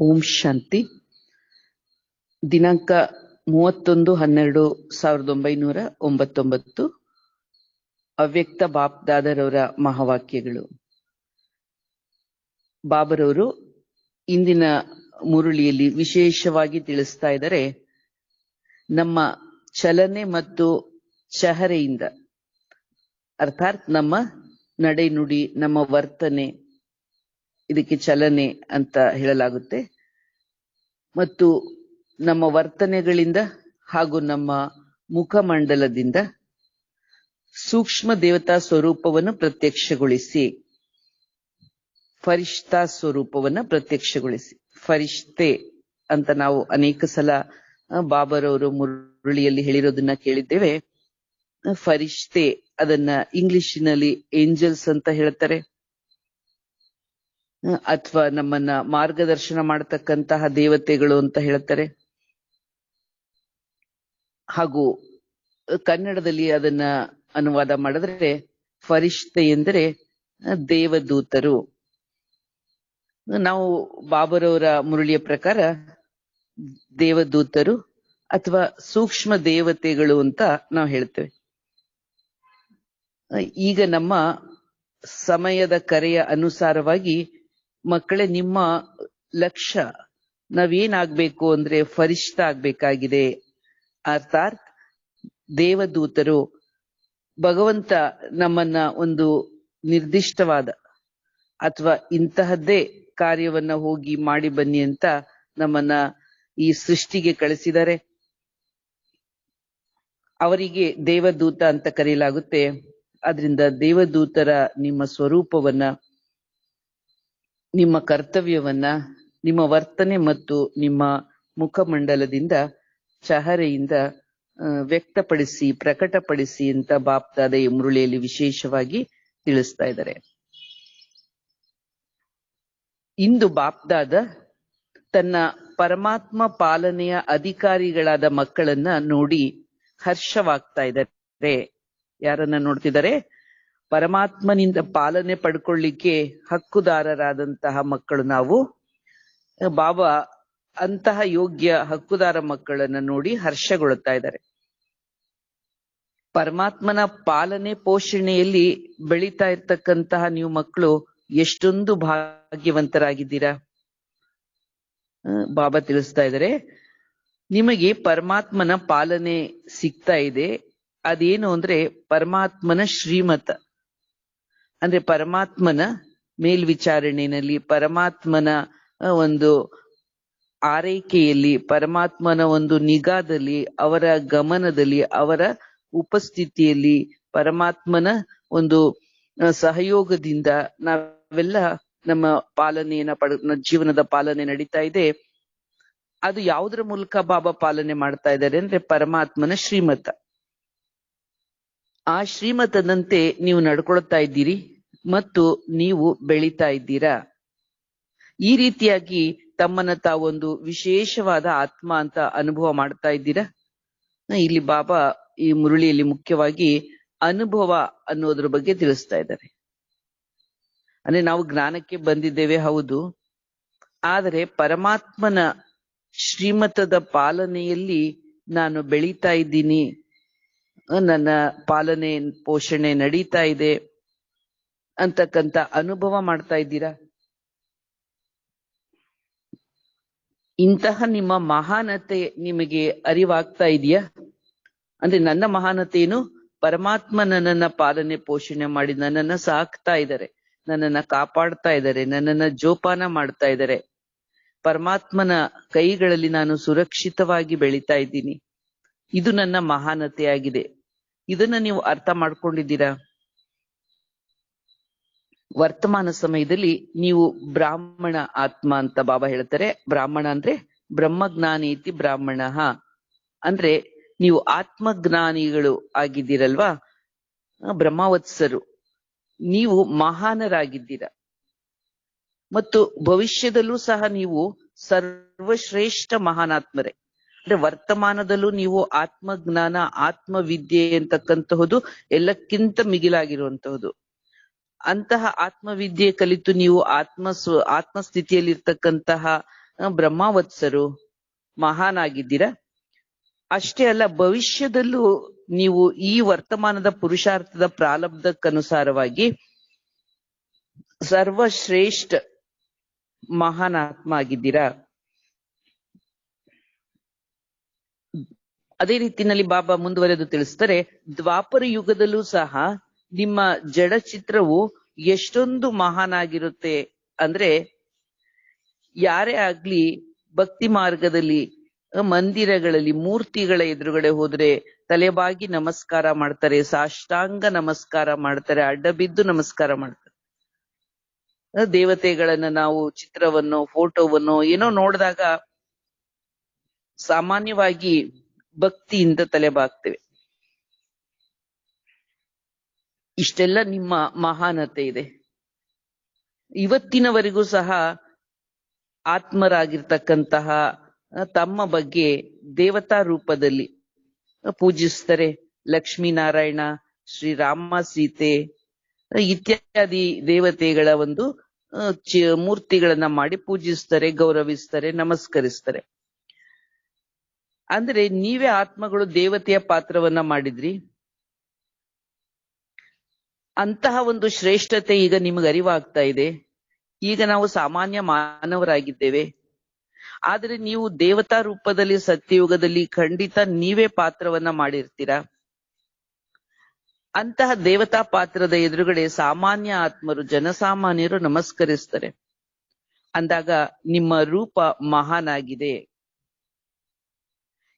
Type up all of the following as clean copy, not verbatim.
ಓಂ ಶಾಂತಿ. ದಿನಾಂಕ 31/12/1999. ಅವ್ಯಕ್ತ ಬಾಪ್ದಾದರವರ ಮಹಾವಾಕ್ಯಗಳು. ಬಾಬರವರು ಇಂದಿನ ಮುರುಳಿಯಲ್ಲಿ ವಿಶೇಷವಾಗಿ ತಿಳಿಸ್ತಾ ಇದ್ದಾರೆ, ನಮ್ಮ ಚಲನೆ ಮತ್ತು ಚಹರೆಯಿಂದ, ಅರ್ಥಾತ್ ನಮ್ಮ ನಡೆ ನುಡಿ, ನಮ್ಮ ವರ್ತನೆ, ಇದಕ್ಕೆ ಚಲನೆ ಅಂತ ಹೇಳಲಾಗುತ್ತೆ. ಮತ್ತು ನಮ್ಮ ವರ್ತನೆಗಳಿಂದ ಹಾಗೂ ನಮ್ಮ ಮುಖಮಂಡಲದಿಂದ ಸೂಕ್ಷ್ಮ ದೇವತಾ ಸ್ವರೂಪವನ್ನು ಪ್ರತ್ಯಕ್ಷಗೊಳಿಸಿ, ಫರಿಷ್ಠಾ ಸ್ವರೂಪವನ್ನು ಪ್ರತ್ಯಕ್ಷಗೊಳಿಸಿ. ಫರಿಷ್ಠೆ ಅಂತ ನಾವು ಅನೇಕ ಸಲ ಬಾಬರವರು ಮುರುಳಿಯಲ್ಲಿ ಹೇಳಿರೋದನ್ನ ಕೇಳಿದ್ದೇವೆ. ಫರಿಷ್ಠೆ ಅದನ್ನ ಇಂಗ್ಲಿಷಿನಲ್ಲಿ ಏಂಜಲ್ಸ್ ಅಂತ ಹೇಳ್ತಾರೆ, ಅಥವಾ ನಮ್ಮನ್ನ ಮಾರ್ಗದರ್ಶನ ಮಾಡತಕ್ಕಂತಹ ದೇವತೆಗಳು ಅಂತ ಹೇಳ್ತಾರೆ. ಹಾಗೂ ಕನ್ನಡದಲ್ಲಿ ಅದನ್ನ ಅನುವಾದ ಮಾಡಿದ್ರೆ ಫರಿಷ್ಠೆ ಎಂದರೆ ದೇವದೂತರು. ನಾವು ಬಾಬರವರ ಮುರುಳಿಯ ಪ್ರಕಾರ ದೇವದೂತರು ಅಥವಾ ಸೂಕ್ಷ್ಮ ದೇವತೆಗಳು ಅಂತ ನಾವು ಹೇಳ್ತೇವೆ. ಈಗ ನಮ್ಮ ಸಮಯದ ಕರೆಯ ಅನುಸಾರವಾಗಿ, ಮಕ್ಕಳೇ, ನಿಮ್ಮ ಲಕ್ಷ್ಯ ನಾವೇನಾಗ್ಬೇಕು ಅಂದ್ರೆ ಫರಿಷ್ಠ ಆಗ್ಬೇಕಾಗಿದೆ. ಅರ್ಥಾತ್ ದೇವದೂತರು. ಭಗವಂತ ನಮ್ಮನ್ನ ಒಂದು ನಿರ್ದಿಷ್ಟವಾದ ಅಥವಾ ಇಂತಹದ್ದೇ ಕಾರ್ಯವನ್ನ ಹೋಗಿ ಮಾಡಿ ಬನ್ನಿ ಅಂತ ನಮ್ಮನ್ನ ಈ ಸೃಷ್ಟಿಗೆ ಕಳಿಸಿದ್ದಾರೆ. ಅವರಿಗೆ ದೇವದೂತ ಅಂತ ಕರೆಯಲಾಗುತ್ತೆ. ಆದ್ರಿಂದ ದೇವದೂತರ ನಿಮ್ಮ ಸ್ವರೂಪವನ್ನ, ನಿಮ್ಮ ಕರ್ತವ್ಯವನ್ನ, ನಿಮ್ಮ ವರ್ತನೆ ಮತ್ತು ನಿಮ್ಮ ಮುಖಮಂಡಲದಿಂದ, ಚಹರೆಯಿಂದ ವ್ಯಕ್ತಪಡಿಸಿ, ಪ್ರಕಟಪಡಿಸಿ ಅಂತ ಬಾಪ್ದಾದ ಈ ಮುರುಳಿಯಲ್ಲಿ ವಿಶೇಷವಾಗಿ ತಿಳಿಸ್ತಾ ಇದ್ದಾರೆ. ಇಂದು ಬಾಪ್ದಾದ ತನ್ನ ಪರಮಾತ್ಮ ಪಾಲನೆಯ ಅಧಿಕಾರಿಗಳಾದ ಮಕ್ಕಳನ್ನ ನೋಡಿ ಹರ್ಷವಾಗ್ತಾ ಇದ್ದಾರೆ. ಯಾರನ್ನ ನೋಡ್ತಿದ್ದಾರೆ? ಪರಮಾತ್ಮನಿಂದ ಪಾಲನೆ ಪಡ್ಕೊಳ್ಳಿಕ್ಕೆ ಹಕ್ಕುದಾರರಾದಂತಹ ಮಕ್ಕಳು ನಾವು. ಬಾಬಾ ಅಂತಹ ಯೋಗ್ಯ ಹಕ್ಕುದಾರ ಮಕ್ಕಳನ್ನ ನೋಡಿ ಹರ್ಷಗೊಳ್ಳುತ್ತಾ ಇದ್ದಾರೆ. ಪರಮಾತ್ಮನ ಪಾಲನೆ ಪೋಷಣೆಯಲ್ಲಿ ಬೆಳೀತಾ ಇರ್ತಕ್ಕಂತಹ ನೀವು ಮಕ್ಕಳು ಎಷ್ಟೊಂದು ಭಾಗ್ಯವಂತರಾಗಿದ್ದೀರಾ. ಬಾಬಾ ತಿಳಿಸ್ತಾ ಇದ್ದಾರೆ, ನಿಮಗೆ ಪರಮಾತ್ಮನ ಪಾಲನೆ ಸಿಗ್ತಾ ಇದೆ. ಅದೇನು ಅಂದ್ರೆ ಪರಮಾತ್ಮನ ಶ್ರೀಮತ, ಅಂದ್ರೆ ಪರಮಾತ್ಮನ ಮೇಲ್ವಿಚಾರಣೆಯಲ್ಲಿ, ಪರಮಾತ್ಮನ ಒಂದು ಆರೈಕೆಯಲ್ಲಿ, ಪರಮಾತ್ಮನ ಒಂದು ನಿಗಾದಲ್ಲಿ, ಅವರ ಗಮನದಲ್ಲಿ, ಅವರ ಉಪಸ್ಥಿತಿಯಲ್ಲಿ, ಪರಮಾತ್ಮನ ಒಂದು ಸಹಯೋಗದಿಂದ ನಾವೆಲ್ಲ ನಮ್ಮ ಪಾಲನೆಯನ್ನ ಜೀವನದ ಪಾಲನೆ ನಡೀತಾ ಇದೆ. ಅದು ಯಾವುದರ ಮೂಲಕ ಬಾಬಾ ಪಾಲನೆ ಮಾಡ್ತಾ ಇದ್ದಾರೆ ಅಂದ್ರೆ ಪರಮಾತ್ಮನ ಶ್ರೀಮತ. ಆ ಶ್ರೀಮತದಂತೆ ನೀವು ನಡ್ಕೊಳ್ತಾ ಇದ್ದೀರಿ ಮತ್ತು ನೀವು ಬೆಳೀತಾ ಇದ್ದೀರಾ. ಈ ರೀತಿಯಾಗಿ ತಮ್ಮನ್ನ ತಾವೊಂದು ವಿಶೇಷವಾದ ಆತ್ಮ ಅಂತ ಅನುಭವ ಮಾಡ್ತಾ ಇದ್ದೀರಾ. ಇಲ್ಲಿ ಬಾಬಾ ಈ ಮುರುಳಿಯಲ್ಲಿ ಮುಖ್ಯವಾಗಿ ಅನುಭವ ಅನ್ನೋದ್ರ ಬಗ್ಗೆ ತಿಳಿಸ್ತಾ ಇದ್ದಾರೆ. ಅಂದ್ರೆ ನಾವು ಜ್ಞಾನಕ್ಕೆ ಬಂದಿದ್ದೇವೆ, ಹೌದು. ಆದರೆ ಪರಮಾತ್ಮನ ಶ್ರೀಮತದ ಪಾಲನೆಯಲ್ಲಿ ನಾನು ಬೆಳೀತಾ ಇದ್ದೀನಿ, ನನ್ನ ಪಾಲನೆ ಪೋಷಣೆ ನಡೀತಾ ಇದೆ ಅಂತಕ್ಕಂಥ ಅನುಭವ ಮಾಡ್ತಾ ಇದ್ದೀರಾ. ಇಂತಹ ನಿಮ್ಮ ಮಹಾನತೆ ನಿಮಗೆ ಅರಿವಾಗ್ತಾ ಇದೆಯಾ? ಅಂದ್ರೆ ನನ್ನ ಮಹಾನತೆ ಏನು? ಪರಮಾತ್ಮ ನನ್ನನ್ನ ಪಾಲನೆ ಪೋಷಣೆ ಮಾಡಿ ನನ್ನನ್ನ ಸಾಕ್ತಾ ಇದ್ದಾರೆ, ನನ್ನನ್ನ ಕಾಪಾಡ್ತಾ ಇದ್ದಾರೆ, ನನ್ನನ್ನ ಜೋಪಾನ ಮಾಡ್ತಾ ಇದ್ದಾರೆ. ಪರಮಾತ್ಮನ ಕೈಗಳಲ್ಲಿ ನಾನು ಸುರಕ್ಷಿತವಾಗಿ ಬೆಳೀತಾ ಇದ್ದೀನಿ. ಇದು ನನ್ನ ಮಹಾನತೆಯಾಗಿದೆ. ಇದನ್ನ ನೀವು ಅರ್ಥ ಮಾಡ್ಕೊಂಡಿದ್ದೀರಾ? ವರ್ತಮಾನ ಸಮಯದಲ್ಲಿ ನೀವು ಬ್ರಾಹ್ಮಣ ಆತ್ಮ ಅಂತ ಬಾಬಾ ಹೇಳ್ತಾರೆ. ಬ್ರಾಹ್ಮಣ ಅಂದ್ರೆ ಬ್ರಹ್ಮಜ್ಞಾನೇತಿ ಬ್ರಾಹ್ಮಣ, ಅಂದ್ರೆ ನೀವು ಆತ್ಮಜ್ಞಾನಿಗಳು ಆಗಿದ್ದೀರಲ್ವಾ, ಬ್ರಹ್ಮವತ್ಸರು. ನೀವು ಮಹಾನರಾಗಿದ್ದೀರ ಮತ್ತು ಭವಿಷ್ಯದಲ್ಲೂ ಸಹ ನೀವು ಸರ್ವಶ್ರೇಷ್ಠ ಮಹಾನಾತ್ಮರೇ. ಅಂದ್ರೆ ವರ್ತಮಾನದಲ್ಲೂ ನೀವು ಆತ್ಮಜ್ಞಾನ, ಆತ್ಮವಿದ್ಯೆ ಅಂತಕ್ಕಂತಹುದು ಎಲ್ಲಕ್ಕಿಂತ ಮಿಗಿಲಾಗಿರುವಂತಹುದು. ಅಂತಹ ಆತ್ಮವಿದ್ಯೆ ಕಲಿತು ನೀವು ಆತ್ಮಸ್ಥಿತಿಯಲ್ಲಿರ್ತಕ್ಕಂತಹ ಬ್ರಹ್ಮಾವತ್ಸರು, ಮಹಾನ್ ಆಗಿದ್ದೀರಾ. ಅಷ್ಟೇ ಅಲ್ಲ, ಭವಿಷ್ಯದಲ್ಲೂ ನೀವು ಈ ವರ್ತಮಾನದ ಪುರುಷಾರ್ಥದ ಪ್ರಾರಬ್ಧಕ್ಕನುಸಾರವಾಗಿ ಸರ್ವಶ್ರೇಷ್ಠ ಮಹಾನ್ ಆತ್ಮ ಆಗಿದ್ದೀರಾ. ಅದೇ ರೀತಿಯಲ್ಲಿ ಬಾಬಾ ಮುಂದುವರೆದು ತಿಳಿಸ್ತಾರೆ, ದ್ವಾಪರ ಯುಗದಲ್ಲೂ ಸಹ ನಿಮ್ಮ ಜಡ ಚಿತ್ರವು ಎಷ್ಟೊಂದು ಮಹಾನ್ ಆಗಿರುತ್ತೆ ಅಂದ್ರೆ, ಯಾರೇ ಆಗ್ಲಿ ಭಕ್ತಿ ಮಾರ್ಗದಲ್ಲಿ ಮಂದಿರಗಳಲ್ಲಿ ಮೂರ್ತಿಗಳ ಎದುರುಗಡೆ ಹೋದ್ರೆ ತಲೆಬಾಗಿ ನಮಸ್ಕಾರ ಮಾಡ್ತಾರೆ, ಸಾಷ್ಟಾಂಗ ನಮಸ್ಕಾರ ಮಾಡ್ತಾರೆ, ಅಡ್ಡಬಿದ್ದು ನಮಸ್ಕಾರ ಮಾಡ್ತಾರೆ. ದೇವತೆಗಳನ್ನ ನಾವು ಚಿತ್ರವನ್ನು, ಫೋಟೋವನ್ನು ಏನೋ ನೋಡಿದಾಗ ಸಾಮಾನ್ಯವಾಗಿ ಭಕ್ತಿಯಿಂದ ತಲೆಬಾಗ್ತೇವೆ. ಇಷ್ಟೆಲ್ಲ ನಿಮ್ಮ ಮಹಾನತೆ ಇದೆ. ಇವತ್ತಿನವರೆಗೂ ಸಹ ಆತ್ಮರಾಗಿರ್ತಕ್ಕಂತಹ ತಮ್ಮ ಬಗ್ಗೆ ದೇವತಾ ರೂಪದಲ್ಲಿ ಪೂಜಿಸ್ತಾರೆ. ಲಕ್ಷ್ಮೀನಾರಾಯಣ, ಶ್ರೀರಾಮ, ಸೀತೆ ಇತ್ಯಾದಿ ದೇವತೆಗಳ ಒಂದು ಮೂರ್ತಿಗಳನ್ನ ಮಾಡಿ ಪೂಜಿಸ್ತಾರೆ, ಗೌರವಿಸ್ತಾರೆ, ನಮಸ್ಕರಿಸ್ತಾರೆ. ಅಂದ್ರೆ ನೀವೇ ಆತ್ಮಗಳು ದೇವತೆಯ ಪಾತ್ರವನ್ನ ಮಾಡಿದ್ರಿ. ಅಂತಹ ಒಂದು ಶ್ರೇಷ್ಠತೆ ಈಗ ನಿಮಗೆ ಅರಿವಾಗ್ತಾ ಇದೆ. ಈಗ ನಾವು ಸಾಮಾನ್ಯ ಮಾನವರಾಗಿದ್ದೇವೆ, ಆದ್ರೆ ನೀವು ದೇವತಾ ರೂಪದಲ್ಲಿ ಸತ್ಯಯುಗದಲ್ಲಿ ಖಂಡಿತ ನೀವೇ ಪಾತ್ರವನ್ನ ಮಾಡಿರ್ತೀರಾ. ಅಂತಹ ದೇವತಾ ಪಾತ್ರದ ಎದುರುಗಡೆ ಸಾಮಾನ್ಯ ಆತ್ಮರು, ಜನಸಾಮಾನ್ಯರು ನಮಸ್ಕರಿಸ್ತಾರೆ. ಅಂದಾಗ ನಿಮ್ಮ ರೂಪ ಮಹಾನ್ ಆಗಿದೆ.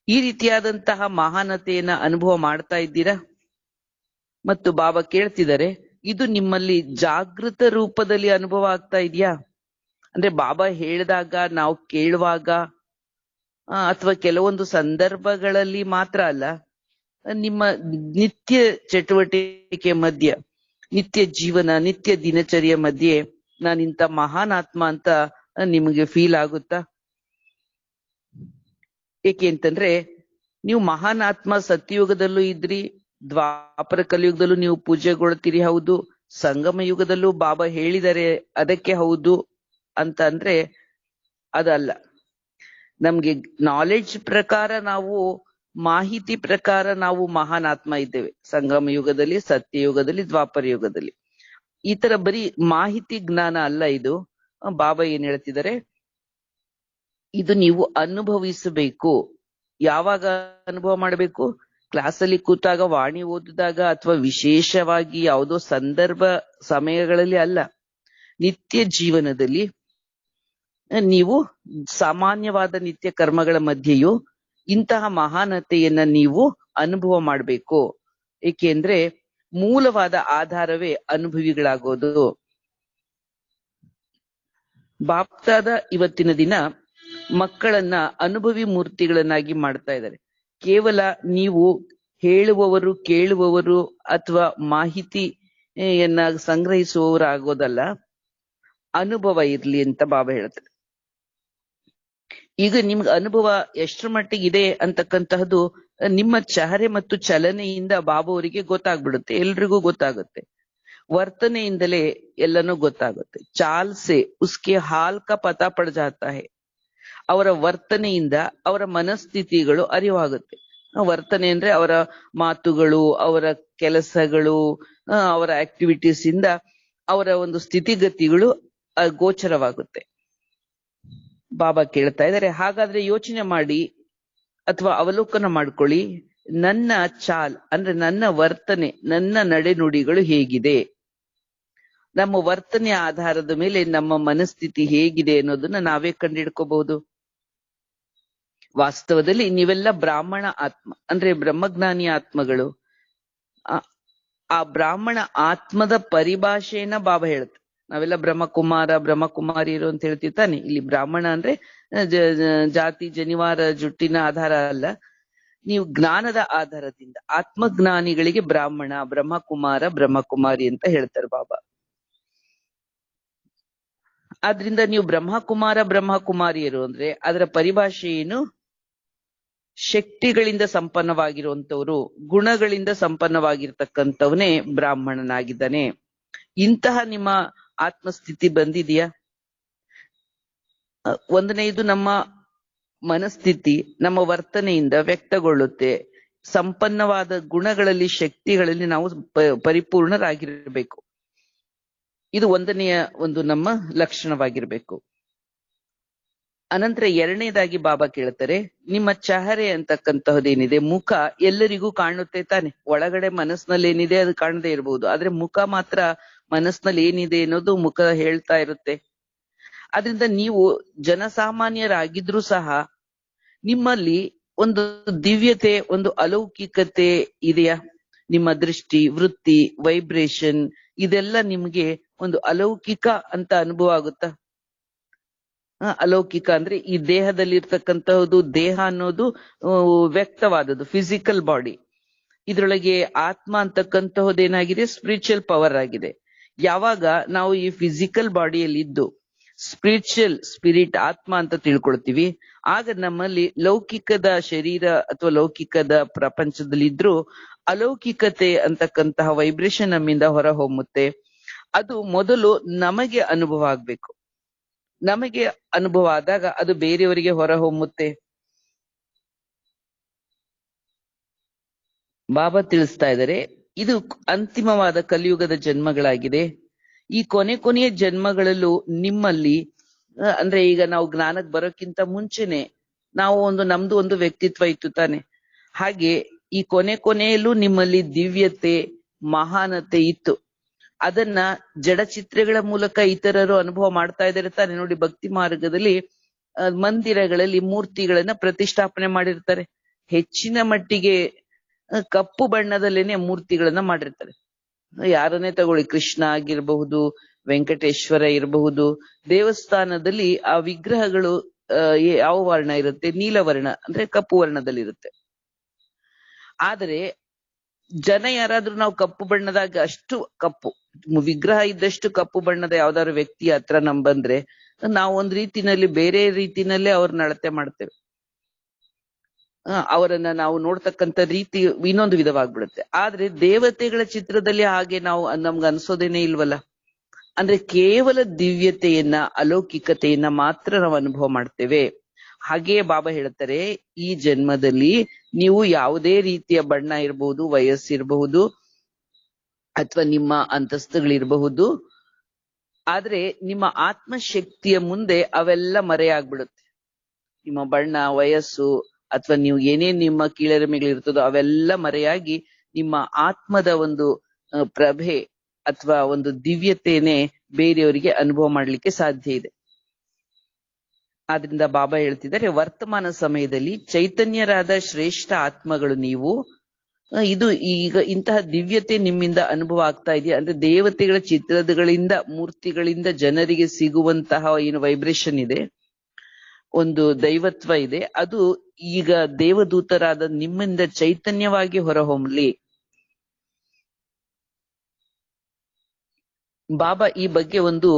ಈ ರೀತಿಯಾದಂತಹ ಮಹಾನತೆಯನ್ನ ಅನುಭವ ಮಾಡ್ತಾ ಇದ್ದೀರಾ. ಮತ್ತು ಬಾಬಾ ಕೇಳ್ತಿದ್ದಾರೆ, ಇದು ನಿಮ್ಮಲ್ಲಿ ಜಾಗೃತ ರೂಪದಲ್ಲಿ ಅನುಭವ ಆಗ್ತಾ ಇದೆಯಾ? ಅಂದ್ರೆ ಬಾಬಾ ಹೇಳಿದಾಗ ನಾವು ಕೇಳುವಾಗ ಅಥವಾ ಕೆಲವೊಂದು ಸಂದರ್ಭಗಳಲ್ಲಿ ಮಾತ್ರ ಅಲ್ಲ, ನಿಮ್ಮ ನಿತ್ಯ ಚಟುವಟಿಕೆ ಮಧ್ಯೆ, ನಿತ್ಯ ಜೀವನ, ನಿತ್ಯ ದಿನಚರಿಯ ಮಧ್ಯೆ ನಾನಿಂತ ಮಹಾನ್ ಆತ್ಮ ಅಂತ ನಿಮಗೆ ಫೀಲ್ ಆಗುತ್ತಾ? ಏಕೆ ಅಂತಂದ್ರೆ ನೀವು ಮಹಾನ್ ಆತ್ಮ ಸತ್ಯಯುಗದಲ್ಲೂ ಇದ್ರಿ, ದ್ವಾಪರ ಕಲಿಯುಗದಲ್ಲೂ ನೀವು ಪೂಜೆಗೊಳ್ತೀರಿ, ಹೌದು. ಸಂಗಮ ಯುಗದಲ್ಲೂ ಬಾಬಾ ಹೇಳಿದರೆ ಅದಕ್ಕೆ ಹೌದು ಅಂತ ಅಂದ್ರೆ ಅದಲ್ಲ. ನಮ್ಗೆ ನಾಲೆಡ್ಜ್ ಪ್ರಕಾರ, ನಾವು ಮಾಹಿತಿ ಪ್ರಕಾರ ನಾವು ಮಹಾನ್ ಆತ್ಮ ಇದ್ದೇವೆ. ಸಂಗಮ ಯುಗದಲ್ಲಿ, ಸತ್ಯಯುಗದಲ್ಲಿ, ದ್ವಾಪರ ಯುಗದಲ್ಲಿ. ಈ ತರ ಬರೀ ಮಾಹಿತಿ ಜ್ಞಾನ ಅಲ್ಲ ಇದು. ಬಾಬಾ ಏನ್ ಹೇಳ್ತಿದ್ದಾರೆ, ಇದು ನೀವು ಅನುಭವಿಸಬೇಕು. ಯಾವಾಗ ಅನುಭವ ಮಾಡಬೇಕು? ಕ್ಲಾಸಲ್ಲಿ ಕೂತಾಗ, ವಾಣಿ ಓದಿದಾಗ, ಅಥವಾ ವಿಶೇಷವಾಗಿ ಯಾವುದೋ ಸಂದರ್ಭ ಸಮಯಗಳಲ್ಲಿ ಅಲ್ಲ. ನಿತ್ಯ ಜೀವನದಲ್ಲಿ ನೀವು ಸಾಮಾನ್ಯವಾದ ನಿತ್ಯ ಕರ್ಮಗಳ ಮಧ್ಯೆಯೂ ಇಂತಹ ಮಹಾನತೆಯನ್ನ ನೀವು ಅನುಭವ ಮಾಡಬೇಕು. ಏಕೆಂದ್ರೆ ಮೂಲವಾದ ಆಧಾರವೇ ಅನುಭವಿಗಳಾಗೋದು. ಬಾಪ್ತಾದ ಇವತ್ತಿನ ದಿನ ಮಕ್ಕಳನ್ನ ಅನುಭವಿ ಮೂರ್ತಿಗಳನ್ನಾಗಿ ಮಾಡ್ತಾ ಇದ್ದಾರೆ. ಕೇವಲ ನೀವು ಹೇಳುವವರು, ಕೇಳುವವರು ಅಥವಾ ಮಾಹಿತಿಯನ್ನ ಸಂಗ್ರಹಿಸುವವರು ಆಗೋದಲ್ಲ, ಅನುಭವ ಇರ್ಲಿ ಅಂತ ಬಾಬಾ ಹೇಳ್ತಾರೆ. ಈಗ ನಿಮ್ಗೆ ಅನುಭವ ಎಷ್ಟರ ಮಟ್ಟಿಗೆ ಇದೆ ಅಂತಕ್ಕಂತಹದ್ದು ನಿಮ್ಮ ಚಹರೆ ಮತ್ತು ಚಲನೆಯಿಂದ ಬಾಬಾ ಅವರಿಗೆ ಗೊತ್ತಾಗ್ಬಿಡುತ್ತೆ, ಎಲ್ರಿಗೂ ಗೊತ್ತಾಗುತ್ತೆ. ವರ್ತನೆಯಿಂದಲೇ ಎಲ್ಲನೂ ಗೊತ್ತಾಗುತ್ತೆ. ಚಾಲ್ ಸೆ ಉಸ್ಕೆ ಹಾಲ್ ಕಾ ಪತಾ ಪಡ್ ಜಾತಾ ಹೈ. ಅವರ ವರ್ತನೆಯಿಂದ ಅವರ ಮನಸ್ಥಿತಿಗಳು ಅರಿವಾಗುತ್ತೆ. ವರ್ತನೆ ಅಂದ್ರೆ ಅವರ ಮಾತುಗಳು, ಅವರ ಕೆಲಸಗಳು, ಅವರ ಆಕ್ಟಿವಿಟೀಸ್ ಇಂದ ಅವರ ಒಂದು ಸ್ಥಿತಿಗತಿಗಳು ಗೋಚರವಾಗುತ್ತೆ. ಬಾಬಾ ಕೇಳ್ತಾ ಇದ್ದಾರೆ, ಹಾಗಾದ್ರೆ ಯೋಚನೆ ಮಾಡಿ ಅಥವಾ ಅವಲೋಕನ ಮಾಡ್ಕೊಳ್ಳಿ, ನನ್ನ ಚಾಲ್ ಅಂದ್ರೆ ನನ್ನ ವರ್ತನೆ, ನನ್ನ ನಡೆನುಡಿಗಳು ಹೇಗಿದೆ. ನಮ್ಮ ವರ್ತನೆಯ ಆಧಾರದ ಮೇಲೆ ನಮ್ಮ ಮನಸ್ಥಿತಿ ಹೇಗಿದೆ ಅನ್ನೋದನ್ನ ನಾವೇ ಕಂಡಿಡ್ಕೋಬಹುದು. ವಾಸ್ತವದಲ್ಲಿ ನೀವೆಲ್ಲ ಬ್ರಾಹ್ಮಣ ಆತ್ಮ ಅಂದ್ರೆ ಬ್ರಹ್ಮಜ್ಞಾನಿ ಆತ್ಮಗಳು. ಆ ಬ್ರಾಹ್ಮಣ ಆತ್ಮದ ಪರಿಭಾಷೆಯನ್ನ ಬಾಬಾ ಹೇಳುತ್ತೆ. ನಾವೆಲ್ಲ ಬ್ರಹ್ಮಕುಮಾರ, ಬ್ರಹ್ಮಕುಮಾರಿಯರು ಅಂತ ಹೇಳ್ತೀವಿ ತಾನೆ. ಇಲ್ಲಿ ಬ್ರಾಹ್ಮಣ ಅಂದ್ರೆ ಜಾತಿ ಜನಿವಾರ ಜುಟ್ಟಿನ ಆಧಾರ ಅಲ್ಲ, ನೀವು ಜ್ಞಾನದ ಆಧಾರದಿಂದ ಆತ್ಮಜ್ಞಾನಿಗಳಿಗೆ ಬ್ರಾಹ್ಮಣ, ಬ್ರಹ್ಮಕುಮಾರ, ಬ್ರಹ್ಮಕುಮಾರಿ ಅಂತ ಹೇಳ್ತಾರೆ ಬಾಬಾ. ಆದ್ರಿಂದ ನೀವು ಬ್ರಹ್ಮಕುಮಾರ, ಬ್ರಹ್ಮಕುಮಾರಿಯರು ಅಂದ್ರೆ ಅದರ ಪರಿಭಾಷೆ ಏನು? ಶಕ್ತಿಗಳಿಂದ ಸಂಪನ್ನವಾಗಿರುವಂತವ್ರು, ಗುಣಗಳಿಂದ ಸಂಪನ್ನವಾಗಿರ್ತಕ್ಕಂಥವನೇ ಬ್ರಾಹ್ಮಣನಾಗಿದ್ದಾನೆ. ಇಂತಹ ನಿಮ್ಮ ಆತ್ಮಸ್ಥಿತಿ ಬಂದಿದೆಯಾ? ಒಂದನೇದು ನಮ್ಮ ಮನಸ್ಥಿತಿ ನಮ್ಮ ವರ್ತನೆಯಿಂದ ವ್ಯಕ್ತಗೊಳ್ಳುತ್ತೆ. ಸಂಪನ್ನವಾದ ಗುಣಗಳಲ್ಲಿ ಶಕ್ತಿಗಳಲ್ಲಿ ನಾವು ಪರಿಪೂರ್ಣರಾಗಿರಬೇಕು. ಇದು ಒಂದನೆಯ ಒಂದು ನಮ್ಮ ಲಕ್ಷಣವಾಗಿರ್ಬೇಕು. ಅನಂತರ ಎರಡನೇದಾಗಿ ಬಾಬಾ ಕೇಳ್ತಾರೆ, ನಿಮ್ಮ ಚಹರೆ ಅಂತಕ್ಕಂತಹದ್ದೇನಿದೆ, ಮುಖ ಎಲ್ಲರಿಗೂ ಕಾಣುತ್ತೆ ತಾನೆ. ಒಳಗಡೆ ಮನಸ್ಸಿನಲ್ಲಿ ಏನಿದೆ ಅದು ಕಾಣದೇ ಇರಬಹುದು, ಆದ್ರೆ ಮುಖ ಮಾತ್ರ ಮನಸ್ಸಿನಲ್ಲಿ ಏನಿದೆ ಅನ್ನೋದು ಮುಖ ಹೇಳ್ತಾ ಇರುತ್ತೆ. ಆದ್ರಿಂದ ನೀವು ಜನಸಾಮಾನ್ಯರಾಗಿದ್ರೂ ಸಹ ನಿಮ್ಮಲ್ಲಿ ಒಂದು ದಿವ್ಯತೆ, ಒಂದು ಅಲೌಕಿಕತೆ ಇದೆಯಾ? ನಿಮ್ಮ ದೃಷ್ಟಿ, ವೃತ್ತಿ, ವೈಬ್ರೇಷನ್ ಇದೆಲ್ಲ ನಿಮ್ಗೆ ಒಂದು ಅಲೌಕಿಕ ಅಂತ ಅನುಭವ ಆಗುತ್ತಾ? ಅಲೌಕಿಕ ಅಂದ್ರೆ ಈ ದೇಹದಲ್ಲಿ ಇರ್ತಕ್ಕಂತಹದ್ದು, ದೇಹ ಅನ್ನೋದು ವ್ಯಕ್ತವಾದದ್ದು, ಫಿಸಿಕಲ್ ಬಾಡಿ. ಇದ್ರೊಳಗೆ ಆತ್ಮ ಅಂತಕ್ಕಂತಹದ್ದು ಏನಾಗಿದೆ? ಸ್ಪಿರಿಚುವಲ್ ಪವರ್ ಆಗಿದೆ. ಯಾವಾಗ ನಾವು ಈ ಫಿಸಿಕಲ್ ಬಾಡಿಯಲ್ಲಿ ಇದ್ದು ಸ್ಪಿರಿಚುವಲ್ ಸ್ಪಿರಿಟ್ ಆತ್ಮ ಅಂತ ತಿಳ್ಕೊಳ್ತೀವಿ, ಆಗ ನಮ್ಮಲ್ಲಿ ಲೌಕಿಕದ ಶರೀರ ಅಥವಾ ಲೌಕಿಕದ ಪ್ರಪಂಚದಲ್ಲಿ ಇದ್ರೂ ಅಲೌಕಿಕತೆ ಅಂತಕ್ಕಂತಹ ವೈಬ್ರೇಷನ್ ನಮ್ಮಿಂದ ಹೊರ ಹೊಮ್ಮುತ್ತೆ. ಅದು ಮೊದಲು ನಮಗೆ ಅನುಭವ ಆಗ್ಬೇಕು. ನಮಗೆ ಅನುಭವ ಆದಾಗ ಅದು ಬೇರೆಯವರಿಗೆ ಹೊರ ಹೊಮ್ಮುತ್ತೆ. ಬಾಬಾ ತಿಳಿಸ್ತಾ ಇದ್ದಾರೆ, ಇದು ಅಂತಿಮವಾದ ಕಲಿಯುಗದ ಜನ್ಮಗಳಾಗಿದೆ. ಈ ಕೊನೆಯ ಜನ್ಮಗಳಲ್ಲೂ ನಿಮ್ಮಲ್ಲಿ ಅಂದ್ರೆ ಈಗ ನಾವು ಜ್ಞಾನಕ್ಕೆ ಬರೋಕ್ಕಿಂತ ಮುಂಚೆನೆ ನಾವು ನಮ್ದು ಒಂದು ವ್ಯಕ್ತಿತ್ವ ಇತ್ತು ತಾನೆ. ಹಾಗೆ ಈ ಕೊನೆಯಲ್ಲೂ ನಿಮ್ಮಲ್ಲಿ ದಿವ್ಯತೆ, ಮಹಾನತೆ ಇತ್ತು. ಅದನ್ನ ಜಡಚಿತ್ರಗಳ ಮೂಲಕ ಇತರರು ಅನುಭವ ಮಾಡ್ತಾ ಇದ್ದಾರೆ ತಾನೆ. ನೋಡಿ, ಭಕ್ತಿ ಮಾರ್ಗದಲ್ಲಿ ಮಂದಿರಗಳಲ್ಲಿ ಮೂರ್ತಿಗಳನ್ನ ಪ್ರತಿಷ್ಠಾಪನೆ ಮಾಡಿರ್ತಾರೆ. ಹೆಚ್ಚಿನ ಮಟ್ಟಿಗೆ ಕಪ್ಪು ಬಣ್ಣದಲ್ಲೇನೆ ಮೂರ್ತಿಗಳನ್ನ ಮಾಡಿರ್ತಾರೆ. ಯಾರನ್ನೇ ತಗೊಳ್ಳಿ, ಕೃಷ್ಣ ಆಗಿರಬಹುದು, ವೆಂಕಟೇಶ್ವರ ಇರಬಹುದು, ದೇವಸ್ಥಾನದಲ್ಲಿ ಆ ವಿಗ್ರಹಗಳು ಯಾವ ವರ್ಣ ಇರುತ್ತೆ? ನೀಲವರ್ಣ, ಅಂದ್ರೆ ಕಪ್ಪು ವರ್ಣದಲ್ಲಿರುತ್ತೆ. ಆದರೆ ಜನ ಯಾರಾದ್ರೂ ನಾವು ಕಪ್ಪು ಬಣ್ಣದಾಗ, ಅಷ್ಟು ಕಪ್ಪು ವಿಗ್ರಹ ಇದ್ದಷ್ಟು ಕಪ್ಪು ಬಣ್ಣದ ಯಾವ್ದಾದ್ರು ವ್ಯಕ್ತಿ ಹತ್ರ ಬಂದ್ರೆ ನಾವು ಒಂದ್ ರೀತಿನಲ್ಲಿ ಬೇರೆ ರೀತಿನಲ್ಲೇ ಅವ್ರನ್ನ ಅಳತೆ ಮಾಡ್ತೇವೆ. ಅವರನ್ನ ನಾವು ನೋಡ್ತಕ್ಕಂಥ ರೀತಿ ಇನ್ನೊಂದು ವಿಧವಾಗ್ಬಿಡುತ್ತೆ. ಆದ್ರೆ ದೇವತೆಗಳ ಚಿತ್ರದಲ್ಲಿ ಹಾಗೆ ನಮ್ಗೆ ಅನ್ಸೋದೇನೆ ಇಲ್ವಲ್ಲ. ಅಂದ್ರೆ ಕೇವಲ ದಿವ್ಯತೆಯನ್ನ, ಅಲೌಕಿಕತೆಯನ್ನ ಮಾತ್ರ ನಾವು ಅನುಭವ ಮಾಡ್ತೇವೆ. ಹಾಗೆಯೇ ಬಾಬಾ ಹೇಳ್ತಾರೆ, ಈ ಜನ್ಮದಲ್ಲಿ ನೀವು ಯಾವುದೇ ರೀತಿಯ ಬಣ್ಣ ಇರಬಹುದು, ವಯಸ್ಸಿರಬಹುದು, ಅಥವಾ ನಿಮ್ಮ ಅಂತಸ್ತುಗಳಿರಬಹುದು, ಆದ್ರೆ ನಿಮ್ಮ ಆತ್ಮಶಕ್ತಿಯ ಮುಂದೆ ಅವೆಲ್ಲ ಮರೆಯಾಗ್ಬಿಡುತ್ತೆ. ನಿಮ್ಮ ಬಣ್ಣ, ವಯಸ್ಸು ಅಥವಾ ನೀವು ಏನೇನ್ ನಿಮ್ಮ ಕೀಳರಿಮೆಗಳಿರ್ತದೋ ಅವೆಲ್ಲ ಮರೆಯಾಗಿ ನಿಮ್ಮ ಆತ್ಮದ ಒಂದು ಪ್ರಭೆ ಅಥವಾ ಒಂದು ದಿವ್ಯತೆಯನ್ನೇ ಬೇರೆಯವರಿಗೆ ಅನುಭವ ಮಾಡ್ಲಿಕ್ಕೆ ಸಾಧ್ಯ ಇದೆ. ಆದ್ರಿಂದ ಬಾಬಾ ಹೇಳ್ತಿದ್ದಾರೆ, ವರ್ತಮಾನ ಸಮಯದಲ್ಲಿ ಚೈತನ್ಯರಾದ ಶ್ರೇಷ್ಠ ಆತ್ಮಗಳು ನೀವು. ಇದು ಈಗ ಇಂತಹ ದಿವ್ಯತೆ ನಿಮ್ಮಿಂದ ಅನುಭವ ಆಗ್ತಾ ಇದೆಯಾ? ಅಂದ್ರೆ ದೇವತೆಗಳ ಚಿತ್ರಗಳಿಂದ, ಮೂರ್ತಿಗಳಿಂದ ಜನರಿಗೆ ಸಿಗುವಂತಹ ಏನು ವೈಬ್ರೇಷನ್ ಇದೆ, ಒಂದು ದೈವತ್ವ ಇದೆ, ಅದು ಈಗ ದೇವದೂತರಾದ ನಿಮ್ಮಿಂದ ಚೈತನ್ಯವಾಗಿ ಹೊರಹೊಮ್ಮಲಿ. ಬಾಬಾ ಈ ಬಗ್ಗೆ ಒಂದು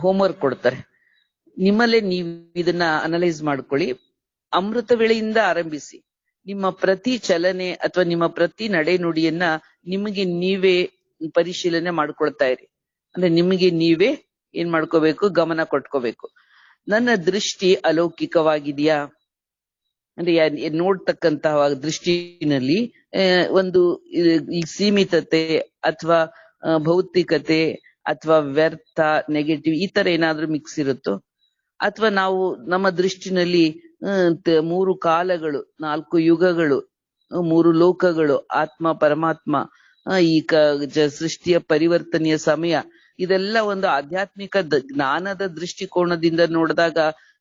ಹೋಮ್ವರ್ಕ್ ಕೊಡ್ತಾರೆ. ನಿಮ್ಮಲ್ಲೇ ನೀವು ಇದನ್ನ ಅನಲೈಸ್ ಮಾಡ್ಕೊಳ್ಳಿ. ಅಮೃತ ವೇಳೆಯಿಂದ ಆರಂಭಿಸಿ ನಿಮ್ಮ ಪ್ರತಿ ಚಲನೆ ಅಥವಾ ನಿಮ್ಮ ಪ್ರತಿ ನಡೆ ನುಡಿಯನ್ನ ನಿಮಗೆ ನೀವೇ ಪರಿಶೀಲನೆ ಮಾಡ್ಕೊಳ್ತಾ ಇರಿ. ಅಂದ್ರೆ ನಿಮಗೆ ನೀವೇ ಏನ್ ಮಾಡ್ಕೋಬೇಕು? ಗಮನ ಕೊಟ್ಕೋಬೇಕು. ನನ್ನ ದೃಷ್ಟಿ ಅಲೌಕಿಕವಾಗಿದೆಯಾ? ಅಂದ್ರೆ ನೋಡ್ತಕ್ಕಂತಹ ದೃಷ್ಟಿನಲ್ಲಿ ಒಂದು ಈ ಸೀಮಿತತೆ ಅಥವಾ ಭೌತಿಕತೆ ಅಥವಾ ವ್ಯರ್ಥ, ನೆಗೆಟಿವ್ ಈ ತರ ಏನಾದ್ರೂ ಮಿಕ್ಸ್ ಇರುತ್ತೋ? ಅಥವಾ ನಾವು ನಮ್ಮ ದೃಷ್ಟಿನಲ್ಲಿ 3 ಕಾಲಗಳು, 4 ಯುಗಗಳು, 3 ಲೋಕಗಳು, ಆತ್ಮ ಪರಮಾತ್ಮ, ಈ ಸೃಷ್ಟಿಯ ಪರಿವರ್ತನೆಯ ಸಮಯ, ಇದೆಲ್ಲ ಒಂದು ಆಧ್ಯಾತ್ಮಿಕ ಜ್ಞಾನದ ದೃಷ್ಟಿಕೋನದಿಂದ ನೋಡಿದಾಗ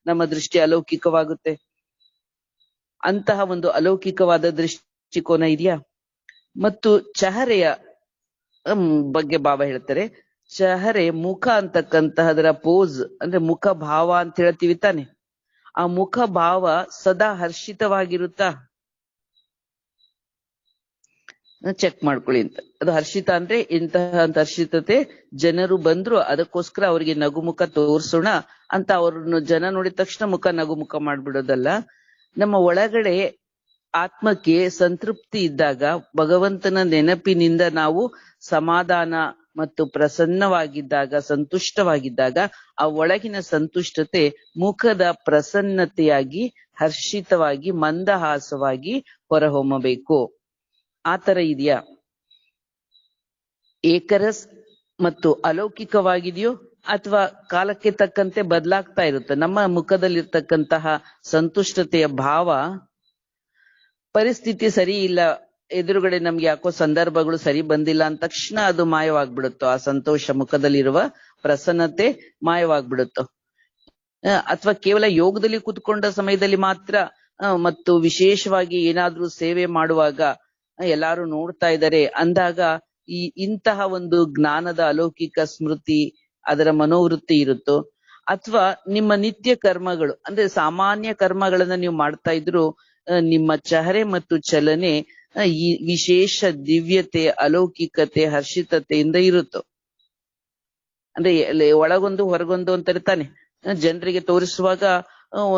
ನಮ್ಮ ದೃಷ್ಟಿ ಅಲೌಕಿಕವಾಗುತ್ತೆ. ಅಂತಹ ಒಂದು ಅಲೌಕಿಕವಾದ ದೃಷ್ಟಿಕೋನ ಇದೆಯಾ? ಮತ್ತು ಚಹರೆಯ ಬಗ್ಗೆ ಬಾಬಾ ಹೇಳ್ತಾರೆ, ಚಹರೆ ಮುಖ ಅಂತಕ್ಕಂತಹದರ ಪೋಸ್ ಅಂದ್ರೆ ಮುಖ ಭಾವ ಅಂತ ಹೇಳ್ತೀವಿ ತಾನೆ. ಆ ಮುಖ ಭಾವ ಸದಾ ಹರ್ಷಿತವಾಗಿರುತ್ತಾ? ಚೆಕ್ ಮಾಡ್ಕೊಳ್ಳಿ ಅಂತ. ಅದು ಹರ್ಷಿತ ಅಂದ್ರೆ ಇಂತಹ ಹರ್ಷಿತತೆ, ಜನರು ಬಂದ್ರು ಅದಕ್ಕೋಸ್ಕರ ಅವರಿಗೆ ನಗುಮುಖ ತೋರ್ಸೋಣ ಅಂತ ಅವ್ರನ್ನು ಜನ ನೋಡಿದ ತಕ್ಷಣ ಮುಖ ನಗುಮುಖ ಮಾಡ್ಬಿಡೋದಲ್ಲ. ನಮ್ಮ ಒಳಗಡೆ ಆತ್ಮಕ್ಕೆ ಸಂತೃಪ್ತಿ ಇದ್ದಾಗ, ಭಗವಂತನ ನೆನಪಿನಿಂದ ನಾವು ಸಮಾಧಾನ ಮತ್ತು ಪ್ರಸನ್ನವಾಗಿದ್ದಾಗ, ಸಂತುಷ್ಟವಾಗಿದ್ದಾಗ ಆ ಒಳಗಿನ ಸಂತುಷ್ಟತೆ ಮುಖದ ಪ್ರಸನ್ನತೆಯಾಗಿ, ಹರ್ಷಿತವಾಗಿ, ಮಂದಹಾಸವಾಗಿ ಹೊರಹೊಮ್ಮಬೇಕು. ಆತರ ಇದೆಯಾ? ಏಕರಸ್ ಮತ್ತು ಅಲೌಕಿಕವಾಗಿದೆಯೋ ಅಥವಾ ಕಾಲಕ್ಕೆ ತಕ್ಕಂತೆ ಬದಲಾಗ್ತಾ ಇರುತ್ತೆ? ನಮ್ಮ ಮುಖದಲ್ಲಿರ್ತಕ್ಕಂತಹ ಸಂತುಷ್ಟತೆಯ ಭಾವ ಪರಿಸ್ಥಿತಿ ಸರಿ ಇಲ್ಲ, ಎದುರುಗಡೆ ನಮ್ಗೆ ಯಾಕೋ ಸಂದರ್ಭಗಳು ಸರಿ ಬಂದಿಲ್ಲ ಅಂದ ತಕ್ಷಣ ಅದು ಮಾಯವಾಗ್ಬಿಡುತ್ತೋ? ಆ ಸಂತೋಷ, ಮುಖದಲ್ಲಿರುವ ಪ್ರಸನ್ನತೆ ಮಾಯವಾಗ್ಬಿಡುತ್ತೋ? ಅಥವಾ ಕೇವಲ ಯೋಗದಲ್ಲಿ ಕೂತ್ಕೊಂಡ ಸಮಯದಲ್ಲಿ ಮಾತ್ರ ಮತ್ತು ವಿಶೇಷವಾಗಿ ಏನಾದ್ರೂ ಸೇವೆ ಮಾಡುವಾಗ ಎಲ್ಲಾರು ನೋಡ್ತಾ ಇದ್ದಾರೆ ಅಂದಾಗ ಇಂತಹ ಒಂದು ಜ್ಞಾನದ ಅಲೌಕಿಕ ಸ್ಮೃತಿ, ಅದರ ಮನೋವೃತ್ತಿ ಇರುತ್ತೋ? ಅಥವಾ ನಿಮ್ಮ ನಿತ್ಯ ಕರ್ಮಗಳು ಅಂದ್ರೆ ಸಾಮಾನ್ಯ ಕರ್ಮಗಳನ್ನ ನೀವು ಮಾಡ್ತಾ ಇದ್ರು ನಿಮ್ಮ ಚಹರೆ ಮತ್ತು ಚಲನೆ ಈ ವಿಶೇಷ ದಿವ್ಯತೆ, ಅಲೌಕಿಕತೆ, ಹರ್ಷಿತತೆಯಿಂದ ಇರುತ್ತೋ? ಅಂದ್ರೆ ಒಳಗೊಂದು ಹೊರಗೊಂದು ಅಂತಾರೆ ತಾನೆ. ಜನರಿಗೆ ತೋರಿಸುವಾಗ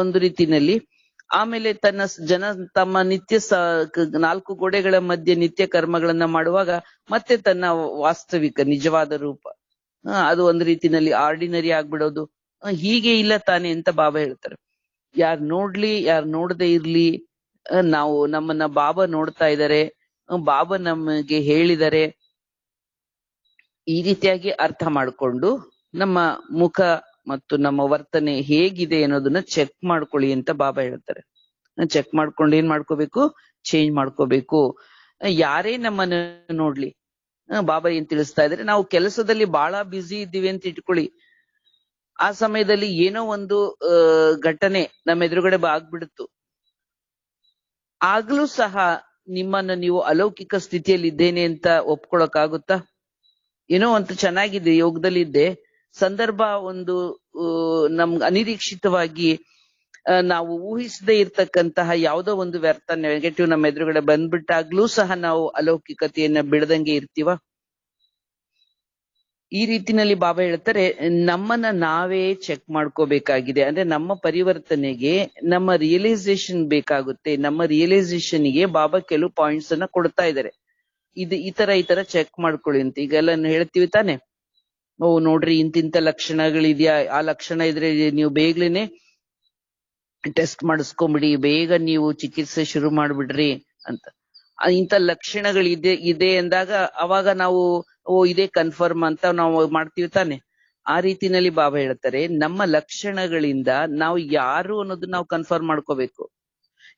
ಒಂದು ರೀತಿನಲ್ಲಿ, ಆಮೇಲೆ ತಮ್ಮ ನಿತ್ಯ 4 ಗೋಡೆಗಳ ಮಧ್ಯೆ ನಿತ್ಯ ಕರ್ಮಗಳನ್ನ ಮಾಡುವಾಗ ಮತ್ತೆ ತನ್ನ ವಾಸ್ತವಿಕ ನಿಜವಾದ ರೂಪ ಅದು ಒಂದು ರೀತಿನಲ್ಲಿ ಆರ್ಡಿನರಿ ಆಗ್ಬಿಡೋದು. ಹೀಗೆ ಇಲ್ಲ ತಾನೆ ಅಂತ ಬಾಬಾ ಹೇಳ್ತಾರೆ. ಯಾರ್ ನೋಡ್ಲಿ ಯಾರ್ ನೋಡದೆ ಇರ್ಲಿ, ನಮ್ಮನ್ನ ಬಾಬಾ ನೋಡ್ತಾ ಇದ್ದಾರೆ, ಬಾಬಾ ನಮಗೆ ಹೇಳಿದರೆ, ಈ ರೀತಿಯಾಗಿ ಅರ್ಥ ಮಾಡ್ಕೊಂಡು ನಮ್ಮ ಮುಖ ಮತ್ತು ನಮ್ಮ ವರ್ತನೆ ಹೇಗಿದೆ ಅನ್ನೋದನ್ನ ಚೆಕ್ ಮಾಡ್ಕೊಳ್ಳಿ ಅಂತ ಬಾಬಾ ಹೇಳ್ತಾರೆ. ಚೆಕ್ ಮಾಡ್ಕೊಂಡು ಏನ್ ಮಾಡ್ಕೋಬೇಕು? ಚೇಂಜ್ ಮಾಡ್ಕೋಬೇಕು. ಯಾರೇ ನಮ್ಮನ್ನ ನೋಡ್ಲಿ, ಬಾಬಾ ಏನ್ ತಿಳಿಸ್ತಾ ಇದ್ರೆ, ನಾವು ಕೆಲಸದಲ್ಲಿ ಬಹಳ ಬ್ಯುಸಿ ಇದ್ದೀವಿ ಅಂತ ಇಟ್ಕೊಳ್ಳಿ. ಆ ಸಮಯದಲ್ಲಿ ಏನೋ ಒಂದು ಘಟನೆ ನಮ್ಮ ಎದುರುಗಡೆ ಆಗ್ಬಿಡುತ್ತು. ಆಗ್ಲೂ ಸಹ ನಿಮ್ಮನ್ನ ನೀವು ಅಲೌಕಿಕ ಸ್ಥಿತಿಯಲ್ಲಿ ಇದ್ದೇನೆ ಅಂತ ಒಪ್ಕೊಳಕ್ಕಾಗುತ್ತಾ? ಏನೋ ಒಂದು ಚೆನ್ನಾಗಿದೆ, ಯೋಗದಲ್ಲಿದ್ದೆ, ಸಂದರ್ಭ ಒಂದು ನಮ್ಗೆ ಅನಿರೀಕ್ಷಿತವಾಗಿ ನಾವು ಊಹಿಸದೇ ಇರ್ತಕ್ಕಂತಹ ಯಾವುದೋ ಒಂದು ವ್ಯರ್ಥ ನೆಗೆಟಿವ್ ನಮ್ಮ ಎದುರುಗಡೆ ಬಂದ್ಬಿಟ್ಟಾಗ್ಲೂ ಸಹ ನಾವು ಅಲೌಕಿಕತೆಯನ್ನ ಬಿಡದಂಗೆ ಇರ್ತೀವ? ಈ ರೀತಿನಲ್ಲಿ ಬಾಬಾ ಹೇಳ್ತಾರೆ, ನಮ್ಮನ್ನ ನಾವೇ ಚೆಕ್ ಮಾಡ್ಕೋಬೇಕಾಗಿದೆ. ಅಂದ್ರೆ ನಮ್ಮ ಪರಿವರ್ತನೆಗೆ ನಮ್ಮ ರಿಯಲೈಸೇಷನ್ ಬೇಕಾಗುತ್ತೆ. ನಮ್ಮ ರಿಯಲೈಸೇಷನ್ಗೆ ಬಾಬಾ ಕೆಲವು ಪಾಯಿಂಟ್ಸ್ ಅನ್ನ ಕೊಡ್ತಾ ಇದ್ದಾರೆ. ಈ ತರ ಚೆಕ್ ಮಾಡ್ಕೊಳ್ಳಿ ಅಂತ. ಈಗೆಲ್ಲ ಹೇಳ್ತೀವಿ ತಾನೆ, ನೋಡ್ರಿ ಇಂತಿಂತ ಲಕ್ಷಣಗಳಿದ್ಯಾ, ಆ ಲಕ್ಷಣ ಇದ್ರೆ ನೀವು ಬೇಗನೆ ಟೆಸ್ಟ್ ಮಾಡಿಸ್ಕೊಂಬಿಡಿ, ಬೇಗ ನೀವು ಚಿಕಿತ್ಸೆ ಶುರು ಮಾಡ್ಬಿಡ್ರಿ ಅಂತ. ಇಂಥ ಲಕ್ಷಣಗಳಿದೆ ಅಂದಾಗ ಅವಾಗ ನಾವು ಇದೇ ಕನ್ಫರ್ಮ್ ಅಂತ ನಾವು ಮಾಡ್ತೀವಿ ತಾನೆ. ಆ ರೀತಿನಲ್ಲಿ ಬಾಬಾ ಹೇಳ್ತಾರೆ, ನಮ್ಮ ಲಕ್ಷಣಗಳಿಂದ ನಾವು ಯಾರು ಅನ್ನೋದನ್ನ ನಾವು ಕನ್ಫರ್ಮ್ ಮಾಡ್ಕೋಬೇಕು.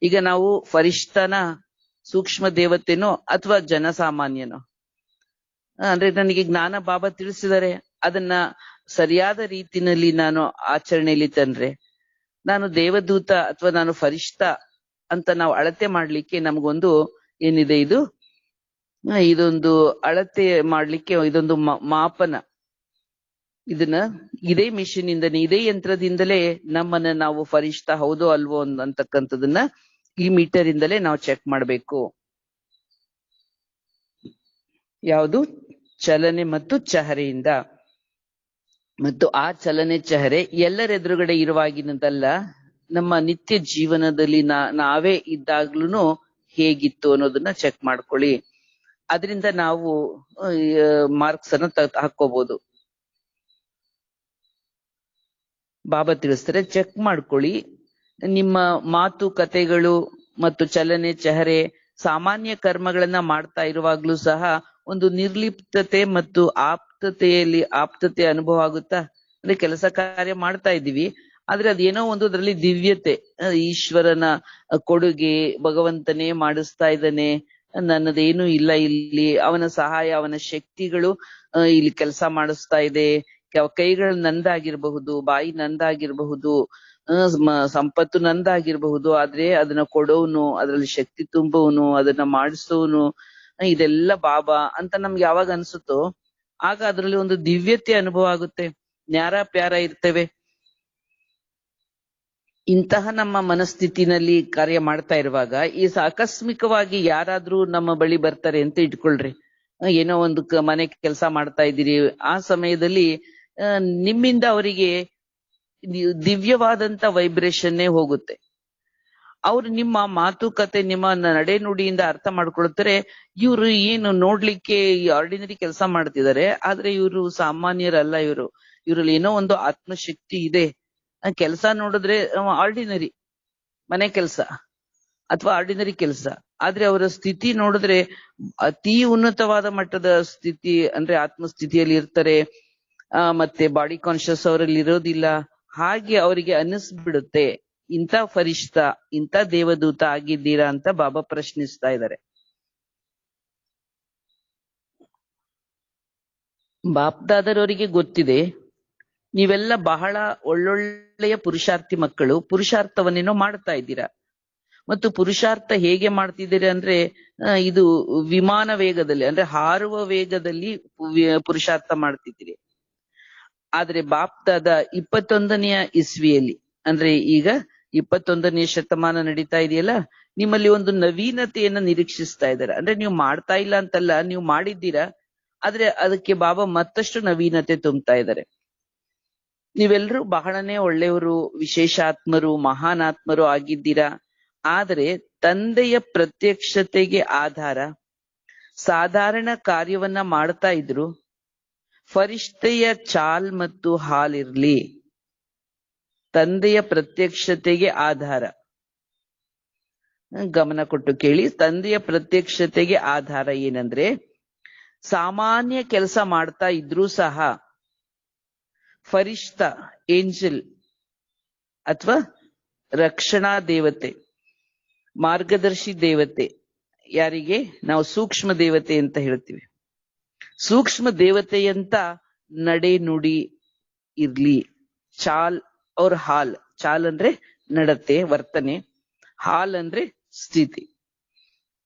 ಈಗ ನಾವು ಫರಿಷ್ಠನ, ಸೂಕ್ಷ್ಮ ದೇವತೆನೋ ಅಥವಾ ಜನಸಾಮಾನ್ಯನೋ? ಅಂದ್ರೆ ನನಗೆ ಜ್ಞಾನ ಬಾಬಾ ತಿಳಿಸಿದರೆ ಅದನ್ನ ಸರಿಯಾದ ರೀತಿನಲ್ಲಿ ನಾನು ಆಚರಣೆಯಲ್ಲಿ ತಂದ್ರೆ ನಾನು ದೇವದೂತ ಅಥವಾ ನಾನು ಫರಿಷ್ಠ ಅಂತ ನಾವು ಅಳತೆ ಮಾಡ್ಲಿಕ್ಕೆ ನಮಗೊಂದು ಏನಿದೆ, ಇದೊಂದು ಅಳತೆ ಮಾಡ್ಲಿಕ್ಕೆ ಇದೊಂದು ಮಾಪನ. ಇದೇ ಮಿಷಿನ್ ಇಂದನೇ, ಇದೇ ಯಂತ್ರದಿಂದಲೇ ನಮ್ಮನ್ನ ನಾವು ಫರಿಷ್ಠ ಹೌದೋ ಅಲ್ವೋ ಅಂತಕ್ಕಂಥದನ್ನ ಈ ಮೀಟರ್ ಇಂದಲೇ ನಾವು ಚೆಕ್ ಮಾಡ್ಬೇಕು. ಯಾವುದು? ಚಲನೆ ಮತ್ತು ಚಹರೆಯಿಂದ. ಮತ್ತು ಆ ಚಲನೆ ಚಹರೆ ಎಲ್ಲರೆದುರುಗಡೆ ಇರುವಾಗಿನದಲ್ಲ, ನಮ್ಮ ನಿತ್ಯ ಜೀವನದಲ್ಲಿ ನಾವೇ ಇದ್ದಾಗ್ಲೂ ಹೇಗಿತ್ತು ಅನ್ನೋದನ್ನ ಚೆಕ್ ಮಾಡ್ಕೊಳ್ಳಿ. ಅದರಿಂದ ನಾವು ಮಾರ್ಕ್ಸ್ ಅನ್ನ ಹಾಕೋಬಹುದು. ಬಾಬಾ ತಿಳಿಸ್ತಾರೆ, ಚೆಕ್ ಮಾಡ್ಕೊಳ್ಳಿ. ನಿಮ್ಮ ಮಾತು ಕತೆಗಳು ಮತ್ತು ಚಲನೆ ಚಹರೆ ಸಾಮಾನ್ಯ ಕರ್ಮಗಳನ್ನ ಮಾಡ್ತಾ ಇರುವಾಗ್ಲೂ ಸಹ ಒಂದು ನಿರ್ಲಿಪ್ತತೆ ಮತ್ತು ಆಪ್ತತೆ ಅನುಭವ ಆಗುತ್ತಾ? ಅಂದ್ರೆ ಕೆಲಸ ಕಾರ್ಯ ಮಾಡ್ತಾ ಇದ್ದೀವಿ, ಆದ್ರೆ ಅದೇನೋ ಒಂದು ಅದರಲ್ಲಿ ದಿವ್ಯತೆ, ಈಶ್ವರನ ಕೊಡುಗೆ, ಭಗವಂತನೇ ಮಾಡಿಸ್ತಾ ಇದ್ದಾನೆ, ನನ್ನದೇನು ಇಲ್ಲ ಇಲ್ಲಿ, ಅವನ ಸಹಾಯ, ಅವನ ಶಕ್ತಿಗಳು ಇಲ್ಲಿ ಕೆಲಸ ಮಾಡಿಸ್ತಾ ಇದೆ. ಕೈಗಳು ನಂದಾಗಿರ್ಬಹುದು, ಬಾಯಿ ನಂದಾಗಿರ್ಬಹುದು, ಸಂಪತ್ತು ನಂದಾಗಿರ್ಬಹುದು, ಆದ್ರೆ ಅದನ್ನ ಕೊಡೋನು, ಅದ್ರಲ್ಲಿ ಶಕ್ತಿ ತುಂಬವನು, ಅದನ್ನ ಮಾಡಿಸೋನು ಇದೆಲ್ಲ ಬಾಬಾ ಅಂತ ನಮ್ಗೆ ಯಾವಾಗ ಅನ್ಸುತ್ತೋ ಆಗ ಅದರಲ್ಲಿ ಒಂದು ದಿವ್ಯತೆ ಅನುಭವ ಆಗುತ್ತೆ, ನ್ಯಾರ ಪ್ಯಾರ ಇರ್ತೇವೆ. ಇಂತಹ ನಮ್ಮ ಮನಸ್ಥಿತಿನಲ್ಲಿ ಕಾರ್ಯ ಮಾಡ್ತಾ ಇರುವಾಗ ಈ ಆಕಸ್ಮಿಕವಾಗಿ ಯಾರಾದ್ರೂ ನಮ್ಮ ಬಳಿ ಬರ್ತಾರೆ ಅಂತ ಇಟ್ಕೊಳ್ರಿ. ಏನೋ ಒಂದು ಮನೆ ಕೆಲಸ ಮಾಡ್ತಾ ಇದ್ದೀರಿ, ಆ ಸಮಯದಲ್ಲಿ ನಿಮ್ಮಿಂದ ಅವರಿಗೆ ದಿವ್ಯವಾದಂತ ವೈಬ್ರೇಷನ್ನೇ ಹೋಗುತ್ತೆ. ಅವ್ರು ನಿಮ್ಮ ಮಾತುಕತೆ, ನಿಮ್ಮ ನಡೆ ನುಡಿಯಿಂದ ಅರ್ಥ ಮಾಡ್ಕೊಳ್ತಾರೆ, ಇವ್ರು ಏನು ನೋಡ್ಲಿಕ್ಕೆ ಆರ್ಡಿನರಿ ಕೆಲಸ ಮಾಡ್ತಿದ್ದಾರೆ, ಆದ್ರೆ ಇವ್ರು ಸಾಮಾನ್ಯರಲ್ಲ, ಇವ್ರಲ್ಲಿ ಏನೋ ಒಂದು ಆತ್ಮಶಕ್ತಿ ಇದೆ. ಕೆಲಸ ನೋಡಿದ್ರೆ ಆರ್ಡಿನರಿ ಮನೆ ಕೆಲಸ ಅಥವಾ ಆರ್ಡಿನರಿ ಕೆಲಸ, ಆದ್ರೆ ಅವರ ಸ್ಥಿತಿ ನೋಡಿದ್ರೆ ಅತಿ ಉನ್ನತವಾದ ಮಟ್ಟದ ಸ್ಥಿತಿ, ಅಂದ್ರೆ ಆತ್ಮಸ್ಥಿತಿಯಲ್ಲಿ ಇರ್ತಾರೆ. ಮತ್ತೆ ಬಾಡಿ ಕಾನ್ಶಿಯಸ್ ಅವರಲ್ಲಿ ಇರೋದಿಲ್ಲ. ಹಾಗೆ ಅವರಿಗೆ ಅನ್ನಿಸ್ಬಿಡುತ್ತೆ, ಇಂಥ ಫರಿಷ್ಠ, ಇಂಥ ದೇವದೂತ ಆಗಿದ್ದೀರಾ ಅಂತ ಬಾಬಾ ಪ್ರಶ್ನಿಸ್ತಾ ಇದ್ದಾರೆ. ಬಾಪ್ದಾದರವರಿಗೆ ಗೊತ್ತಿದೆ, ನೀವೆಲ್ಲ ಬಹಳ ಒಳ್ಳೊಳ್ಳೆಯ ಪುರುಷಾರ್ಥಿ ಮಕ್ಕಳು, ಪುರುಷಾರ್ಥವನ್ನೇನೋ ಮಾಡ್ತಾ ಇದ್ದೀರಾ. ಮತ್ತು ಪುರುಷಾರ್ಥ ಹೇಗೆ ಮಾಡ್ತಿದ್ದೀರಿ ಅಂದ್ರೆ, ಇದು ವಿಮಾನ ವೇಗದಲ್ಲಿ, ಅಂದ್ರೆ ಹಾರುವ ವೇಗದಲ್ಲಿ ಪುರುಷಾರ್ಥ ಮಾಡ್ತಿದ್ದೀರಿ. ಆದ್ರೆ ಬಾಪ್ದಾದ 21ನೆಯ ಇಸ್ವಿಯಲ್ಲಿ, ಅಂದ್ರೆ ಈಗ 21ನೇ ಶತಮಾನ ನಡೀತಾ ಇದೆಯಲ್ಲ, ನಿಮ್ಮಲ್ಲಿ ಒಂದು ನವೀನತೆಯನ್ನ ನಿರೀಕ್ಷಿಸ್ತಾ ಇದ್ದಾರೆ. ಅಂದ್ರೆ ನೀವು ಮಾಡ್ತಾ ಇಲ್ಲ ಅಂತಲ್ಲ, ನೀವು ಮಾಡಿದ್ದೀರಾ, ಆದ್ರೆ ಅದಕ್ಕೆ ಬಾಬಾ ಮತ್ತಷ್ಟು ನವೀನತೆ ತುಂಬ್ತಾ ಇದ್ದಾರೆ. ನೀವೆಲ್ಲರೂ ಬಹಳನೇ ಒಳ್ಳೆಯವರು, ವಿಶೇಷಾತ್ಮರು, ಮಹಾನಾತ್ಮರು ಆಗಿದ್ದೀರಾ. ಆದರೆ ತಂದೆಯ ಪ್ರತ್ಯಕ್ಷತೆಗೆ ಆಧಾರ ಸಾಧಾರಣ ಕಾರ್ಯವನ್ನ ಮಾಡ್ತಾ ಇದ್ರು, ಫರಿಷ್ಠೆಯ ಚಾಲ್ ಮತ್ತು ಹಾಲಿರ್ಲಿ. ತಂದೆಯ ಪ್ರತ್ಯಕ್ಷತೆಗೆ ಆಧಾರ, ಗಮನ ಕೊಟ್ಟು ಕೇಳಿ. ತಂದೆಯ ಪ್ರತ್ಯಕ್ಷತೆಗೆ ಆಧಾರ ಏನಂದ್ರೆ, ಸಾಮಾನ್ಯ ಕೆಲಸ ಮಾಡ್ತಾ ಇದ್ರೂ ಸಹ ಫರಿಷ್ಠ, ಏಂಜಲ್ ಅಥವಾ ರಕ್ಷಣಾ ದೇವತೆ, ಮಾರ್ಗದರ್ಶಿ ದೇವತೆ, ಯಾರಿಗೆ ನಾವು ಸೂಕ್ಷ್ಮ ದೇವತೆ ಅಂತ ಹೇಳ್ತೀವಿ, ಸೂಕ್ಷ್ಮ ದೇವತೆಯಂತ ನಡೆ ನುಡಿ ಇರ್ಲಿ. ಚಾಲ್ ಅವ್ರ ಹಾಲ್, ಚಾಲ್ ಅಂದ್ರೆ ನಡತೆ, ವರ್ತನೆ, ಹಾಲ್ ಅಂದ್ರೆ ಸ್ಥಿತಿ.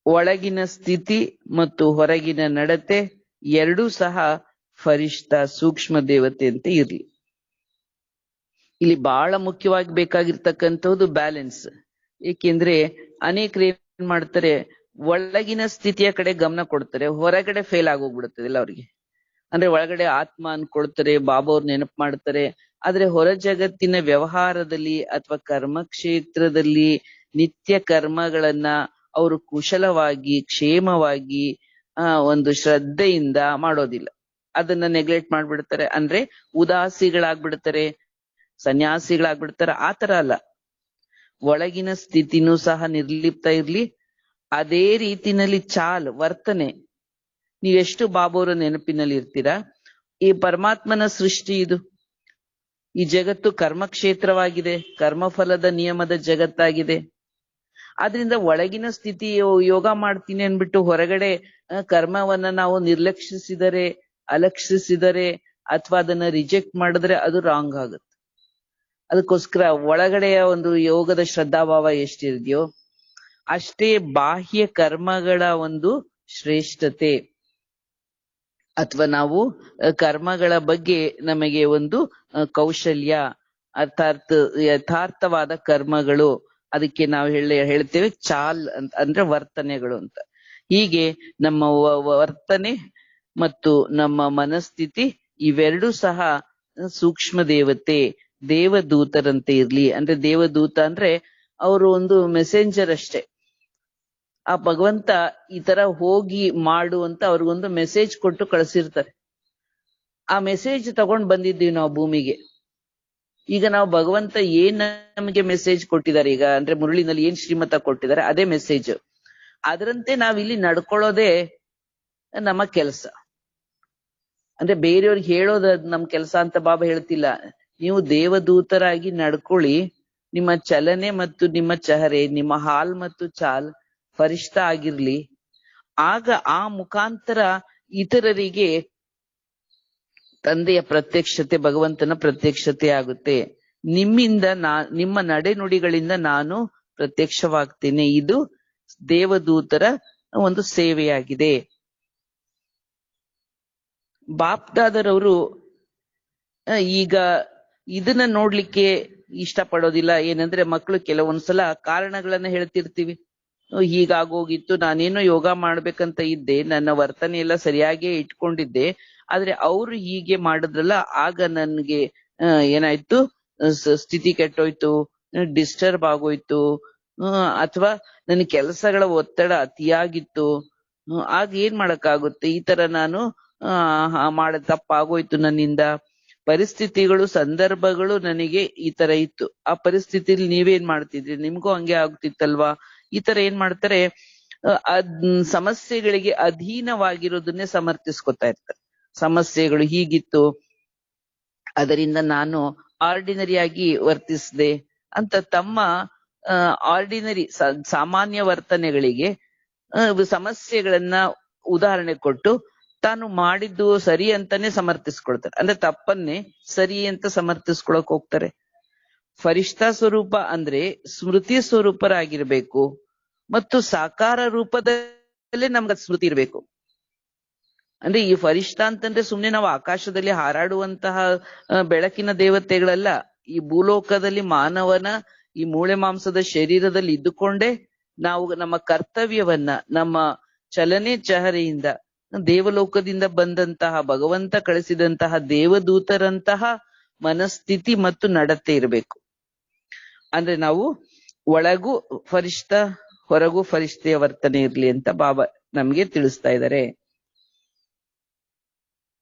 ಒಳಗಿನ ಸ್ಥಿತಿ ಮತ್ತು ಹೊರಗಿನ ನಡತೆ ಎರಡೂ ಸಹ ಫರಿಷ್ಠ, ಸೂಕ್ಷ್ಮ ದೇವತೆ ಅಂತ ಇರ್ಲಿ. ಇಲ್ಲಿ ಬಹಳ ಮುಖ್ಯವಾಗಿ ಬೇಕಾಗಿರ್ತಕ್ಕಂಥದ್ದು ಬ್ಯಾಲೆನ್ಸ್. ಏಕೆಂದ್ರೆ ಅನೇಕರು ಏನ್ ಮಾಡ್ತಾರೆ, ಒಳಗಿನ ಸ್ಥಿತಿಯ ಕಡೆ ಗಮನ ಕೊಡ್ತಾರೆ, ಹೊರಗಡೆ ಫೇಲ್ ಆಗೋಗ್ಬಿಡುತ್ತದಿಲ್ಲ ಅವ್ರಿಗೆ. ಅಂದ್ರೆ ಒಳಗಡೆ ಆತ್ಮ ಅನ್ಕೊಳ್ತಾರೆ, ಬಾಬಾ ಅವ್ರು ನೆನಪು ಮಾಡ್ತಾರೆ, ಆದ್ರೆ ಹೊರ ಜಗತ್ತಿನ ವ್ಯವಹಾರದಲ್ಲಿ ಅಥವಾ ಕರ್ಮ ಕ್ಷೇತ್ರದಲ್ಲಿ ನಿತ್ಯ ಕರ್ಮಗಳನ್ನ ಅವರು ಕುಶಲವಾಗಿ, ಕ್ಷೇಮವಾಗಿ, ಒಂದು ಶ್ರದ್ಧೆಯಿಂದ ಮಾಡೋದಿಲ್ಲ. ಅದನ್ನ ನೆಗ್ಲೆಕ್ಟ್ ಮಾಡ್ಬಿಡ್ತಾರೆ, ಅಂದ್ರೆ ಉದಾಸಿಗಳಾಗ್ಬಿಡ್ತಾರೆ, ಸನ್ಯಾಸಿಗಳಾಗ್ಬಿಡ್ತಾರೆ. ಆತರ ಅಲ್ಲ, ಒಳಗಿನ ಸ್ಥಿತಿನೂ ಸಹ ನಿರ್ಲಿಪ್ತ ಇರ್ಲಿ. ಅದೇ ರೀತಿನಲ್ಲಿ ಚಾಲ್, ವರ್ತನೆ. ನೀವೆಷ್ಟು ಬಾಬೋರ ನೆನಪಿನಲ್ಲಿ ಇರ್ತೀರಾ. ಈ ಪರಮಾತ್ಮನ ಸೃಷ್ಟಿ ಇದು. ಈ ಜಗತ್ತು ಕರ್ಮಕ್ಷೇತ್ರವಾಗಿದೆ, ಕರ್ಮಫಲದ ನಿಯಮದ ಜಗತ್ತಾಗಿದೆ. ಆದ್ರಿಂದ ಒಳಗಿನ ಸ್ಥಿತಿ ಯೋಗ ಮಾಡ್ತೀನಿ ಅನ್ಬಿಟ್ಟು ಹೊರಗಡೆ ಕರ್ಮವನ್ನ ನಾವು ನಿರ್ಲಕ್ಷಿಸಿದರೆ, ಅಲಕ್ಷಿಸಿದರೆ ಅಥವಾ ಅದನ್ನ ರಿಜೆಕ್ಟ್ ಮಾಡಿದ್ರೆ ಅದು ರಾಂಗ್ ಆಗುತ್ತೆ. ಅದಕ್ಕೋಸ್ಕರ ಒಳಗಡೆಯ ಒಂದು ಯೋಗದ ಶ್ರದ್ಧಾಭಾವ ಎಷ್ಟಿದೆಯೋ ಅಷ್ಟೇ ಬಾಹ್ಯ ಕರ್ಮಗಳ ಒಂದು ಶ್ರೇಷ್ಠತೆ, ಅಥವಾ ನಾವು ಕರ್ಮಗಳ ಬಗ್ಗೆ ನಮಗೆ ಒಂದು ಕೌಶಲ್ಯ, ಅರ್ಥಾತ್ ಯಥಾರ್ಥವಾದ ಕರ್ಮಗಳು, ಅದಕ್ಕೆ ನಾವು ಹೇಳ್ತೇವೆ ಚಾಲ್ ಅಂತ, ಅಂದ್ರೆ ವರ್ತನೆಗಳು ಅಂತ. ಹೀಗೆ ನಮ್ಮ ವರ್ತನೆ ಮತ್ತು ನಮ್ಮ ಮನಸ್ಥಿತಿ ಇವೆರಡೂ ಸಹ ಸೂಕ್ಷ್ಮ ದೇವತೆ, ದೇವದೂತರಂತೆ ಇರ್ಲಿ. ಅಂದ್ರೆ ದೇವದೂತ ಅಂದ್ರೆ ಅವರು ಒಂದು ಮೆಸೆಂಜರ್ ಅಷ್ಟೇ. ಆ ಭಗವಂತ ಈ ತರ ಹೋಗಿ ಮಾಡು ಅಂತ ಅವ್ರಿಗೊಂದು ಮೆಸೇಜ್ ಕೊಟ್ಟು ಕಳಿಸಿರ್ತಾರೆ. ಆ ಮೆಸೇಜ್ ತಗೊಂಡ್ ಬಂದಿದ್ದೀವಿ ನಾವು ಭೂಮಿಗೆ. ಈಗ ನಾವು ಭಗವಂತ ಏನ್ ನಮಗೆ ಮೆಸೇಜ್ ಕೊಟ್ಟಿದ್ದಾರೆ, ಈಗ ಅಂದ್ರೆ ಮುರುಳಿನಲ್ಲಿ ಏನ್ ಶ್ರೀಮತ ಕೊಟ್ಟಿದ್ದಾರೆ ಅದೇ ಮೆಸೇಜ್. ಅದರಂತೆ ನಾವಿಲ್ಲಿ ನಡ್ಕೊಳ್ಳೋದೇ ನಮ್ಮ ಕೆಲಸ. ಅಂದ್ರೆ ಬೇರೆಯವ್ರಿಗೆ ಹೇಳೋದು ನಮ್ ಕೆಲಸ ಅಂತ ಬಾಬಾ ಹೇಳ್ತಿಲ್ಲ. ನೀವು ದೇವದೂತರಾಗಿ ನಡ್ಕೊಳ್ಳಿ, ನಿಮ್ಮ ಚಲನೆ ಮತ್ತು ನಿಮ್ಮ ಚಹರೆ, ನಿಮ್ಮ ಹಾಲ್ ಮತ್ತು ಚಾಲ್ ಫರಿಷ್ಠ ಆಗಿರ್ಲಿ. ಆಗ ಆ ಮುಖಾಂತರ ಇತರರಿಗೆ ತಂದೆಯ ಪ್ರತ್ಯಕ್ಷತೆ, ಭಗವಂತನ ಪ್ರತ್ಯಕ್ಷತೆ ಆಗುತ್ತೆ. ನಿಮ್ಮಿಂದ ನಿಮ್ಮ ನಡೆ ನುಡಿಗಳಿಂದ ನಾನು ಪ್ರತ್ಯಕ್ಷವಾಗ್ತೇನೆ. ಇದು ದೇವದೂತರ ಒಂದು ಸೇವೆಯಾಗಿದೆ. ಬಾಪ್ದಾದರವರು ಈಗ ಇದನ್ನ ನೋಡ್ಲಿಕ್ಕೆ ಇಷ್ಟಪಡೋದಿಲ್ಲ. ಏನಂದ್ರೆ ಮಕ್ಕಳು ಕೆಲವೊಂದ್ಸಲ ಕಾರಣಗಳನ್ನ ಹೇಳ್ತಿರ್ತೀವಿ. ಹೀಗಾಗೋಗಿತ್ತು, ನಾನೇನೋ ಯೋಗ ಮಾಡ್ಬೇಕಂತ ಇದ್ದೆ, ನನ್ನ ವರ್ತನೆ ಎಲ್ಲ ಸರಿಯಾಗೇ ಇಟ್ಕೊಂಡಿದ್ದೆ, ಆದ್ರೆ ಅವ್ರು ಹೀಗೆ ಮಾಡಿದ್ರಲ್ಲ, ಆಗ ನನ್ಗೆ ಏನಾಯ್ತು, ಸ್ಥಿತಿ ಕೆಟ್ಟೋಯ್ತು, ಡಿಸ್ಟರ್ಬ್ ಆಗೋಯ್ತು, ಅಥವಾ ನನ್ನ ಕೆಲಸಗಳ ಒತ್ತಡ ಅತಿಯಾಗಿತ್ತು, ಆಗ ಏನ್ ಮಾಡಕ್ಕಾಗುತ್ತೆ? ಈ ತರ ನಾನು ಮಾಡ ತಪ್ಪಾಗೋಯ್ತು ನನ್ನಿಂದ, ಪರಿಸ್ಥಿತಿಗಳು ಸಂದರ್ಭಗಳು ನನಗೆ ಈ ತರ ಇತ್ತು, ಆ ಪರಿಸ್ಥಿತಿಲಿ ನೀವೇನ್ ಮಾಡ್ತಿದ್ರಿ, ನಿಮ್ಗೂ ಹಂಗೆ ಆಗ್ತಿತ್ತಲ್ವಾ? ಈ ತರ ಏನ್ ಮಾಡ್ತಾರೆ, ಸಮಸ್ಯೆಗಳಿಗೆ ಅಧೀನವಾಗಿರೋದನ್ನೇ ಸಮರ್ಥಿಸ್ಕೊತಾ ಇರ್ತಾರೆ. ಸಮಸ್ಯೆಗಳು ಹೀಗಿತ್ತು, ಅದರಿಂದ ನಾನು ಆರ್ಡಿನರಿ ಆಗಿ ವರ್ತಿಸಿದೆ ಅಂತ ತಮ್ಮ ಆರ್ಡಿನರಿ ಸಾಮಾನ್ಯ ವರ್ತನೆಗಳಿಗೆ ಸಮಸ್ಯೆಗಳನ್ನ ಉದಾಹರಣೆ ಕೊಟ್ಟು ತಾನು ಮಾಡಿದ್ದು ಸರಿ ಅಂತಾನೆ ಸಮರ್ಥಿಸ್ಕೊಳ್ತಾರೆ. ಅಂದ್ರೆ ತಪ್ಪನ್ನೇ ಸರಿ ಅಂತ ಸಮರ್ಥಿಸ್ಕೊಳಕ್ ಹೋಗ್ತಾರೆ. ಫರಿಷ್ಠಾ ಸ್ವರೂಪ ಅಂದ್ರೆ ಸ್ಮೃತಿ ಸ್ವರೂಪರಾಗಿರ್ಬೇಕು ಮತ್ತು ಸಾಕಾರ ರೂಪದಲ್ಲೇ ನಮ್ಗೆ ಸ್ಮೃತಿ ಇರ್ಬೇಕು. ಅಂದ್ರೆ ಈ ಫರಿಷ್ಠಾ ಅಂತಂದ್ರೆ ಸುಮ್ನೆ ನಾವು ಆಕಾಶದಲ್ಲಿ ಹಾರಾಡುವಂತಹ ಬೆಳಕಿನ ದೇವತೆಗಳಲ್ಲ. ಈ ಭೂಲೋಕದಲ್ಲಿ ಮಾನವನ ಈ ಮೂಳೆ ಮಾಂಸದ ಶರೀರದಲ್ಲಿ ಇದ್ದುಕೊಂಡೇ ನಾವು ನಮ್ಮ ಕರ್ತವ್ಯವನ್ನ ನಮ್ಮ ಚಲನೆ ಚಹರೆಯಿಂದ ದೇವಲೋಕದಿಂದ ಬಂದಂತಹ ಭಗವಂತ ಕಳಿಸಿದಂತಹ ದೇವದೂತರಂತಹ ಮನಸ್ಥಿತಿ ಮತ್ತು ನಡತೆ ಇರಬೇಕು. ಅಂದ್ರೆ ನಾವು ಒಳಗೂ ಫರಿಷ್ಠ, ಹೊರಗೂ ಫರಿಷ್ಠೆಯ ವರ್ತನೆ ಇರ್ಲಿ ಅಂತ ಬಾಬಾ ನಮ್ಗೆ ತಿಳಿಸ್ತಾ ಇದ್ದಾರೆ.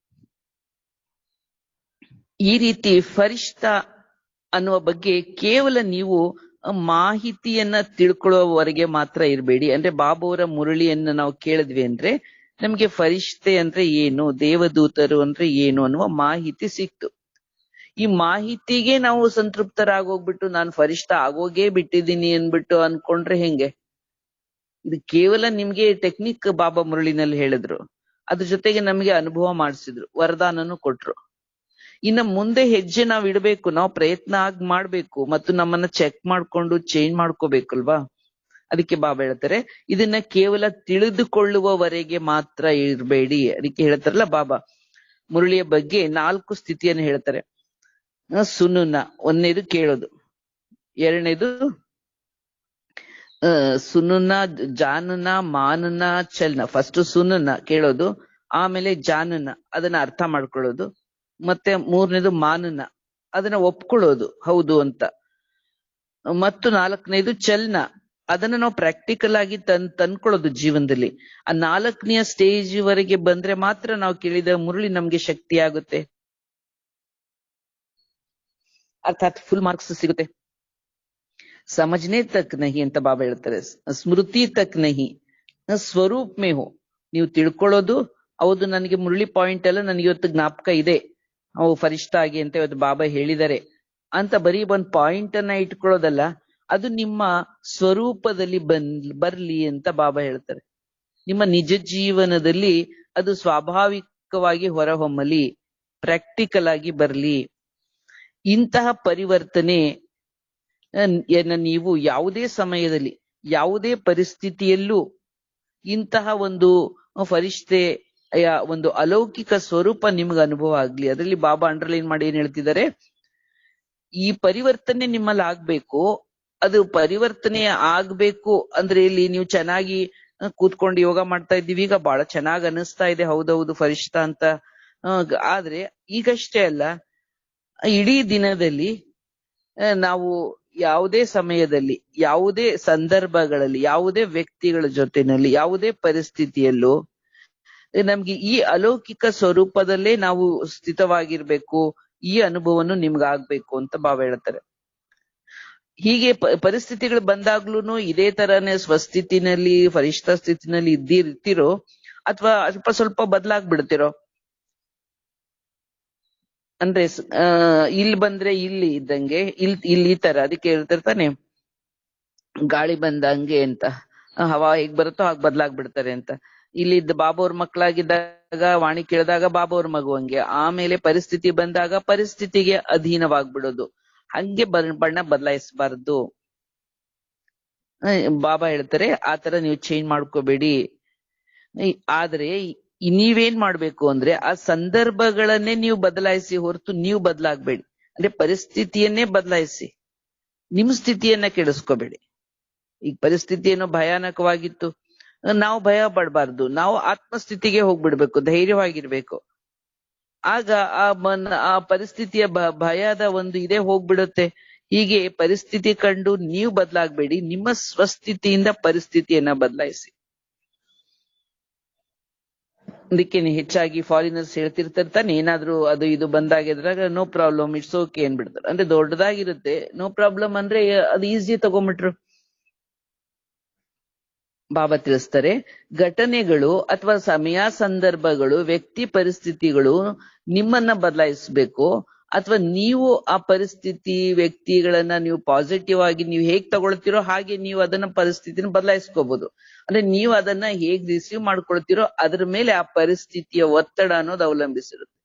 ಈ ರೀತಿ ಫರಿಷ್ಠ ಅನ್ನುವ ಬಗ್ಗೆ ಕೇವಲ ನೀವು ಮಾಹಿತಿಯನ್ನ ತಿಳ್ಕೊಳ್ಳೋವರೆಗೆ ಮಾತ್ರ ಇರಬೇಡಿ. ಅಂದ್ರೆ ಬಾಬಾವರ ಮುರಳಿಯನ್ನ ನಾವು ಕೇಳಿದ್ವಿ ಅಂದ್ರೆ ನಮ್ಗೆ ಫರಿಷ್ಠೆ ಅಂದ್ರೆ ಏನು, ದೇವದೂತರು ಅಂದ್ರೆ ಏನು ಅನ್ನುವ ಮಾಹಿತಿ ಸಿಕ್ತು. ಈ ಮಾಹಿತಿಗೆ ನಾವು ಸಂತೃಪ್ತರಾಗೋಗ್ಬಿಟ್ಟು ನಾನು ಫರಿಷ್ಠ ಆಗೋಗೇ ಬಿಟ್ಟಿದ್ದೀನಿ ಅನ್ಬಿಟ್ಟು ಅನ್ಕೊಂಡ್ರೆ ಹೆಂಗೆ? ಇದು ಕೇವಲ ನಿಮ್ಗೆ ಟೆಕ್ನಿಕ್ ಬಾಬಾ ಮುರಳಿನಲ್ಲಿ ಹೇಳಿದ್ರು, ಅದ್ರ ಜೊತೆಗೆ ನಮ್ಗೆ ಅನುಭವ ಮಾಡಿಸಿದ್ರು, ವರದಾನನು ಕೊಟ್ರು. ಇನ್ನ ಮುಂದೆ ಹೆಜ್ಜೆ ನಾವ್ ಇಡ್ಬೇಕು, ನಾವು ಪ್ರಯತ್ನ ಮಾಡ್ಬೇಕು ಮತ್ತು ನಮ್ಮನ್ನ ಚೆಕ್ ಮಾಡ್ಕೊಂಡು ಚೇಂಜ್ ಮಾಡ್ಕೋಬೇಕಲ್ವಾ? ಅದಕ್ಕೆ ಬಾಬಾ ಹೇಳ್ತಾರೆ ಇದನ್ನ ಕೇವಲ ತಿಳಿದುಕೊಳ್ಳುವವರೆಗೆ ಮಾತ್ರ ಇರ್ಬೇಡಿ. ಅದಕ್ಕೆ ಹೇಳ್ತಾರಲ್ಲ ಬಾಬಾ ಮುರಳಿಯ ಬಗ್ಗೆ 4 ಸ್ಥಿತಿಯನ್ನು ಹೇಳ್ತಾರೆ. ಸುನುನ, ಒಂದನೇದು ಕೇಳೋದು, ಎರಡನೇದು ಸುನುನ, ಜಾನುನ, ಮಾನುನ, ಚಲನ. ಫಸ್ಟ್ ಸುನುನ ಕೇಳೋದು, ಆಮೇಲೆ ಜಾನುನ ಅದನ್ನ ಅರ್ಥ ಮಾಡ್ಕೊಳ್ಳೋದು, ಮತ್ತೆ ಮೂರನೇದು ಮಾನುನ ಅದನ್ನ ಒಪ್ಕೊಳ್ಳೋದು ಹೌದು ಅಂತ, ಮತ್ತು 4ನೇದು ಚಲನ ಅದನ್ನ ನಾವು ಪ್ರಾಕ್ಟಿಕಲ್ ಆಗಿ ತಂದ್ಕೊಳ್ಳೋದು ಜೀವನದಲ್ಲಿ. ಆ 4ನೆಯ ಸ್ಟೇಜ್ ವರೆಗೆ ಬಂದ್ರೆ ಮಾತ್ರ ನಾವು ಕೇಳಿದ ಮುರಳಿ ನಮ್ಗೆ ಶಕ್ತಿ ಆಗುತ್ತೆ, ಅರ್ಥಾತ್ ಫುಲ್ ಮಾರ್ಕ್ಸ್ ಸಿಗುತ್ತೆ. ಸಮಜ್ನೆ ತಕ್ ನಹಿ ಅಂತ ಬಾಬಾ ಹೇಳ್ತಾರೆ, ಸ್ಮೃತಿ ತಕ್ ನಹಿ ಸ್ವರೂಪ್ ಮೇ ಹೋ. ನೀವು ತಿಳ್ಕೊಳ್ಳೋದು ಹೌದು, ನನಗೆ ಮುರಳಿ ಪಾಯಿಂಟ್ ಎಲ್ಲ ನನಗೆ ಇವತ್ತು ಜ್ಞಾಪಕ ಇದೆ, ಅವು ಫರಿಷ್ಠ ಆಗಿ ಅಂತ ಇವತ್ತು ಬಾಬಾ ಹೇಳಿದ್ದಾರೆ ಅಂತ ಬರೀ ಒಂದ್ ಪಾಯಿಂಟ್ ಅನ್ನ ಇಟ್ಕೊಳ್ಳೋದಲ್ಲ, ಅದು ನಿಮ್ಮ ಸ್ವರೂಪದಲ್ಲಿ ಬರ್ಲಿ ಅಂತ ಬಾಬಾ ಹೇಳ್ತಾರೆ. ನಿಮ್ಮ ನಿಜ ಜೀವನದಲ್ಲಿ ಅದು ಸ್ವಾಭಾವಿಕವಾಗಿ ಹೊರಹೊಮ್ಮಲಿ, ಪ್ರಾಕ್ಟಿಕಲ್ ಆಗಿ ಬರ್ಲಿ. ಇಂತಹ ಪರಿವರ್ತನೆ ನೀವು ಯಾವುದೇ ಸಮಯದಲ್ಲಿ ಯಾವುದೇ ಪರಿಸ್ಥಿತಿಯಲ್ಲೂ ಇಂತಹ ಒಂದು ಫರಿಷ್ಠೆಯ ಒಂದು ಅಲೌಕಿಕ ಸ್ವರೂಪ ನಿಮ್ಗೆ ಅನುಭವ ಆಗ್ಲಿ. ಅದರಲ್ಲಿ ಬಾಬಾ ಅಂಡರ್ಲೈನ್ ಮಾಡಿ ಏನ್ ಹೇಳ್ತಿದ್ದಾರೆ, ಈ ಪರಿವರ್ತನೆ ನಿಮ್ಮಲ್ಲಿ ಆಗ್ಬೇಕು. ಅದು ಪರಿವರ್ತನೆ ಆಗ್ಬೇಕು ಅಂದ್ರೆ ಇಲ್ಲಿ ನೀವು ಚೆನ್ನಾಗಿ ಕೂತ್ಕೊಂಡು ಯೋಗ ಮಾಡ್ತಾ ಇದ್ದೀವಿ, ಈಗ ಬಹಳ ಚೆನ್ನಾಗಿ ಅನಿಸ್ತಾ ಇದೆ, ಹೌದೌದು ಫರಿಷ್ಠ ಅಂತ. ಆದ್ರೆ ಈಗಷ್ಟೇ ಅಲ್ಲ, ಇಡೀ ದಿನದಲ್ಲಿ ನಾವು ಯಾವುದೇ ಸಮಯದಲ್ಲಿ ಯಾವುದೇ ಸಂದರ್ಭಗಳಲ್ಲಿ ಯಾವುದೇ ವ್ಯಕ್ತಿಗಳ ಜೊತೆನಲ್ಲಿ ಯಾವುದೇ ಪರಿಸ್ಥಿತಿಯಲ್ಲೂ ನಮ್ಗೆ ಈ ಅಲೌಕಿಕ ಸ್ವರೂಪದಲ್ಲೇ ನಾವು ಸ್ಥಿತವಾಗಿರ್ಬೇಕು, ಈ ಅನುಭವನು ನಿಮ್ಗಾಗ್ಬೇಕು ಅಂತ ಬಾಬಾ ಹೇಳ್ತಾರೆ. ಹೀಗೆ ಪರಿಸ್ಥಿತಿಗಳು ಬಂದಾಗ್ಲೂ ಇದೇ ತರನೇ ಸ್ವಸ್ಥಿತಿನಲ್ಲಿ ಫರಿಷ್ಠ ಸ್ಥಿತಿನಲ್ಲಿ ಇರ್ತಿರೋ ಅಥವಾ ಸ್ವಲ್ಪ ಬದಲಾಗ್ಬಿಡ್ತಿರೋ? ಅಂದ್ರೆ ಇಲ್ಲಿ ಬಂದ್ರೆ ಇಲ್ಲಿ ಇದ್ದಂಗೆ, ಇಲ್ಲಿ ಈ ತರ. ಅದಕ್ಕೆ ಹೇಳ್ತಿರ್ತಾನೆ ಗಾಳಿ ಬಂದಂಗೆ ಅಂತ, ಹವಾ ಹೇಗ್ ಬರುತ್ತೋ ಹಾಗೆ ಬದಲಾಗ್ಬಿಡ್ತಾರೆ ಅಂತ. ಇಲ್ಲಿದ್ದ ಬಾಬಾವ್ರ ಮಕ್ಕಳಾಗಿದ್ದಾಗ ವಾಣಿ ಕೇಳಿದಾಗ ಬಾಬಾವ್ರ ಮಗುವಂಗೆ, ಆಮೇಲೆ ಪರಿಸ್ಥಿತಿ ಬಂದಾಗ ಪರಿಸ್ಥಿತಿಗೆ ಅಧೀನವಾಗ್ಬಿಡೋದು. ಹಂಗೆ ಬಣ್ಣ ಬದಲಾಯಿಸಬಾರ್ದು. ಬಾಬಾ ಹೇಳ್ತಾರೆ ಆತರ ನೀವು ಚೇಂಜ್ ಮಾಡ್ಕೋಬೇಡಿ. ಆದ್ರೆ ನೀವೇನ್ ಮಾಡ್ಬೇಕು ಅಂದ್ರೆ ಆ ಸಂದರ್ಭಗಳನ್ನೇ ನೀವು ಬದಲಾಯಿಸಿ ಹೊರತು ನೀವು ಬದಲಾಗ್ಬೇಡಿ. ಅಂದ್ರೆ ಪರಿಸ್ಥಿತಿಯನ್ನೇ ಬದಲಾಯಿಸಿ, ನಿಮ್ ಸ್ಥಿತಿಯನ್ನ ಕೆಡಿಸ್ಕೋಬೇಡಿ. ಈಗ ಪರಿಸ್ಥಿತಿ ಏನೋ ಭಯಾನಕವಾಗಿತ್ತು, ನಾವು ಭಯ ಪಡಬಾರ್ದು, ನಾವು ಆತ್ಮಸ್ಥಿತಿಗೆ ಹೋಗ್ಬಿಡ್ಬೇಕು, ಧೈರ್ಯವಾಗಿರ್ಬೇಕು. ಆಗ ಆ ಪರಿಸ್ಥಿತಿಯ ಭಯದ ಒಂದು ಇದೇ ಹೋಗ್ಬಿಡುತ್ತೆ. ಹೀಗೆ ಪರಿಸ್ಥಿತಿ ಕಂಡು ನೀವು ಬದಲಾಗಬೇಡಿ, ನಿಮ್ಮ ಸ್ವಸ್ಥಿತಿಯಿಂದ ಪರಿಸ್ಥಿತಿಯನ್ನ ಬದಲಾಯಿಸಿ. ಅದಕ್ಕೆ ಹೆಚ್ಚಾಗಿ ಫಾರಿನರ್ಸ್ ಹೇಳ್ತಿರ್ತಾನೆ, ಏನಾದ್ರೂ ಅದು ಇದು ಬಂದಾಗಿದ್ರಾಗ ನೋ ಪ್ರಾಬ್ಲಮ್, ಇಟ್ಸ್ ಓಕೆ ಅನ್ಬಿಡ್ತಾರೆ. ಅಂದ್ರೆ ದೊಡ್ಡದಾಗಿರುತ್ತೆ, ನೋ ಪ್ರಾಬ್ಲಮ್ ಅಂದ್ರೆ ಅದು ಈಸಿ ತಗೊಂಬಿಟ್ರು. ಬಾಬಾ ತಿಳಿಸ್ತಾರೆ, ಘಟನೆಗಳು ಅಥವಾ ಸಮಯ ಸಂದರ್ಭಗಳು, ವ್ಯಕ್ತಿ ಪರಿಸ್ಥಿತಿಗಳು ನಿಮ್ಮನ್ನ ಬದಲಾಯಿಸ್ಬೇಕು, ಅಥವಾ ನೀವು ಆ ಪರಿಸ್ಥಿತಿ ವ್ಯಕ್ತಿಗಳನ್ನ ನೀವು ಪಾಸಿಟಿವ್ ಆಗಿ ನೀವು ಹೇಗ್ ತಗೊಳ್ತೀರೋ ಹಾಗೆ ನೀವು ಅದನ್ನ ಪರಿಸ್ಥಿತಿನ ಬದಲಾಯಿಸ್ಕೋಬಹುದು. ಅಂದ್ರೆ ನೀವು ಅದನ್ನ ಹೇಗ್ ರಿಸೀವ್ ಮಾಡ್ಕೊಳ್ತೀರೋ ಅದ್ರ ಮೇಲೆ ಆ ಪರಿಸ್ಥಿತಿಯ ಒತ್ತಡ ಅನ್ನೋದು ಅವಲಂಬಿಸಿರುತ್ತೆ.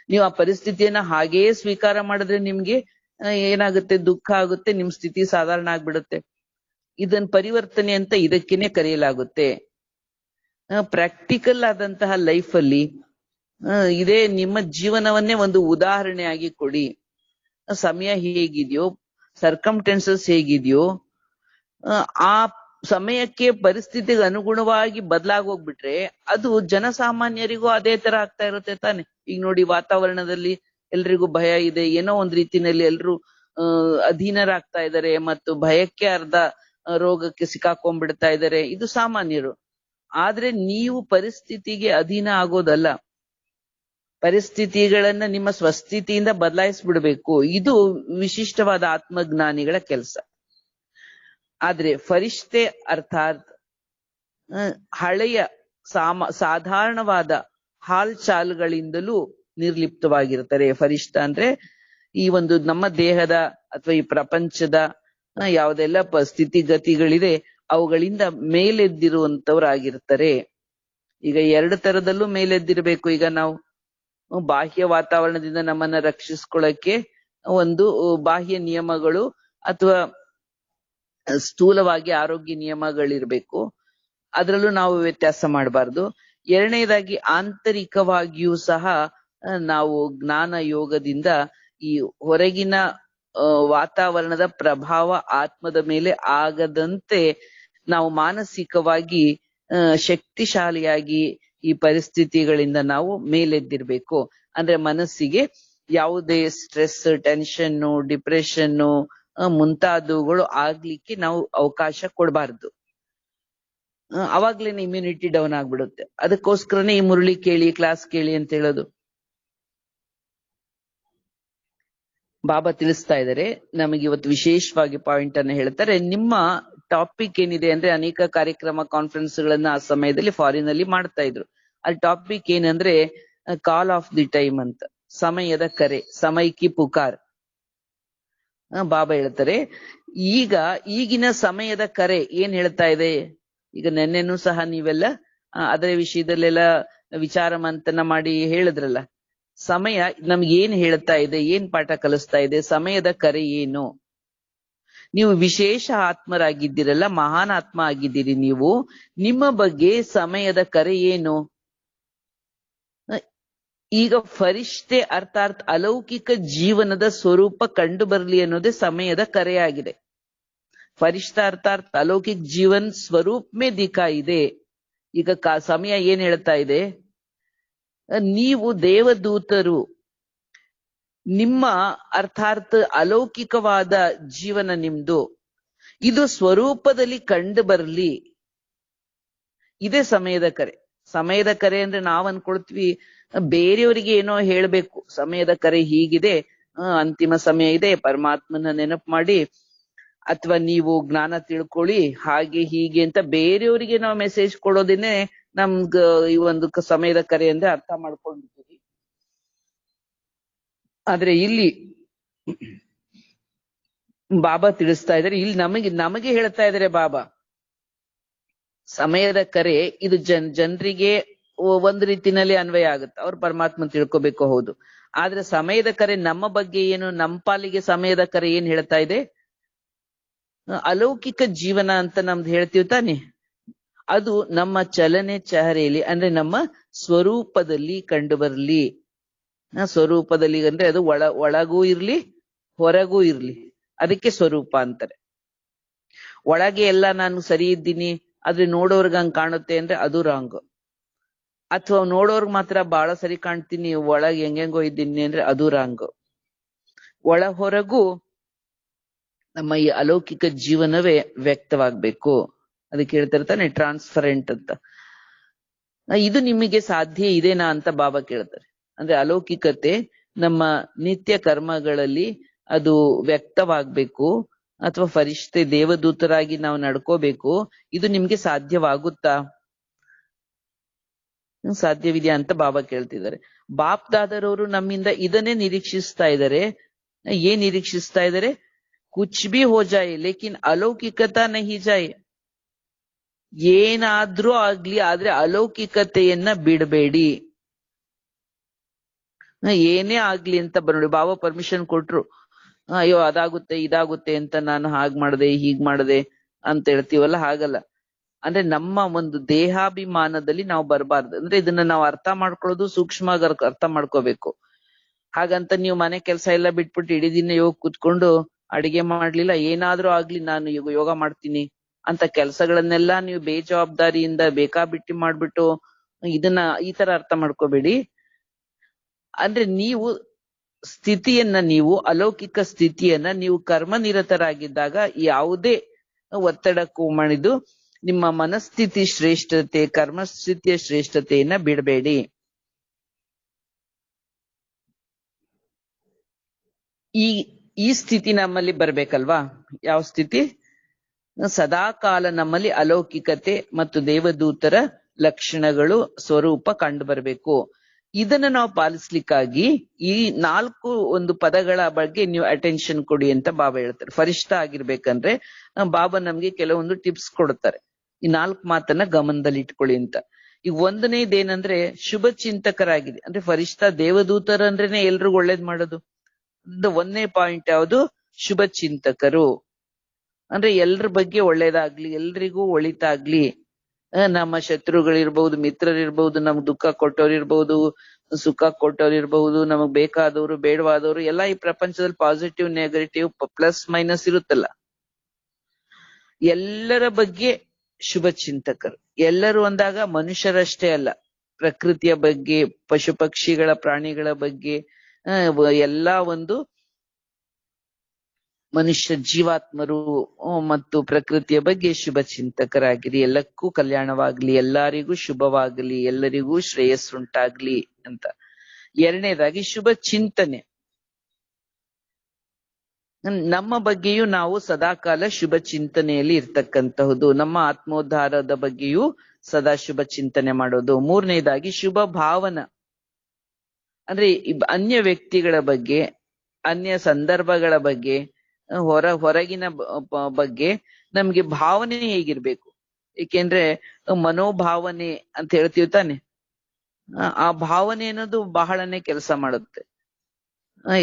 ನೀವು ಆ ಪರಿಸ್ಥಿತಿಯನ್ನ ಹಾಗೆಯೇ ಸ್ವೀಕಾರ ಮಾಡಿದ್ರೆ ನಿಮ್ಗೆ ಏನಾಗುತ್ತೆ, ದುಃಖ ಆಗುತ್ತೆ, ನಿಮ್ ಸ್ಥಿತಿ ಸಾಧಾರಣ ಆಗ್ಬಿಡುತ್ತೆ. ಇದನ್ ಪರಿವರ್ತನೆ ಅಂತ ಇದಕ್ಕೇನೆ ಕರೆಯಲಾಗುತ್ತೆ. ಪ್ರಾಕ್ಟಿಕಲ್ ಆದಂತಹ ಲೈಫ್ ಅಲ್ಲಿ ಇದೇ ನಿಮ್ಮ ಜೀವನವನ್ನೇ ಒಂದು ಉದಾಹರಣೆಯಾಗಿ ಕೊಡಿ. ಸಮಯ ಹೇಗಿದೆಯೋ, ಸರ್ಕಮ್ಟೆನ್ಸಸ್ ಹೇಗಿದೆಯೋ, ಆ ಸಮಯಕ್ಕೆ ಪರಿಸ್ಥಿತಿಗೆ ಅನುಗುಣವಾಗಿ ಬದಲಾಗೋಗ್ಬಿಟ್ರೆ ಅದು ಜನಸಾಮಾನ್ಯರಿಗೂ ಅದೇ ತರ ಆಗ್ತಾ ಇರುತ್ತೆ ತಾನೆ. ಈಗ ನೋಡಿ, ವಾತಾವರಣದಲ್ಲಿ ಎಲ್ರಿಗೂ ಭಯ ಇದೆ, ಏನೋ ಒಂದ್ ರೀತಿನಲ್ಲಿ ಎಲ್ರು ಅಧೀನರಾಗ್ತಾ ಇದ್ದಾರೆ ಮತ್ತು ಭಯಕ್ಕೆ ಅರ್ಧ ರೋಗಕ್ಕೆ ಸಿಕ್ಕಾಕೊಂಡ್ಬಿಡ್ತಾ ಇದ್ದಾರೆ. ಇದು ಸಾಮಾನ್ಯರು. ಆದ್ರೆ ನೀವು ಪರಿಸ್ಥಿತಿಗೆ ಅಧೀನ ಆಗೋದಲ್ಲ, ಪರಿಸ್ಥಿತಿಗಳನ್ನ ನಿಮ್ಮ ಸ್ವಸ್ಥಿತಿಯಿಂದ ಬದಲಾಯಿಸ್ಬಿಡ್ಬೇಕು. ಇದು ವಿಶಿಷ್ಟವಾದ ಆತ್ಮಜ್ಞಾನಿಗಳ ಕೆಲಸ. ಆದ್ರೆ ಫರಿಷ್ಠೆ ಅರ್ಥಾತ್ ಹಳೆಯ ಸಾಧಾರಣವಾದ ಹಾಲ್ಚಾಲ್ಗಳಿಂದಲೂ ನಿರ್ಲಿಪ್ತವಾಗಿರ್ತಾರೆ. ಫರಿಷ್ಠ ಅಂದ್ರೆ ಈ ಒಂದು ನಮ್ಮ ದೇಹದ ಅಥವಾ ಈ ಪ್ರಪಂಚದ ಯಾವುದೆಲ್ಲ ಸ್ಥಿತಿಗತಿಗಳಿದೆ ಅವುಗಳಿಂದ ಮೇಲೆದ್ದಿರುವಂತವರಾಗಿರ್ತಾರೆ. ಈಗ ಎರಡು ತರದಲ್ಲೂ ಮೇಲೆದ್ದಿರ್ಬೇಕು. ಈಗ ನಾವು ಬಾಹ್ಯ ವಾತಾವರಣದಿಂದ ನಮ್ಮನ್ನ ರಕ್ಷಿಸ್ಕೊಳ್ಳಕ್ಕೆ ಒಂದು ಬಾಹ್ಯ ನಿಯಮಗಳು ಅಥವಾ ಸ್ಥೂಲವಾಗಿ ಆರೋಗ್ಯ ನಿಯಮಗಳಿರ್ಬೇಕು, ಅದರಲ್ಲೂ ನಾವು ವ್ಯತ್ಯಾಸ ಮಾಡಬಾರ್ದು. ಎರಡನೇದಾಗಿ ಆಂತರಿಕವಾಗಿಯೂ ಸಹ ನಾವು ಜ್ಞಾನ ಯೋಗದಿಂದ ಈ ಹೊರಗಿನ ವಾತಾವರಣದ ಪ್ರಭಾವ ಆತ್ಮದ ಮೇಲೆ ಆಗದಂತೆ ನಾವು ಮಾನಸಿಕವಾಗಿ ಶಕ್ತಿಶಾಲಿಯಾಗಿ ಈ ಪರಿಸ್ಥಿತಿಗಳಿಂದ ನಾವು ಮೇಲೆದ್ದಿರ್ಬೇಕು. ಅಂದ್ರೆ ಮನಸ್ಸಿಗೆ ಯಾವುದೇ ಸ್ಟ್ರೆಸ್, ಟೆನ್ಷನ್ನು, ಡಿಪ್ರೆಷನ್ನು ಮುಂತಾದವುಗಳು ಆಗ್ಲಿಕ್ಕೆ ನಾವು ಅವಕಾಶ ಕೊಡಬಾರ್ದು. ಅವಾಗ್ಲೇನೆ ಇಮ್ಯುನಿಟಿ ಡೌನ್ ಆಗ್ಬಿಡುತ್ತೆ. ಅದಕ್ಕೋಸ್ಕರನೇ ಈ ಮುರಳಿ ಕೇಳಿ, ಕ್ಲಾಸ್ ಕೇಳಿ ಅಂತ ಹೇಳೋದು. ಬಾಬಾ ತಿಳಿಸ್ತಾ ಇದ್ದಾರೆ ನಮಗೆ ಇವತ್ತು ವಿಶೇಷವಾಗಿ ಪಾಯಿಂಟ್ ಅನ್ನ ಹೇಳ್ತಾರೆ. ನಿಮ್ಮ ಟಾಪಿಕ್ ಏನಿದೆ ಅಂದ್ರೆ, ಅನೇಕ ಕಾರ್ಯಕ್ರಮ ಕಾನ್ಫರೆನ್ಸ್ ಗಳನ್ನ ಆ ಸಮಯದಲ್ಲಿ ಫಾರಿನ್ ಅಲ್ಲಿ ಮಾಡ್ತಾ ಇದ್ರು. ಅಲ್ಲಿ ಟಾಪಿಕ್ ಏನಂದ್ರೆ ಕಾಲ್ ಆಫ್ ದಿ ಟೈಮ್ ಅಂತ, ಸಮಯದ ಕರೆ, ಸಮಯ ಕಿ ಪುಕಾರ್. ಬಾಬಾ ಹೇಳ್ತಾರೆ ಈಗಿನ ಸಮಯದ ಕರೆ ಏನ್ ಹೇಳ್ತಾ ಇದೆ. ಈಗ ನೆನ್ನೆನೂ ಸಹ ನೀವೆಲ್ಲ ಅದರ ವಿಷಯದಲ್ಲೆಲ್ಲ ವಿಚಾರ ಮಂಥನ ಮಾಡಿ ಹೇಳಿದ್ರಲ್ಲ, ಸಮಯ ನಮ್ಗೆ ಏನ್ ಹೇಳ್ತಾ ಇದೆ, ಏನ್ ಪಾಠ ಕಲಿಸ್ತಾ ಇದೆ, ಸಮಯದ ಕರೆ ಏನು. ನೀವು ವಿಶೇಷ ಆತ್ಮರಾಗಿದ್ದೀರಲ್ಲ, ಮಹಾನ್ ಆತ್ಮ ಆಗಿದ್ದೀರಿ ನೀವು, ನಿಮ್ಮ ಬಗ್ಗೆ ಸಮಯದ ಕರೆ ಏನು. ಈಗ ಫರಿಷ್ಠೆ ಅರ್ಥಾತ್ ಅಲೌಕಿಕ ಜೀವನದ ಸ್ವರೂಪ ಕಂಡು ಬರ್ಲಿ ಅನ್ನೋದೇ ಸಮಯದ ಕರೆಯಾಗಿದೆ. ಫರಿಷ್ಠ ಅರ್ಥಾತ್ ಅಲೌಕಿಕ ಜೀವನ್ ಸ್ವರೂಪ್ ಮೇ ದಿಖಾ ಇದೆ. ಈಗ ಸಮಯ ಏನ್ ಹೇಳ್ತಾ ಇದೆ, ನೀವು ದೇವದೂತರು, ನಿಮ್ಮ ಅರ್ಥಾತ್ ಅಲೌಕಿಕವಾದ ಜೀವನ ನಿಮ್ದು, ಇದು ಸ್ವರೂಪದಲ್ಲಿ ಕಂಡು ಬರ್ಲಿ. ಇದೇ ಸಮಯದ ಕರೆ. ಸಮಯದ ಕರೆ ಅಂದ್ರೆ ನಾವ್ ಅನ್ಕೊಳ್ತೀವಿ ಬೇರೆಯವರಿಗೆ ಏನೋ ಹೇಳ್ಬೇಕು, ಸಮಯದ ಕರೆ ಹೀಗಿದೆ, ಅಂತಿಮ ಸಮಯ ಇದೆ, ಪರಮಾತ್ಮನ ನೆನಪು ಮಾಡಿ ಅಥವಾ ನೀವು ಜ್ಞಾನ ತಿಳ್ಕೊಳ್ಳಿ, ಹಾಗೆ ಹೀಗೆ ಅಂತ ಬೇರೆಯವರಿಗೆ ನಾವು ಮೆಸೇಜ್ ಕೊಡೋದೇನೆ ನಮ್ಗ ಈ ಒಂದು ಸಮಯದ ಕರೆ ಅಂದ್ರೆ ಅರ್ಥ ಮಾಡ್ಕೊಂಡಿರ್ತೀವಿ. ಆದ್ರೆ ಇಲ್ಲಿ ಬಾಬಾ ತಿಳಿಸ್ತಾ ಇದ್ದಾರೆ, ಇಲ್ಲಿ ನಮಗೆ ಹೇಳ್ತಾ ಇದ್ದಾರೆ ಬಾಬಾ, ಸಮಯದ ಕರೆ ಇದು ಜನರಿಗೆ ಒಂದು ರೀತಿನಲ್ಲಿ ಅನ್ವಯ ಆಗುತ್ತೆ, ಅವ್ರು ಪರಮಾತ್ಮ ತಿಳ್ಕೊಬೇಕು, ಹೌದು. ಆದ್ರೆ ಸಮಯದ ಕರೆ ನಮ್ಮ ಬಗ್ಗೆ ಏನು, ನಮ್ಮ ಪಾಲಿಗೆ ಸಮಯದ ಕರೆ ಏನ್ ಹೇಳ್ತಾ ಇದೆ, ಅಲೌಕಿಕ ಜೀವನ ಅಂತ ನಮ್ದು ಹೇಳ್ತೀವಿ ತಾನೆ, ಅದು ನಮ್ಮ ಚಲನೆ ಚಹರೆಯಲ್ಲಿ ಅಂದ್ರೆ ನಮ್ಮ ಸ್ವರೂಪದಲ್ಲಿ ಕಂಡು ಬರ್ಲಿ. ಸ್ವರೂಪದಲ್ಲಿ ಅಂದ್ರೆ ಅದು ಒಳಗೂ ಇರ್ಲಿ ಹೊರಗೂ ಇರ್ಲಿ, ಅದಕ್ಕೆ ಸ್ವರೂಪ ಅಂತಾರೆ. ಒಳಗೆ ಎಲ್ಲ ನಾನು ಸರಿ ಇದ್ದೀನಿ ಆದ್ರೆ ನೋಡೋರ್ಗ ಹಂಗ್ ಕಾಣುತ್ತೆ ಅಂದ್ರೆ ಅದು ರಾಂಗ್. ಅಥವಾ ನೋಡೋರ್ಗ್ ಮಾತ್ರ ಬಹಳ ಸರಿ ಕಾಣ್ತೀನಿ, ಒಳಗೆ ಹೆಂಗೆಂಗೋ ಇದ್ದೀನಿ ಅಂದ್ರೆ ಅದು ರಾಂಗ್. ಒಳ ಹೊರಗೂ ನಮ್ಮ ಈ ಅಲೌಕಿಕ ಜೀವನವೇ ವ್ಯಕ್ತವಾಗ್ಬೇಕು. ಅದಕ್ಕೆ ಹೇಳ್ತಾರೆ ತಾನೆ ಟ್ರಾನ್ಸ್ಪರೆಂಟ್ ಅಂತ. ಇದು ನಿಮಗೆ ಸಾಧ್ಯ ಇದೆನಾ ಅಂತ ಬಾಬಾ ಕೇಳ್ತಾರೆ. ಅಂದ್ರೆ ಅಲೌಕಿಕತೆ ನಮ್ಮ ನಿತ್ಯ ಕರ್ಮಗಳಲ್ಲಿ ಅದು ವ್ಯಕ್ತವಾಗ್ಬೇಕು, ಅಥವಾ ಫರಿಷ್ಠೆ ದೇವದೂತರಾಗಿ ನಾವು ನಡ್ಕೋಬೇಕು. ಇದು ನಿಮ್ಗೆ ಸಾಧ್ಯವಾಗುತ್ತಾ? ಸಾಧ್ಯವಿದೆಯಾ ಅಂತ ಬಾಬಾ ಕೇಳ್ತಿದ್ದಾರೆ. ಬಾಪ್ ದಾದರವರು ನಮ್ಮಿಂದ ಇದನ್ನೇ ನಿರೀಕ್ಷಿಸ್ತಾ ಇದ್ದಾರೆ. ಏನ್ ನಿರೀಕ್ಷಿಸ್ತಾ ಇದ್ದಾರೆ? ಕುಚ್ ಬಿ ಹೋ ಜಾಯೆ ಲೇಕಿನ್ ಅಲೌಕಿಕತಾ ನಹಿ ಜಾಯೆ. ಏನಾದ್ರೂ ಆಗ್ಲಿ, ಆದ್ರೆ ಅಲೌಕಿಕತೆಯನ್ನ ಬಿಡಬೇಡಿ. ಏನೇ ಆಗ್ಲಿ ಅಂತ ಬರೋಡಿ. ಬಾಬಾ ಪರ್ಮಿಷನ್ ಕೊಟ್ರು, ಅಯ್ಯೋ ಅದಾಗುತ್ತೆ ಇದಾಗುತ್ತೆ ಅಂತ ನಾನು ಹಾಗ್ ಮಾಡದೆ ಹೀಗ್ ಮಾಡದೆ ಅಂತ ಹೇಳ್ತೀವಲ್ಲ, ಹಾಗಲ್ಲ. ಅಂದ್ರೆ ನಮ್ಮ ಒಂದು ದೇಹಾಭಿಮಾನದಲ್ಲಿ ನಾವು ಬರಬಾರ್ದು. ಅಂದ್ರೆ ಇದನ್ನ ನಾವು ಅರ್ಥ ಮಾಡ್ಕೊಳ್ಳೋದು ಸೂಕ್ಷ್ಮವಾಗಿ ಅರ್ಥ ಮಾಡ್ಕೋಬೇಕು. ಹಾಗಂತ ನೀವು ಮನೆ ಕೆಲಸ ಎಲ್ಲ ಬಿಟ್ಬಿಟ್ಟು ಇಡೀ ದಿನ ಯೋಗ ಕೂತ್ಕೊಂಡು ಅಡಿಗೆ ಮಾಡ್ಲಿಲ್ಲ, ಏನಾದ್ರೂ ಆಗ್ಲಿ ನಾನು ಯೋಗ ಮಾಡ್ತೀನಿ ಅಂತ ಕೆಲಸಗಳನ್ನೆಲ್ಲ ನೀವು ಬೇಜವಾಬ್ದಾರಿಯಿಂದ ಬೇಕಾಬಿಟ್ಟಿ ಮಾಡ್ಬಿಟ್ಟು ಇದನ್ನ ಈ ತರ ಅರ್ಥ ಮಾಡ್ಕೋಬೇಡಿ. ಅಂದ್ರೆ ನೀವು ಸ್ಥಿತಿಯನ್ನ, ನೀವು ಅಲೌಕಿಕ ಸ್ಥಿತಿಯನ್ನ ನೀವು ಕರ್ಮನಿರತರಾಗಿದ್ದಾಗ ಯಾವುದೇ ಒತ್ತಡಕ್ಕೂ ಮಣಿದು ನಿಮ್ಮ ಮನಸ್ಥಿತಿ ಶ್ರೇಷ್ಠತೆ, ಕರ್ಮಸ್ಥಿತಿಯ ಶ್ರೇಷ್ಠತೆಯನ್ನ ಬಿಡಬೇಡಿ. ಈ ಸ್ಥಿತಿ ನಮ್ಮಲ್ಲಿ ಬರ್ಬೇಕಲ್ವಾ? ಯಾವ ಸ್ಥಿತಿ? ಸದಾ ಕಾಲ ನಮ್ಮಲ್ಲಿ ಅಲೌಕಿಕತೆ ಮತ್ತು ದೇವದೂತರ ಲಕ್ಷಣಗಳು ಸ್ವರೂಪ ಕಂಡು ಬರಬೇಕು. ಇದನ್ನ ನಾವು ಪಾಲಿಸ್ಲಿಕ್ಕಾಗಿ ಈ 4 ಒಂದು ಪದಗಳ ಬಗ್ಗೆ ನೀವು ಅಟೆನ್ಷನ್ ಕೊಡಿ ಅಂತ ಬಾಬಾ ಹೇಳ್ತಾರೆ. ಫರಿಷ್ಠ ಆಗಿರ್ಬೇಕಂದ್ರೆ ಬಾಬಾ ನಮ್ಗೆ ಕೆಲವೊಂದು ಟಿಪ್ಸ್ ಕೊಡ್ತಾರೆ. ಈ 4 ಮಾತನ್ನ ಗಮನದಲ್ಲಿ ಇಟ್ಕೊಳ್ಳಿ ಅಂತ. ಈಗ ಒಂದನೇದೇನಂದ್ರೆ ಶುಭ ಚಿಂತಕರಾಗಿದೆ. ಅಂದ್ರೆ ಫರಿಷ್ಠ ದೇವದೂತರಂದ್ರೇನೆ ಎಲ್ರಿಗೂ ಒಳ್ಳೇದ್ ಮಾಡೋದು. ಒಂದನೇ ಪಾಯಿಂಟ್ ಯಾವುದು? ಶುಭ ಚಿಂತಕರು. ಅಂದ್ರೆ ಎಲ್ರ ಬಗ್ಗೆ ಒಳ್ಳೇದಾಗ್ಲಿ, ಎಲ್ರಿಗೂ ಒಳಿತಾಗ್ಲಿ. ನಮ್ಮ ಶತ್ರುಗಳಿರ್ಬಹುದು, ಮಿತ್ರರಿರ್ಬಹುದು, ನಮ್ಗ್ ದುಃಖ ಕೊಟ್ಟವ್ರಿರ್ಬಹುದು, ಸುಖ ಕೊಟ್ಟವ್ರಿರ್ಬಹುದು, ನಮಗ್ ಬೇಕಾದವರು ಬೇಡವಾದವರು ಎಲ್ಲ ಈ ಪ್ರಪಂಚದಲ್ಲಿ ಪಾಸಿಟಿವ್ ನೆಗೆಟಿವ್ ಪ್ಲಸ್ ಮೈನಸ್ ಇರುತ್ತಲ್ಲ. ಎಲ್ಲರ ಬಗ್ಗೆ ಶುಭ ಚಿಂತಕರು. ಎಲ್ಲರೂ ಅಂದಾಗ ಮನುಷ್ಯರಷ್ಟೇ ಅಲ್ಲ, ಪ್ರಕೃತಿಯ ಬಗ್ಗೆ, ಪಶು ಪಕ್ಷಿಗಳ ಪ್ರಾಣಿಗಳ ಬಗ್ಗೆ, ಎಲ್ಲಾ ಒಂದು ಮನುಷ್ಯ ಜೀವಾತ್ಮರು ಮತ್ತು ಪ್ರಕೃತಿಯ ಬಗ್ಗೆ ಶುಭ ಚಿಂತಕರಾಗಿರಿ. ಎಲ್ಲಕ್ಕೂ ಕಲ್ಯಾಣವಾಗ್ಲಿ, ಎಲ್ಲರಿಗೂ ಶುಭವಾಗಲಿ, ಎಲ್ಲರಿಗೂ ಶ್ರೇಯಸ್ಸುಂಟಾಗ್ಲಿ ಅಂತ. ಎರಡನೇದಾಗಿ ಶುಭ ಚಿಂತನೆ. ನಮ್ಮ ಬಗ್ಗೆಯೂ ನಾವು ಸದಾಕಾಲ ಶುಭ ಚಿಂತನೆಯಲ್ಲಿ ಇರ್ತಕ್ಕಂತಹುದು. ನಮ್ಮ ಆತ್ಮೋದ್ಧಾರದ ಬಗ್ಗೆಯೂ ಸದಾ ಶುಭ ಚಿಂತನೆ ಮಾಡೋದು. ಮೂರನೇದಾಗಿ ಶುಭ ಭಾವನ. ಅಂದ್ರೆ ಅನ್ಯ ವ್ಯಕ್ತಿಗಳ ಬಗ್ಗೆ, ಅನ್ಯ ಸಂದರ್ಭಗಳ ಬಗ್ಗೆ, ಹೊರಗಿನ ಬಗ್ಗೆ ನಮ್ಗೆ ಭಾವನೆ ಹೇಗಿರ್ಬೇಕು? ಏಕೆಂದ್ರೆ ಮನೋಭಾವನೆ ಅಂತ ಹೇಳ್ತೀವಿ ತಾನೆ, ಆ ಭಾವನೆ ಅನ್ನೋದು ಬಹಳನೇ ಕೆಲಸ ಮಾಡುತ್ತೆ.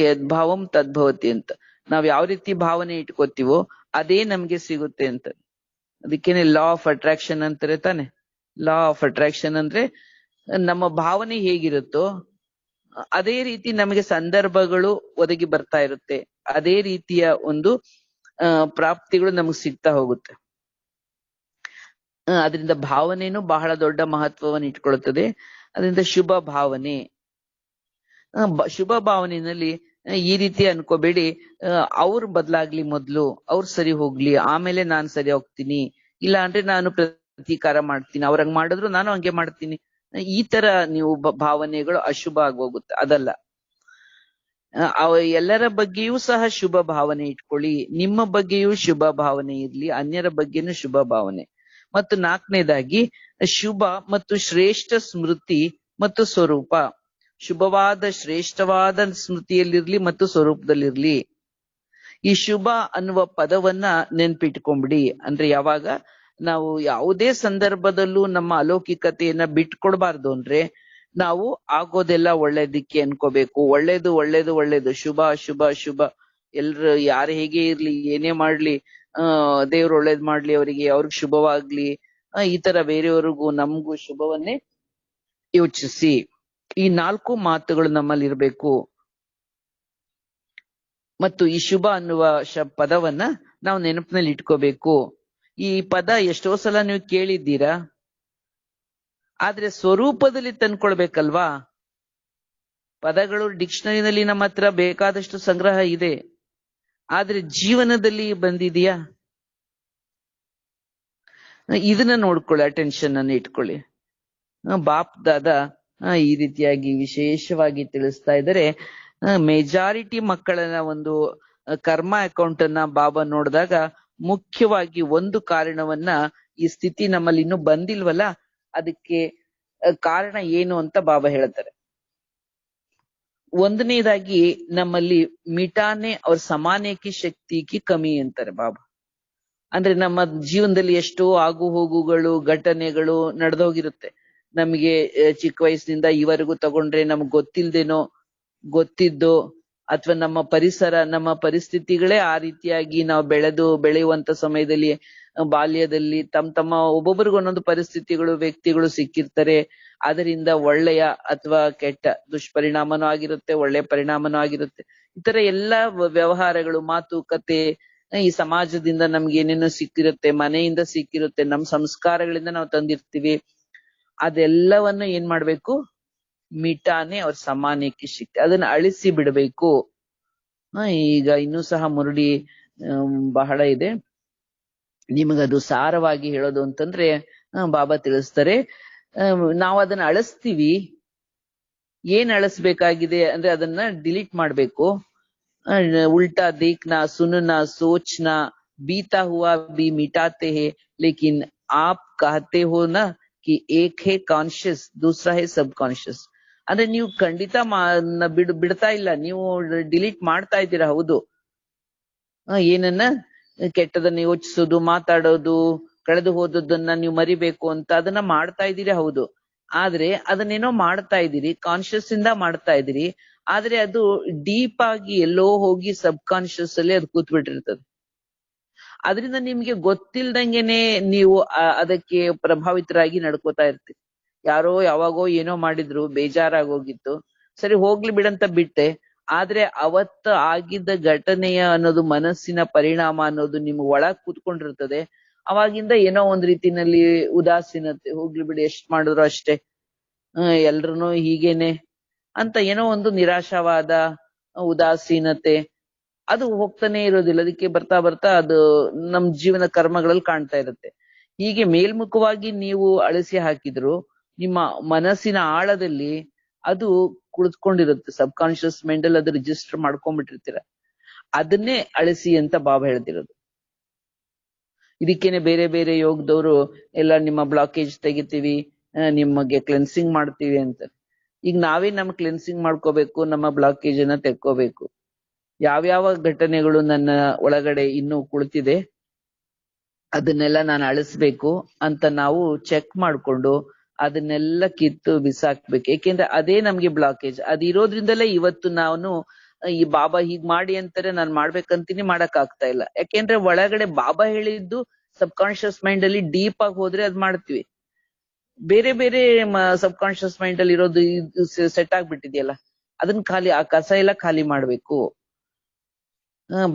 ಯದ್ಭಾವಂ ತದ್ಭವತಿ ಅಂತ. ನಾವ್ ಯಾವ ರೀತಿ ಭಾವನೆ ಇಟ್ಕೋತೀವೋ ಅದೇ ನಮ್ಗೆ ಸಿಗುತ್ತೆ ಅಂತ. ಅದಕ್ಕೇನೆ ಲಾ ಆಫ್ ಅಟ್ರಾಕ್ಷನ್ ಅಂತಾರೆ ತಾನೆ. ಲಾ ಆಫ್ ಅಟ್ರಾಕ್ಷನ್ ಅಂದ್ರೆ ನಮ್ಮ ಭಾವನೆ ಹೇಗಿರುತ್ತೋ ಅದೇ ರೀತಿ ನಮಗೆ ಸಂದರ್ಭಗಳು ಒದಗಿ ಬರ್ತಾ ಇರುತ್ತೆ. ಅದೇ ರೀತಿಯ ಒಂದು ಪ್ರಾಪ್ತಿಗಳು ನಮಗ್ ಸಿಗ್ತಾ ಹೋಗುತ್ತೆ. ಅದರಿಂದ ಭಾವನೆನೂ ಬಹಳ ದೊಡ್ಡ ಮಹತ್ವವನ್ನು ಇಟ್ಕೊಳ್ತದೆ. ಅದರಿಂದ ಶುಭ ಭಾವನೆ. ಶುಭ ಭಾವನೆಯಲ್ಲಿ ಈ ರೀತಿ ಅನ್ಕೋಬೇಡಿ, ಅವ್ರು ಬದಲಾಗ್ಲಿ, ಮೊದ್ಲು ಅವ್ರು ಸರಿ ಹೋಗ್ಲಿ, ಆಮೇಲೆ ನಾನ್ ಸರಿ ಹೋಗ್ತೀನಿ, ಇಲ್ಲ ಅಂದ್ರೆ ನಾನು ಪ್ರತೀಕಾರ ಮಾಡ್ತೀನಿ, ಅವ್ರಂಗ್ ಮಾಡಿದ್ರು ನಾನು ಹಂಗೆ ಮಾಡ್ತೀನಿ. ಈ ತರ ನೀವು ಭಾವನೆಗಳು ಅಶುಭ ಆಗೋಗುತ್ತೆ. ಅದಲ್ಲ. ಎಲ್ಲರ ಬಗ್ಗೆಯೂ ಸಹ ಶುಭ ಭಾವನೆ ಇಟ್ಕೊಳ್ಳಿ. ನಿಮ್ಮ ಬಗ್ಗೆಯೂ ಶುಭ ಭಾವನೆ ಇರ್ಲಿ, ಅನ್ಯರ ಬಗ್ಗೆನೂ ಶುಭ ಭಾವನೆ. ಮತ್ತು ನಾಲ್ಕನೇದಾಗಿ ಶುಭ ಮತ್ತು ಶ್ರೇಷ್ಠ ಸ್ಮೃತಿ ಮತ್ತು ಸ್ವರೂಪ. ಶುಭವಾದ ಶ್ರೇಷ್ಠವಾದ ಸ್ಮೃತಿಯಲ್ಲಿರ್ಲಿ ಮತ್ತು ಸ್ವರೂಪದಲ್ಲಿರ್ಲಿ. ಈ ಶುಭ ಅನ್ನುವ ಪದವನ್ನ ನೆನ್ಪಿಟ್ಕೊಂಬಿಡಿ. ಅಂದ್ರೆ ಯಾವಾಗ ನಾವು ಯಾವುದೇ ಸಂದರ್ಭದಲ್ಲೂ ನಮ್ಮ ಅಲೌಕಿಕತೆಯನ್ನ ಬಿಟ್ಕೊಡ್ಬಾರ್ದು. ಅಂದ್ರೆ ನಾವು ಆಗೋದೆಲ್ಲ ಒಳ್ಳೇದಕ್ಕೆ ಅನ್ಕೋಬೇಕು. ಒಳ್ಳೇದು ಒಳ್ಳೇದು ಒಳ್ಳೇದು, ಶುಭ ಶುಭ ಶುಭ. ಎಲ್ರು ಯಾರು ಹೇಗೆ ಇರ್ಲಿ, ಏನೇ ಮಾಡ್ಲಿ, ದೇವ್ರು ಒಳ್ಳೇದ್ ಮಾಡ್ಲಿ, ಅವ್ರಿಗೆ ಶುಭವಾಗ್ಲಿ, ಈ ತರ ಬೇರೆಯವ್ರಿಗೂ ನಮ್ಗೂ ಶುಭವನ್ನೇ ಯೋಚಿಸಿ. ಈ 4 ಮಾತುಗಳು ನಮ್ಮಲ್ಲಿ ಇರ್ಬೇಕು. ಮತ್ತು ಈ ಶುಭ ಅನ್ನುವ ಪದವನ್ನ ನಾವು ನೆನಪಿನಲ್ಲಿ ಇಟ್ಕೋಬೇಕು. ಈ ಪದ ಎಷ್ಟೋ ಸಲ ನೀವು ಕೇಳಿದ್ದೀರಾ, ಆದ್ರೆ ಸ್ವರೂಪದಲ್ಲಿ ತಂದ್ಕೊಳ್ಬೇಕಲ್ವಾ? ಪದಗಳು ಡಿಕ್ಷನರಿನಲ್ಲಿ ನಮ್ಮ ಹತ್ರ ಬೇಕಾದಷ್ಟು ಸಂಗ್ರಹ ಇದೆ. ಆದ್ರೆ ಜೀವನದಲ್ಲಿ ಬಂದಿದೆಯಾ? ಇದನ್ನ ನೋಡ್ಕೊಳ್ಳಿ, ಅಟೆನ್ಷನ್ ಅನ್ನು ಇಟ್ಕೊಳ್ಳಿ. ಬಾಪ್ ದಾದಾ ಈ ರೀತಿಯಾಗಿ ವಿಶೇಷವಾಗಿ ತಿಳಿಸ್ತಾ ಇದ್ದಾರೆ. ಮೆಜಾರಿಟಿ ಮಕ್ಕಳ ಒಂದು ಕರ್ಮ ಅಕೌಂಟ್ ಅನ್ನ ಬಾಬಾ ನೋಡಿದಾಗ ಮುಖ್ಯವಾಗಿ ಒಂದು ಕಾರಣವನ್ನ, ಈ ಸ್ಥಿತಿ ನಮ್ಮಲ್ಲಿ ಇನ್ನೂ ಬಂದಿಲ್ವಲ್ಲ, ಅದಕ್ಕೆ ಕಾರಣ ಏನು ಅಂತ ಬಾಬಾ ಹೇಳ್ತಾರೆ. ಒಂದನೇದಾಗಿ ನಮ್ಮಲ್ಲಿ ಮಿಟಾನೆ ಅವ್ರ ಸಮಾನಕ್ಕೆ ಶಕ್ತಿಗೆ ಕಮ್ಮಿ ಅಂತಾರೆ ಬಾಬಾ. ಅಂದ್ರೆ ನಮ್ಮ ಜೀವನದಲ್ಲಿ ಎಷ್ಟೋ ಆಗು ಹೋಗುಗಳು, ಘಟನೆಗಳು ನಡೆದೋಗಿರುತ್ತೆ. ನಮಗೆ ಚಿಕ್ಕ ವಯಸ್ಸಿನಿಂದ ಇವರೆಗೂ ತಗೊಂಡ್ರೆ ನಮ್ಗೆ ಗೊತ್ತಿಲ್ದೇನೋ, ಗೊತ್ತಿದ್ದೋ, ಅಥವಾ ನಮ್ಮ ಪರಿಸರ, ನಮ್ಮ ಪರಿಸ್ಥಿತಿಗಳೇ ಆ ರೀತಿಯಾಗಿ ನಾವು ಬೆಳೆಯುವಂತ ಸಮಯದಲ್ಲಿ, ಬಾಲ್ಯದಲ್ಲಿ ತಮ್ಮ ಒಬ್ಬೊಬ್ಬರಿಗೂ ಒಂದೊಂದು ಪರಿಸ್ಥಿತಿಗಳು, ವ್ಯಕ್ತಿಗಳು ಸಿಕ್ಕಿರ್ತಾರೆ. ಅದರಿಂದ ಒಳ್ಳೆಯ ಅಥವಾ ಕೆಟ್ಟ ದುಷ್ಪರಿಣಾಮನೂ ಆಗಿರುತ್ತೆ, ಒಳ್ಳೆಯ ಪರಿಣಾಮನೂ ಆಗಿರುತ್ತೆ. ಈ ತರ ಎಲ್ಲಾ ವ್ಯವಹಾರಗಳು, ಮಾತುಕತೆ, ಈ ಸಮಾಜದಿಂದ ನಮ್ಗೆ ಏನೇನೋ ಸಿಕ್ಕಿರುತ್ತೆ, ಮನೆಯಿಂದ ಸಿಕ್ಕಿರುತ್ತೆ, ನಮ್ ಸಂಸ್ಕಾರಗಳಿಂದ ನಾವು ತಂದಿರ್ತೀವಿ. ಅದೆಲ್ಲವನ್ನು ಏನ್ ಮಾಡ್ಬೇಕು? ಮಿಟಾನೆ ಅವ್ರ ಸಮಾನಕ್ಕೆ ಶಕ್ತಿ, ಅದನ್ನ ಅಳಿಸಿ ಬಿಡ್ಬೇಕು. ಈಗ ಇನ್ನೂ ಸಹ ಮುರುಡಿ ಬಹಳ ಇದೆ. ನಿಮಗದು ಸಾರವಾಗಿ ಹೇಳೋದು ಅಂತಂದ್ರೆ ಬಾಬಾ ತಿಳಿಸ್ತಾರೆ, ನಾವು ಅದನ್ನ ಅಳಿಸ್ತೀವಿ. ಏನ್ ಅಳಿಸ್ಬೇಕಾಗಿದೆ ಅಂದ್ರೆ ಅದನ್ನ ಡಿಲೀಟ್ ಮಾಡ್ಬೇಕು. उल्टा देखना, सुनना, सोचना, बीता हुआ भी मिटाते हैं, लेकिन आप कहते हो ना कि एक है कॉन्शियस, दूसरा है सब कॉन्शियस. ಅಂದ್ರೆ ನೀವು ಖಂಡಿತ ಬಿಡ್ತಾ ಇಲ್ಲ, ನೀವು ಡಿಲೀಟ್ ಮಾಡ್ತಾ ಇದ್ದೀರಾ. ಹೌದು, ಏನನ್ನ ಕೆಟ್ಟದನ್ನ ಯೋಚಿಸೋದು, ಮಾತಾಡೋದು, ಕಳೆದು ಹೋದದನ್ನ ನೀವು ಮರಿಬೇಕು ಅಂತ ಅದನ್ನ ಮಾಡ್ತಾ ಇದ್ದೀರಿ. ಹೌದು, ಆದ್ರೆ ಅದನ್ನೇನೋ ಮಾಡ್ತಾ ಇದ್ದೀರಿ, ಕಾನ್ಶಿಯಸ್ ಇಂದ ಮಾಡ್ತಾ ಇದ್ದೀರಿ. ಆದ್ರೆ ಅದು ಡೀಪ್ ಆಗಿ ಎಲ್ಲೋ ಹೋಗಿ ಸಬ್ ಕಾನ್ಶಿಯಸ್ ಅಲ್ಲಿ ಅದು ಕೂತ್ಬಿಟ್ಟಿರ್ತದೆ. ಅದರಿಂದ ನಿಮ್ಗೆ ಗೊತ್ತಿಲ್ದಂಗೆನೆ ನೀವು ಅದಕ್ಕೆ ಪ್ರಭಾವಿತರಾಗಿ ನಡ್ಕೋತಾ ಇರ್ತೀರಿ. ಯಾರೋ ಯಾವಾಗೋ ಏನೋ ಮಾಡಿದ್ರು, ಬೇಜಾರಾಗೋಗಿತ್ತು, ಸರಿ ಹೋಗ್ಲಿ ಬಿಡಂತ ಬಿಟ್ಟೆ. ಆದ್ರೆ ಅವತ್ತ ಆಗಿದ್ದ ಘಟನೆಯ ಅನ್ನೋದು, ಮನಸ್ಸಿನ ಪರಿಣಾಮ ಅನ್ನೋದು ನಿಮ್ ಒಳಗ್ ಕೂತ್ಕೊಂಡಿರ್ತದೆ. ಅವಾಗಿಂದ ಏನೋ ಒಂದ್ ರೀತಿನಲ್ಲಿ ಉದಾಸೀನತೆ, ಹೋಗ್ಲಿ ಬಿಡಿ, ಎಷ್ಟ್ ಮಾಡಿದ್ರು ಅಷ್ಟೇ, ಎಲ್ರುನು ಹೀಗೇನೆ ಅಂತ ಏನೋ ಒಂದು ನಿರಾಶಾವಾದ, ಉದಾಸೀನತೆ ಅದು ಹೋಗ್ತಾನೆ ಇರೋದಿಲ್ಲ. ಅದಕ್ಕೆ ಬರ್ತಾ ಬರ್ತಾ ಅದು ನಮ್ ಜೀವನ ಕರ್ಮಗಳಲ್ಲಿ ಕಾಣ್ತಾ ಇರುತ್ತೆ. ಹೀಗೆ ಮೇಲ್ಮುಖವಾಗಿ ನೀವು ಅಳಿಸಿ ಹಾಕಿದ್ರು, ನಿಮ್ಮ ಮನಸ್ಸಿನ ಆಳದಲ್ಲಿ ಅದು ಕುಳಿತುಕೊಂಡಿರುತ್ತೆ. ಸಬ್ ಕಾನ್ಶಿಯಸ್ ಮೈಂಡ್ ಅಲ್ಲಿ ಅದು ರಿಜಿಸ್ಟರ್ ಮಾಡ್ಕೊಂಡ್ಬಿಟ್ಟಿರ್ತೀರ. ಅದನ್ನೇ ಅಳಿಸಿ ಅಂತ ಬಾಬಾ ಹೇಳ್ತಿರೋದು. ಇದಕ್ಕೇನೆ ಬೇರೆ ಬೇರೆ ಯೋಗದವರು ಎಲ್ಲ ನಿಮ್ಮ ಬ್ಲಾಕೇಜ್ ತೆಗಿತೀವಿ, ನಿಮಗೆ ಕ್ಲೆನ್ಸಿಂಗ್ ಮಾಡ್ತೀವಿ ಅಂತ. ಈಗ ನಾವೇ ನಮ್ ಕ್ಲೆನ್ಸಿಂಗ್ ಮಾಡ್ಕೋಬೇಕು, ನಮ್ಮ ಬ್ಲಾಕೇಜ್ ಅನ್ನ ತೆಕ್ಕೋಬೇಕು. ಯಾವ್ಯಾವ ಘಟನೆಗಳು ನನ್ನ ಒಳಗಡೆ ಇನ್ನೂ ಕುಳಿತಿದೆ ಅದನ್ನೆಲ್ಲ ನಾನು ಅಳಿಸ್ಬೇಕು ಅಂತ ನಾವು ಚೆಕ್ ಮಾಡ್ಕೊಂಡು ಅದನ್ನೆಲ್ಲ ಕಿತ್ತು ಬಿಸಾಕ್ಬೇಕು. ಏಕೆಂದ್ರೆ ಅದೇ ನಮ್ಗೆ ಬ್ಲಾಕೇಜ್. ಅದಿರೋದ್ರಿಂದಲೇ ಇವತ್ತು ನಾನು ಈ ಬಾಬಾ ಹೀಗ್ ಮಾಡಿ ಅಂತಾರೆ, ನಾನ್ ಮಾಡ್ಬೇಕಂತೀನಿ, ಮಾಡಕ್ ಆಗ್ತಾ ಇಲ್ಲ. ಯಾಕೆಂದ್ರೆ ಒಳಗಡೆ ಬಾಬಾ ಹೇಳಿದ್ದು ಸಬ್ ಕಾನ್ಶಿಯಸ್ ಮೈಂಡ್ ಅಲ್ಲಿ ಡೀಪ್ ಆಗಿ ಹೋದ್ರೆ ಅದ್ ಮಾಡ್ತೀವಿ. ಬೇರೆ ಬೇರೆ ಸಬ್ ಕಾನ್ಶಿಯಸ್ ಮೈಂಡ್ ಅಲ್ಲಿ ಇರೋದು ಸೆಟ್ ಆಗ್ಬಿಟ್ಟಿದೆಯಲ್ಲ, ಅದನ್ನ ಖಾಲಿ, ಆ ಕಸ ಎಲ್ಲ ಖಾಲಿ ಮಾಡ್ಬೇಕು.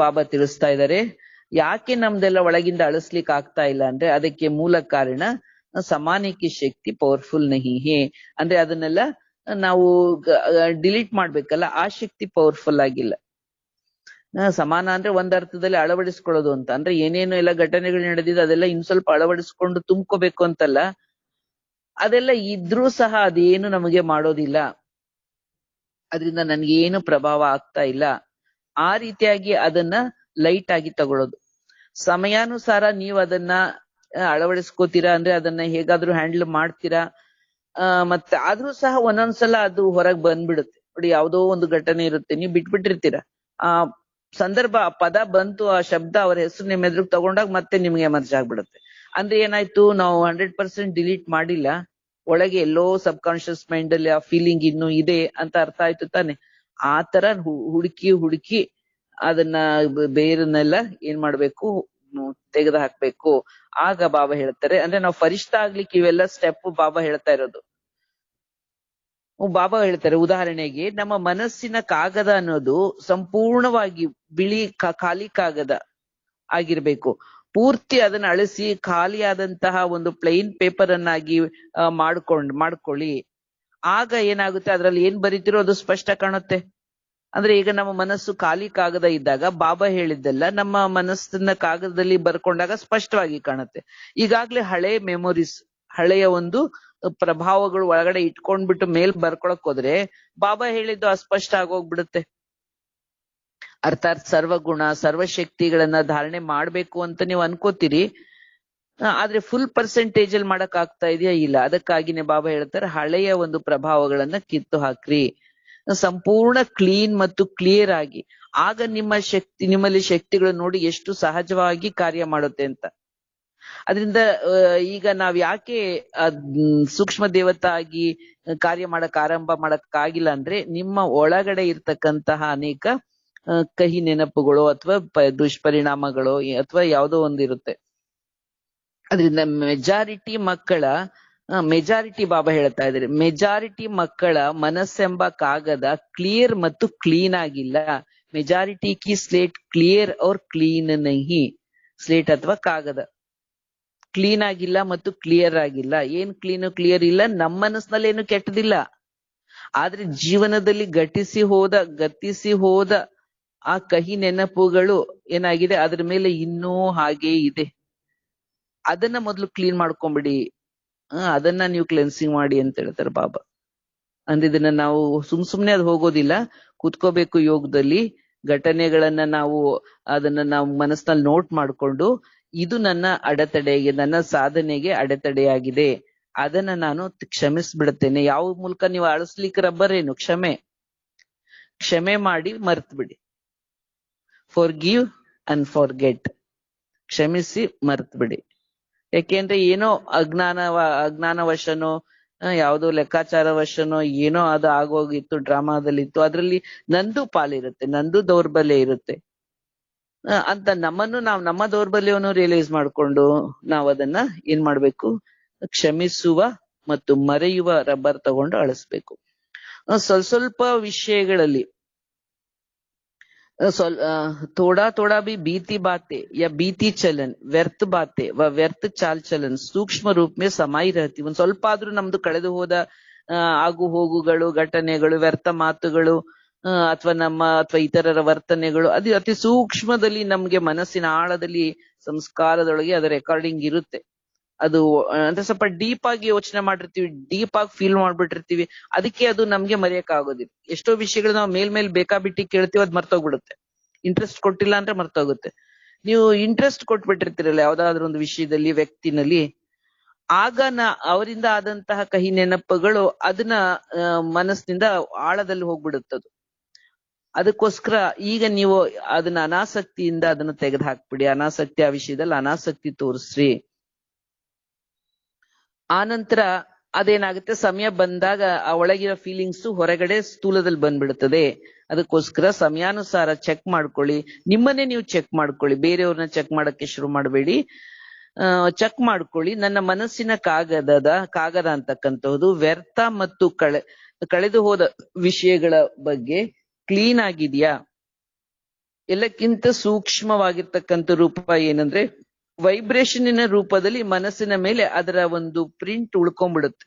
ಬಾಬಾ ತಿಳಿಸ್ತಾ ಇದ್ದಾರೆ. ಯಾಕೆ ನಮ್ದೆಲ್ಲ ಒಳಗಿಂದ ಅಳಿಸ್ಲಿಕ್ಕೆ ಆಗ್ತಾ ಇಲ್ಲ ಅಂದ್ರೆ ಅದಕ್ಕೆ ಮೂಲ ಕಾರಣ ಸಮಾನಕ್ಕೆ ಶಕ್ತಿ ಪವರ್ಫುಲ್ ನಹಿ ಹೇ. ಅಂದ್ರೆ ಅದನ್ನೆಲ್ಲ ನಾವು ಡಿಲೀಟ್ ಮಾಡ್ಬೇಕಲ್ಲ, ಆ ಶಕ್ತಿ ಪವರ್ಫುಲ್ ಆಗಿಲ್ಲ. ಸಮಾನ ಅಂದ್ರೆ ಒಂದ್ ಅರ್ಥದಲ್ಲಿ ಅಳವಡಿಸ್ಕೊಳ್ಳೋದು ಅಂತ ಅಂದ್ರೆ ಏನೇನು ಎಲ್ಲ ಘಟನೆಗಳು ನಡೆದಿದೆ ಅದೆಲ್ಲ ಇನ್ ಸ್ವಲ್ಪ ಅಳವಡಿಸ್ಕೊಂಡು ತುಂಬ್ಕೋಬೇಕು ಅಂತಲ್ಲ. ಅದೆಲ್ಲ ಇದ್ರೂ ಸಹ ಅದೇನು ನಮಗೆ ಮಾಡೋದಿಲ್ಲ, ಅದರಿಂದ ನನ್ಗೇನು ಪ್ರಭಾವ ಆಗ್ತಾ ಇಲ್ಲ. ಆ ರೀತಿಯಾಗಿ ಅದನ್ನ ಲೈಟ್ ಆಗಿ ತಗೊಳ್ಳೋದು. ಸಮಯಾನುಸಾರ ನೀವು ಅದನ್ನ ಅಳವಡಿಸ್ಕೋತೀರಾ ಅಂದ್ರೆ ಅದನ್ನ ಹೇಗಾದ್ರೂ ಹ್ಯಾಂಡಲ್ ಮಾಡ್ತೀರಾ. ಮತ್ತೆ ಆದ್ರೂ ಸಹ ಒಂದೊಂದ್ಸಲ ಅದು ಹೊರಗ್ ಬಂದ್ಬಿಡುತ್ತೆ. ನೋಡಿ, ಯಾವ್ದೋ ಒಂದು ಘಟನೆ ಇರುತ್ತೆ, ನೀವು ಬಿಟ್ಬಿಟ್ಟಿರ್ತೀರ, ಆ ಸಂದರ್ಭ, ಆ ಪದ ಬಂತು, ಆ ಶಬ್ದ, ಅವರ ಹೆಸರು ನಿಮ್ಮ ಎದುರು ತಗೊಂಡಾಗ ಮತ್ತೆ ನಿಮ್ಗೆ ಎಮರ್ಜ್ ಆಗ್ಬಿಡುತ್ತೆ. ಅಂದ್ರೆ ಏನಾಯ್ತು, ನಾವು 100% ಡಿಲೀಟ್ ಮಾಡಿಲ್ಲ, ಒಳಗೆ ಎಲ್ಲೋ ಸಬ್ ಕಾನ್ಶಿಯಸ್ ಮೈಂಡ್ ಅಲ್ಲಿ ಆ ಫೀಲಿಂಗ್ ಇನ್ನೂ ಇದೆ ಅಂತ ಅರ್ಥ ಆಯ್ತು ತಾನೆ. ಆ ತರ ಹುಡುಕಿ ಅದನ್ನ ಬೇರನ್ನೆಲ್ಲ ಏನ್ ಮಾಡ್ಬೇಕು, ತೆಗೆದು ಹಾಕ್ಬೇಕು. ಆಗ ಬಾಬಾ ಹೇಳ್ತಾರೆ, ಅಂದ್ರೆ ನಾವು ಫರಿಷ್ಠ ಆಗ್ಲಿಕ್ಕೆ ಇವೆಲ್ಲ ಸ್ಟೆಪ್ ಬಾಬಾ ಹೇಳ್ತಾ ಇರೋದು. ಬಾಬಾ ಹೇಳ್ತಾರೆ, ಉದಾಹರಣೆಗೆ ನಮ್ಮ ಮನಸ್ಸಿನ ಕಾಗದ ಅನ್ನೋದು ಸಂಪೂರ್ಣವಾಗಿ ಬಿಳಿ ಖಾಲಿ ಕಾಗದ ಆಗಿರ್ಬೇಕು. ಪೂರ್ತಿ ಅದನ್ನ ಅಳಿಸಿ ಖಾಲಿಯಾದಂತಹ ಒಂದು ಪ್ಲೈನ್ ಪೇಪರ್ ಅನ್ನಾಗಿ ಮಾಡ್ಕೊಳ್ಳಿ. ಆಗ ಏನಾಗುತ್ತೆ, ಅದ್ರಲ್ಲಿ ಏನ್ ಬರೀತಿರೋ ಅದು ಸ್ಪಷ್ಟ ಕಾಣುತ್ತೆ. ಅಂದ್ರೆ ಈಗ ನಮ್ಮ ಮನಸ್ಸು ಖಾಲಿ ಕಾಗದ ಇದ್ದಾಗ ಬಾಬಾ ಹೇಳಿದ್ದೆಲ್ಲ ನಮ್ಮ ಮನಸ್ಸನ್ನ ಕಾಗದದಲ್ಲಿ ಬರ್ಕೊಂಡಾಗ ಸ್ಪಷ್ಟವಾಗಿ ಕಾಣುತ್ತೆ. ಈಗಾಗ್ಲೇ ಹಳೆ ಮೆಮೊರೀಸ್, ಹಳೆಯ ಒಂದು ಪ್ರಭಾವಗಳು ಒಳಗಡೆ ಇಟ್ಕೊಂಡ್ಬಿಟ್ಟು ಮೇಲ್ ಬರ್ಕೊಳಕ್ ಹೋದ್ರೆ ಬಾಬಾ ಹೇಳಿದ್ದು ಅಸ್ಪಷ್ಟ ಆಗೋಗ್ಬಿಡುತ್ತೆ. ಅರ್ಥಾತ್ ಸರ್ವಗುಣ ಸರ್ವಶಕ್ತಿಗಳನ್ನ ಧಾರಣೆ ಮಾಡ್ಬೇಕು ಅಂತ ನೀವು ಅನ್ಕೋತೀರಿ, ಆದ್ರೆ ಫುಲ್ ಪರ್ಸೆಂಟೇಜ್ ಅಲ್ಲಿ ಮಾಡಕ್ ಆಗ್ತಾ ಇದೆಯಾ? ಇಲ್ಲ. ಅದಕ್ಕಾಗಿನೇ ಬಾಬಾ ಹೇಳ್ತಾರೆ, ಹಳೆಯ ಒಂದು ಪ್ರಭಾವಗಳನ್ನ ಕಿತ್ತು ಹಾಕ್ರಿ, ಸಂಪೂರ್ಣ ಕ್ಲೀನ್ ಮತ್ತು ಕ್ಲಿಯರ್ ಆಗಿ. ಆಗ ನಿಮ್ಮಲ್ಲಿ ಶಕ್ತಿಗಳು ನೋಡಿ ಎಷ್ಟು ಸಹಜವಾಗಿ ಕಾರ್ಯ ಮಾಡುತ್ತೆ ಅಂತ. ಅದರಿಂದ ಈಗ ನಾವ್ ಯಾಕೆ ಸೂಕ್ಷ್ಮ ದೇವತಾ ಆಗಿ ಕಾರ್ಯ ಆರಂಭ ಮಾಡಕ್ ಆಗಿಲ್ಲ ಅಂದ್ರೆ, ನಿಮ್ಮ ಒಳಗಡೆ ಇರ್ತಕ್ಕಂತಹ ಅನೇಕ ಕಹಿ ನೆನಪುಗಳು ಅಥವಾ ದುಷ್ಪರಿಣಾಮಗಳು ಅಥವಾ ಯಾವುದೋ ಒಂದಿರುತ್ತೆ. ಅದರಿಂದ ಮೆಜಾರಿಟಿ ಬಾಬಾ ಹೇಳ್ತಾ ಇದ್ದಾರೆ, ಮೆಜಾರಿಟಿ ಮಕ್ಕಳ ಮನಸ್ಸೆಂಬ ಕಾಗದ ಕ್ಲಿಯರ್ ಮತ್ತು ಕ್ಲೀನ್ ಆಗಿಲ್ಲ. ಮೆಜಾರಿಟಿ ಕಿ ಸ್ಲೇಟ್ ಕ್ಲಿಯರ್ ಔರ್ ಕ್ಲೀನ್ ನಹಿ. ಸ್ಲೇಟ್ ಅಥವಾ ಕಾಗದ ಕ್ಲೀನ್ ಆಗಿಲ್ಲ ಮತ್ತು ಕ್ಲಿಯರ್ ಆಗಿಲ್ಲ. ಏನ್ ಕ್ಲಿಯರ್ ಇಲ್ಲ? ನಮ್ಮ ಮನಸ್ಸಿನಲ್ಲಿ ಏನು ಕೆಟ್ಟದಿಲ್ಲ, ಆದ್ರೆ ಜೀವನದಲ್ಲಿ ಗತಿಸಿ ಹೋದ ಆ ಕಹಿ ನೆನಪುಗಳು ಏನಾಗಿದೆ, ಅದ್ರ ಮೇಲೆ ಇನ್ನೂ ಹಾಗೇ ಇದೆ. ಅದನ್ನ ಮೊದಲು ಕ್ಲೀನ್ ಮಾಡ್ಕೊಂಬಿಡಿ, ಅದನ್ನ ನೀವು ಕ್ಲೆನ್ಸಿಂಗ್ ಮಾಡಿ ಅಂತ ಹೇಳ್ತಾರೆ ಬಾಬಾ. ಅಂದ್ರೆ ಇದನ್ನ ನಾವು ಸುಮ್ನೆ ಅದು ಹೋಗೋದಿಲ್ಲ, ಕೂತ್ಕೋಬೇಕು ಯೋಗದಲ್ಲಿ. ಘಟನೆಗಳನ್ನ ಅದನ್ನ ನಾವು ಮನಸ್ಸಿನಲ್ಲಿ ನೋಟ್ ಮಾಡ್ಕೊಂಡು, ಇದು ನನ್ನ ಅಡೆತಡೆಗೆ, ನನ್ನ ಸಾಧನೆಗೆ ಅಡೆತಡೆಯಾಗಿದೆ, ಅದನ್ನ ನಾನು ಕ್ಷಮಿಸ್ಬಿಡುತ್ತೇನೆ. ಯಾವ ಮೂಲಕ ನೀವು ಅಳಿಸ್ಲಿಕ್ಕೆ ರಬ್ಬರೇನು? ಕ್ಷಮೆ ಮಾಡಿ ಮರ್ತ್ ಬಿಡಿ. Forgive and forget. ಕ್ಷಮಿಸಿ ಮರ್ತ್ ಬಿಡಿ. ಯಾಕೆಂದ್ರೆ ಏನೋ ಅಜ್ಞಾನವಶನೋ ಯಾವುದೋ ಲೆಕ್ಕಾಚಾರವಶನೋ ಏನೋ ಅದು ಆಗೋಗಿತ್ತು, ಡ್ರಾಮಾದಲ್ಲಿತ್ತು, ಅದ್ರಲ್ಲಿ ನಂದು ಪಾಲಿರುತ್ತೆ, ನಂದು ದೌರ್ಬಲ್ಯ ಇರುತ್ತೆ ಅಂತ ನಮ್ಮ ದೌರ್ಬಲ್ಯವನ್ನು ರಿಯಲೈಸ್ ಮಾಡ್ಕೊಂಡು ನಾವು ಅದನ್ನ ಏನ್ ಮಾಡ್ಬೇಕು? ಕ್ಷಮಿಸುವ ಮತ್ತು ಮರೆಯುವ ರಬ್ಬರ್ ತಗೊಂಡು ಅಳಿಸ್ಬೇಕು. ಸ್ವಲ್ಪ ವಿಷಯಗಳಲ್ಲಿ थोड़ा भी बीती बातें या बीती चलन व्यर्थ बातें व व्यर्थ चाल चलन सूक्ष्म रूप में समाई रहती. ಒಂದ್ ಸ್ವಲ್ಪ ಆದ್ರೂ ನಮ್ದು ಕಳೆದು ಹೋದ ಆಗು ಹೋಗುಗಳು, ಘಟನೆಗಳು, ವ್ಯರ್ಥ ಮಾತುಗಳು ಅಥವಾ ಇತರರ ವರ್ತನೆಗಳು ಅದು ಅತಿ ಸೂಕ್ಷ್ಮದಲ್ಲಿ ನಮ್ಗೆ ಮನಸ್ಸಿನ ಆಳದಲ್ಲಿ ಸಂಸ್ಕಾರದೊಳಗೆ ಅದರ ರೆಕಾರ್ಡಿಂಗ್ ಇರುತ್ತೆ. ಅದು ಅಂದ್ರೆ ಸ್ವಲ್ಪ ಡೀಪ್ ಆಗಿ ಯೋಚನೆ ಮಾಡಿರ್ತೀವಿ, ಡೀಪ್ ಆಗಿ ಫೀಲ್ ಮಾಡ್ಬಿಟ್ಟಿರ್ತೀವಿ, ಅದಕ್ಕೆ ಅದು ನಮ್ಗೆ ಮರೆಯಕ್ ಆಗೋದಿಲ್ಲ. ಎಷ್ಟೋ ವಿಷಯಗಳು ನಾವು ಮೇಲ್ ಬೇಕಾಬಿಟ್ಟಿ ಕೇಳ್ತೀವಿ, ಅದ್ ಮರ್ತೋಗ್ಬಿಡುತ್ತೆ. ಇಂಟ್ರೆಸ್ಟ್ ಕೊಟ್ಟಿಲ್ಲ ಅಂದ್ರೆ ಮರ್ತೋಗುತ್ತೆ. ನೀವು ಇಂಟ್ರೆಸ್ಟ್ ಕೊಟ್ಬಿಟ್ಟಿರ್ತೀರಲ್ಲ ಯಾವ್ದಾದ್ರು ಒಂದು ವಿಷಯದಲ್ಲಿ, ವ್ಯಕ್ತಿನಲ್ಲಿ, ಆಗ ಅವರಿಂದ ಆದಂತಹ ಕಹಿ ನೆನಪುಗಳು ಅದನ್ನ ಮನಸ್ಸಿನಿಂದ ಆಳದಲ್ಲಿ ಹೋಗ್ಬಿಡುತ್ತದು. ಅದಕ್ಕೋಸ್ಕರ ಈಗ ನೀವು ಅದನ್ನ ಅನಾಸಕ್ತಿಯಿಂದ ಅದನ್ನ ತೆಗೆದು ಹಾಕ್ಬಿಡಿ. ಅನಾಸಕ್ತಿ, ಆ ವಿಷಯದಲ್ಲಿ ಅನಾಸಕ್ತಿ ತೋರಿಸ್ರಿ. ಆನಂತರ ಅದೇನಾಗುತ್ತೆ, ಸಮಯ ಬಂದಾಗ ಆ ಒಳಗಿರೋ ಫೀಲಿಂಗ್ಸ್ ಹೊರಗಡೆ ಸ್ಥೂಲದಲ್ಲಿ ಬಂದ್ಬಿಡುತ್ತದೆ. ಅದಕ್ಕೋಸ್ಕರ ಸಮಯಾನುಸಾರ ಚೆಕ್ ಮಾಡ್ಕೊಳ್ಳಿ. ನಿಮ್ಮನ್ನೇ ನೀವು ಚೆಕ್ ಮಾಡ್ಕೊಳ್ಳಿ, ಬೇರೆಯವ್ರನ್ನ ಚೆಕ್ ಮಾಡಕ್ಕೆ ಶುರು ಮಾಡಬೇಡಿ. ಚೆಕ್ ಮಾಡ್ಕೊಳ್ಳಿ, ನನ್ನ ಮನಸ್ಸಿನ ಕಾಗದ ಅಂತಕ್ಕಂಥದ್ದು ವ್ಯರ್ಥ ಮತ್ತು ಕಳೆದು ಹೋದ ವಿಷಯಗಳ ಬಗ್ಗೆ ಕ್ಲೀನ್ ಆಗಿದ್ಯಾ? ಎಲ್ಲಕ್ಕಿಂತ ಸೂಕ್ಷ್ಮವಾಗಿರ್ತಕ್ಕಂಥ ರೂಪ ಏನಂದ್ರೆ, ವೈಬ್ರೇಷನ್ನಿನ ರೂಪದಲ್ಲಿ ಮನಸ್ಸಿನ ಮೇಲೆ ಅದರ ಒಂದು ಪ್ರಿಂಟ್ ಉಳ್ಕೊಂಡ್ಬಿಡುತ್ತೆ.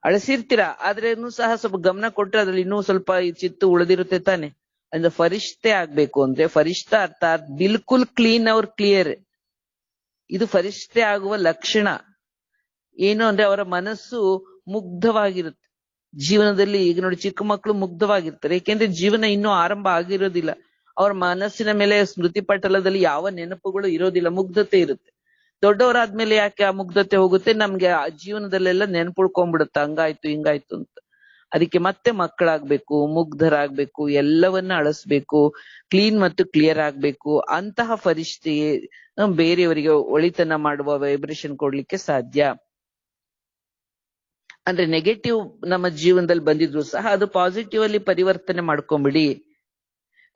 ಅಳಿಸಿರ್ತೀರಾ, ಆದ್ರೇನು ಸಹ ಸ್ವಲ್ಪ ಗಮನ ಕೊಟ್ರೆ ಅದ್ರಲ್ಲಿ ಇನ್ನೂ ಸ್ವಲ್ಪ ಚಿತ್ತು ಉಳಿದಿರುತ್ತೆ ತಾನೆ. ಅಂದ್ರೆ ಫರಿಷ್ಠೆ ಆಗ್ಬೇಕು ಅಂದ್ರೆ, ಫರಿಷ್ಠ ಅರ್ಥಾತ್ ಬಿಲ್ಕುಲ್ ಕ್ಲೀನ್ ಅವ್ರ ಕ್ಲಿಯರ್. ಇದು ಫರಿಷ್ಠೆ ಆಗುವ ಲಕ್ಷಣ ಏನು ಅಂದ್ರೆ, ಅವರ ಮನಸ್ಸು ಮುಗ್ಧವಾಗಿರುತ್ತೆ. ಜೀವನದಲ್ಲಿ ಈಗ ನೋಡಿ, ಚಿಕ್ಕ ಮಕ್ಕಳು ಮುಗ್ಧವಾಗಿರ್ತಾರೆ, ಏಕೆಂದ್ರೆ ಜೀವನ ಇನ್ನೂ ಆರಂಭ ಆಗಿರೋದಿಲ್ಲ. ಅವ್ರ ಮನಸ್ಸಿನ ಮೇಲೆ ಸ್ಮೃತಿ ಪಟಲದಲ್ಲಿ ಯಾವ ನೆನಪುಗಳು ಇರೋದಿಲ್ಲ, ಮುಗ್ಧತೆ ಇರುತ್ತೆ. ದೊಡ್ಡವರಾದ್ಮೇಲೆ ಯಾಕೆ ಆ ಮುಗ್ಧತೆ ಹೋಗುತ್ತೆ? ನಮ್ಗೆ ಆ ಜೀವನದಲ್ಲೆಲ್ಲ ನೆನಪುಳ್ಕೊಂಡ್ಬಿಡುತ್ತೆ, ಹಂಗಾಯ್ತು ಹಿಂಗಾಯ್ತು ಅಂತ. ಅದಕ್ಕೆ ಮತ್ತೆ ಮಕ್ಕಳಾಗ್ಬೇಕು, ಮುಗ್ಧರಾಗ್ಬೇಕು, ಎಲ್ಲವನ್ನ ಅಳಿಸ್ಬೇಕು, ಕ್ಲೀನ್ ಮತ್ತು ಕ್ಲಿಯರ್ ಆಗ್ಬೇಕು. ಅಂತಹ ಫರಿಷ್ಠೆಗೆ ಬೇರೆಯವರಿಗೆ ಒಳಿತನ ಮಾಡುವ ವೈಬ್ರೇಷನ್ ಕೊಡ್ಲಿಕ್ಕೆ ಸಾಧ್ಯ. ಅಂದ್ರೆ ನೆಗೆಟಿವ್ ನಮ್ಮ ಜೀವನದಲ್ಲಿ ಬಂದಿದ್ರು ಸಹ ಅದು ಪಾಸಿಟಿವ್ ಅಲ್ಲಿ ಪರಿವರ್ತನೆ ಮಾಡ್ಕೊಂಬಿಡಿ.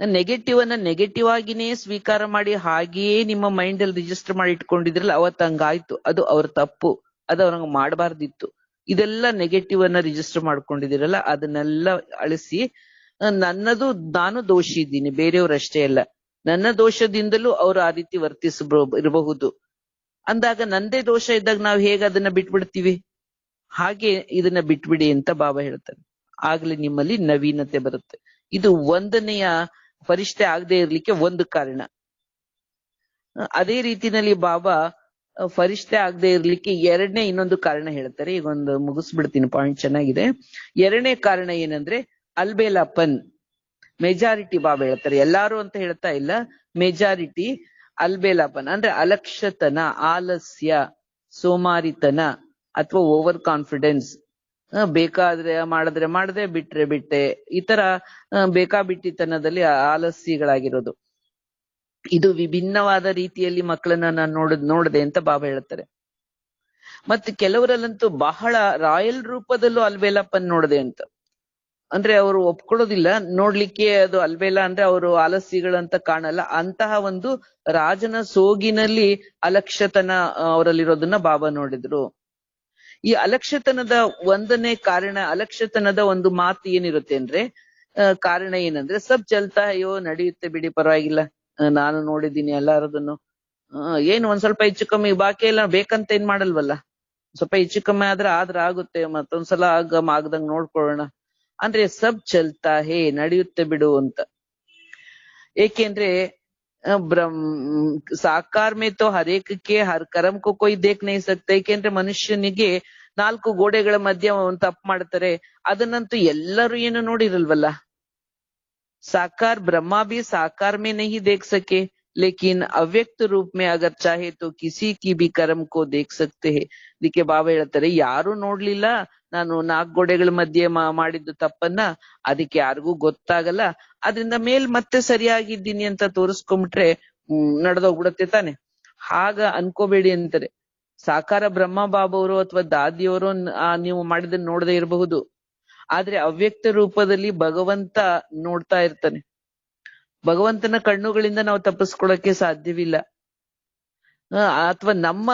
ನೆಗೆಟಿವ್ ಅನ್ನ ನೆಗೆಟಿವ್ ಆಗಿನೇ ಸ್ವೀಕಾರ ಮಾಡಿ ಹಾಗೆಯೇ ನಿಮ್ಮ ಮೈಂಡ್ ಅಲ್ಲಿ ರಿಜಿಸ್ಟರ್ ಮಾಡಿ ಇಟ್ಕೊಂಡಿದ್ರಲ್ಲ, ಅವತ್ತು ಹಂಗಾಯ್ತು, ಅದು ಅವ್ರ ತಪ್ಪು, ಅದು ಅವ್ರಂಗ ಮಾಡಬಾರ್ದಿತ್ತು. ಇದೆಲ್ಲ ನೆಗೆಟಿವ್ ಅನ್ನ ರಿಜಿಸ್ಟರ್ ಮಾಡ್ಕೊಂಡಿದಿರಲ್ಲ, ಅದನ್ನೆಲ್ಲ ಅಳಿಸಿ, ನಾನು ದೋಷಿ ಇದ್ದೀನಿ, ಬೇರೆಯವ್ರಷ್ಟೇ ಅಲ್ಲ, ನನ್ನ ದೋಷದಿಂದಲೂ ಅವರು ಆ ರೀತಿ ಇರಬಹುದು ಅಂದಾಗ, ನಂದೇ ದೋಷ ಇದ್ದಾಗ ನಾವು ಹೇಗೆ ಅದನ್ನ ಬಿಟ್ಬಿಡ್ತೀವಿ? ಹಾಗೆ ಇದನ್ನ ಬಿಟ್ಬಿಡಿ ಅಂತ ಬಾಬಾ ಹೇಳ್ತಾರೆ. ಆಗ್ಲೇ ನಿಮ್ಮಲ್ಲಿ ನವೀನತೆ ಬರುತ್ತೆ. ಇದು ಒಂದನೆಯ ಫರಿಷ್ಠೆ ಆಗದೆ ಇರ್ಲಿಕ್ಕೆ ಒಂದು ಕಾರಣ. ಅದೇ ರೀತಿನಲ್ಲಿ ಬಾಬಾ ಫರಿಷ್ಠೆ ಆಗದೆ ಇರ್ಲಿಕ್ಕೆ ಎರಡನೇ ಇನ್ನೊಂದು ಕಾರಣ ಹೇಳ್ತಾರೆ. ಈಗ ಒಂದು ಮುಗಿಸ್ಬಿಡ್ತೀನಿ, ಪಾಯಿಂಟ್ ಚೆನ್ನಾಗಿದೆ. ಎರಡನೇ ಕಾರಣ ಏನಂದ್ರೆ ಅಲ್ಬೇಲಾಪನ್, ಮೆಜಾರಿಟಿ. ಬಾಬಾ ಹೇಳ್ತಾರೆ, ಎಲ್ಲಾರು ಅಂತ ಹೇಳ್ತಾ ಇಲ್ಲ, ಮೆಜಾರಿಟಿ ಅಲ್ಬೇಲಾಪನ್ ಅಂದ್ರೆ ಅಲಕ್ಷ್ಯತನ, ಆಲಸ್ಯ, ಸೋಮಾರಿತನ ಅಥವಾ ಓವರ್ ಕಾನ್ಫಿಡೆನ್ಸ್. ಬೇಕಾದ್ರೆ ಮಾಡಿದ್ರೆ ಮಾಡದೆ, ಬಿಟ್ರೆ ಬಿಟ್ಟೆ, ಈ ತರ ಬೇಕಾಬಿಟ್ಟಿತನದಲ್ಲಿ ಆಲಸ್ಯಗಳಾಗಿರೋದು. ಇದು ವಿಭಿನ್ನವಾದ ರೀತಿಯಲ್ಲಿ ಮಕ್ಕಳನ್ನ ನಾನು ನೋಡದೆ ಅಂತ ಬಾಬಾ ಹೇಳ್ತಾರೆ. ಮತ್ತೆ ಕೆಲವರಲ್ಲಂತೂ ಬಹಳ ರಾಯಲ್ ರೂಪದಲ್ಲೂ ಅಲ್ಬೇಲಪ್ಪನ್ ನೋಡದೆ ಅಂತ. ಅಂದ್ರೆ ಅವರು ಒಪ್ಕೊಳ್ಳೋದಿಲ್ಲ, ನೋಡ್ಲಿಕ್ಕೆ ಅದು ಅಲ್ಬೇಲ ಅಂದ್ರೆ ಅವರು ಆಲಸ್ಯಗಳಂತ ಕಾಣಲ್ಲ, ಅಂತಹ ಒಂದು ರಾಜನ ಸೋಗಿನಲ್ಲಿ ಅಲಕ್ಷ್ಯತನ ಅವರಲ್ಲಿರೋದನ್ನ ಬಾಬಾ ನೋಡಿದ್ರು. ಈ ಅಲಕ್ಷ್ಯತನದ ಒಂದನೇ ಕಾರಣ, ಅಲಕ್ಷ್ಯತನದ ಒಂದು ಮಾತು ಏನಿರುತ್ತೆ ಅಂದ್ರೆ, ಕಾರಣ ಏನಂದ್ರೆ ಸಬ್ ಚಲ್ತಾ ಅಯ್ಯೋ ನಡೆಯುತ್ತೆ ಬಿಡಿ ಪರವಾಗಿಲ್ಲ, ನಾನು ನೋಡಿದ್ದೀನಿ ಎಲ್ಲಾರದನ್ನು, ಏನು ಒಂದ್ ಸ್ವಲ್ಪ ಹೆಚ್ಚು ಕಮ್ಮಿ, ಬಾಕಿ ಎಲ್ಲ ಬೇಕಂತ ಏನ್ ಮಾಡಲ್ವಲ್ಲ, ಸ್ವಲ್ಪ ಹೆಚ್ಚು ಕಮ್ಮಿ ಆದ್ರೆ ಆಗುತ್ತೆ, ಮತ್ತೊಂದ್ಸಲ ಆಗದಂಗ್ ನೋಡ್ಕೊಳ್ಳೋಣ ಅಂದ್ರೆ ಸಬ್ ಚಲ್ತಾ ಹೇ, ನಡೆಯುತ್ತೆ ಬಿಡು ಅಂತ. ಏಕೆಂದ್ರೆ ಸಾಕಾರ ಮೇ ತೋ ಹರೇಕಕ್ಕೆ ಹರ್ ಕರಂ ಕೋ ಕೊಯ್ ದೇಖ್ ನಹೀ ಸಕ್ತಾ. ಏಕೆಂದ್ರೆ ಮನುಷ್ಯನಿಗೆ 4 ಗೋಡೆಗಳ ಮಧ್ಯೆ ಒಂದು ತಪ್ಪು ಮಾಡ್ತಾರೆ, ಅದನ್ನಂತೂ ಎಲ್ಲರೂ ಏನು ನೋಡಿರಲ್ವಲ್ಲ. साकार ब्रह्मा भी साकार में नहीं देख सके, लेकिन अव्यक्त रूप में अगर चाहे तो किसी की भी कर्म को देख सकते हैं. ಇದಕ್ಕೆ ಬಾಬಾ ಹೇಳ್ತಾರೆ, ಯಾರು ನೋಡ್ಲಿಲ್ಲ ನಾನು 4 ಗೋಡೆಗಳ ಮಧ್ಯೆ ಮಾಡಿದ್ದು ತಪ್ಪನ್ನ, ಅದಕ್ಕೆ ಯಾರಿಗೂ ಗೊತ್ತಾಗಲ್ಲ, ಅದರಿಂದ ಮತ್ತೆ ಸರಿಯಾಗಿದ್ದೀನಿ ಅಂತ ತೋರಿಸ್ಕೊಂಡ್ಬಿಟ್ರೆ ನಡೆದೋಗ್ಬಿಡತ್ತೆ ತಾನೆ. ಹಾಗ ಅನ್ಕೋಬೇಡಿ ಅಂತಾರೆ. ಸಾಕಾರ ಬ್ರಹ್ಮ ಬಾಬಾವರು ಅಥವಾ ದಾದಿಯವರು ನೀವು ಮಾಡಿದನ್ನ ನೋಡದೆ ಇರಬಹುದು, ಆದ್ರೆ ಅವ್ಯಕ್ತ ರೂಪದಲ್ಲಿ ಭಗವಂತ ನೋಡ್ತಾ ಇರ್ತಾನೆ. ಭಗವಂತನ ಕಣ್ಣುಗಳಿಂದ ನಾವು ತಪ್ಪಿಸ್ಕೊಳಕ್ಕೆ ಸಾಧ್ಯವಿಲ್ಲ, ಅಥವಾ ನಮ್ಮ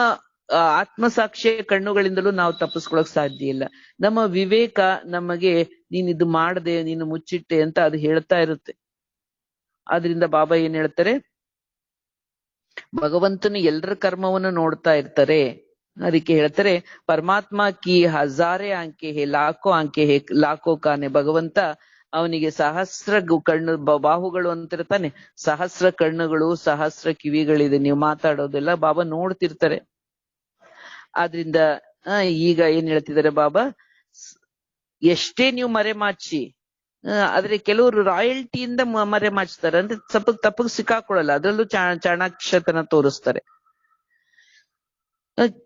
ಆತ್ಮಸಾಕ್ಷಿಯ ಕಣ್ಣುಗಳಿಂದಲೂ ನಾವು ತಪ್ಪಿಸ್ಕೊಳಕ್ ಸಾಧ್ಯ ಇಲ್ಲ. ನಮ್ಮ ವಿವೇಕ ನಮಗೆ ನೀನ್ ಇದು ಮಾಡದೆ, ನೀನು ಮುಚ್ಚಿಟ್ಟೆ ಅಂತ ಅದು ಹೇಳ್ತಾ ಇರುತ್ತೆ. ಆದ್ರಿಂದ ಬಾಬಾ ಏನ್ ಹೇಳ್ತಾರೆ, ಭಗವಂತನು ಎಲ್ಲರ ಕರ್ಮವನ್ನು ನೋಡ್ತಾ ಇರ್ತಾರೆ. ಅದಕ್ಕೆ ಹೇಳ್ತಾರೆ, ಪರಮಾತ್ಮ ಕಿ ಹಜಾರೆ ಆಂಕೆ ಹೇ, ಲಾಖೋ ಆಂಕೆ ಹೇ, ಲಾಖೋ ಕಾನೆ. ಭಗವಂತ ಅವನಿಗೆ ಸಹಸ್ರ ಕಣ್ಣು ಬಾಹುಗಳು ಅಂತಿರ್ತಾನೆ, ಸಹಸ್ರ ಕಣ್ಣುಗಳು, ಸಹಸ್ರ ಕಿವಿಗಳಿದೆ. ನೀವು ಮಾತಾಡೋದೆಲ್ಲ ಬಾಬಾ ನೋಡ್ತಿರ್ತಾರೆ. ಆದ್ರಿಂದ ಈಗ ಏನ್ ಹೇಳ್ತಿದ್ದಾರೆ ಬಾಬಾ, ಎಷ್ಟೇ ನೀವು ಮರೆಮಾಚಿ, ಆದ್ರೆ ಕೆಲವರು ರಾಯಲ್ಟಿಯಿಂದ ಮರೆಮಾಚ್ತಾರೆ, ಅಂದ್ರೆ ತಪ್ಪಗ್ ಸಿಕ್ಕಾಕೊಳಲ್ಲ, ಅದ್ರಲ್ಲೂ ಚಾಣಾಕ್ಷತನ ತೋರಿಸ್ತಾರೆ.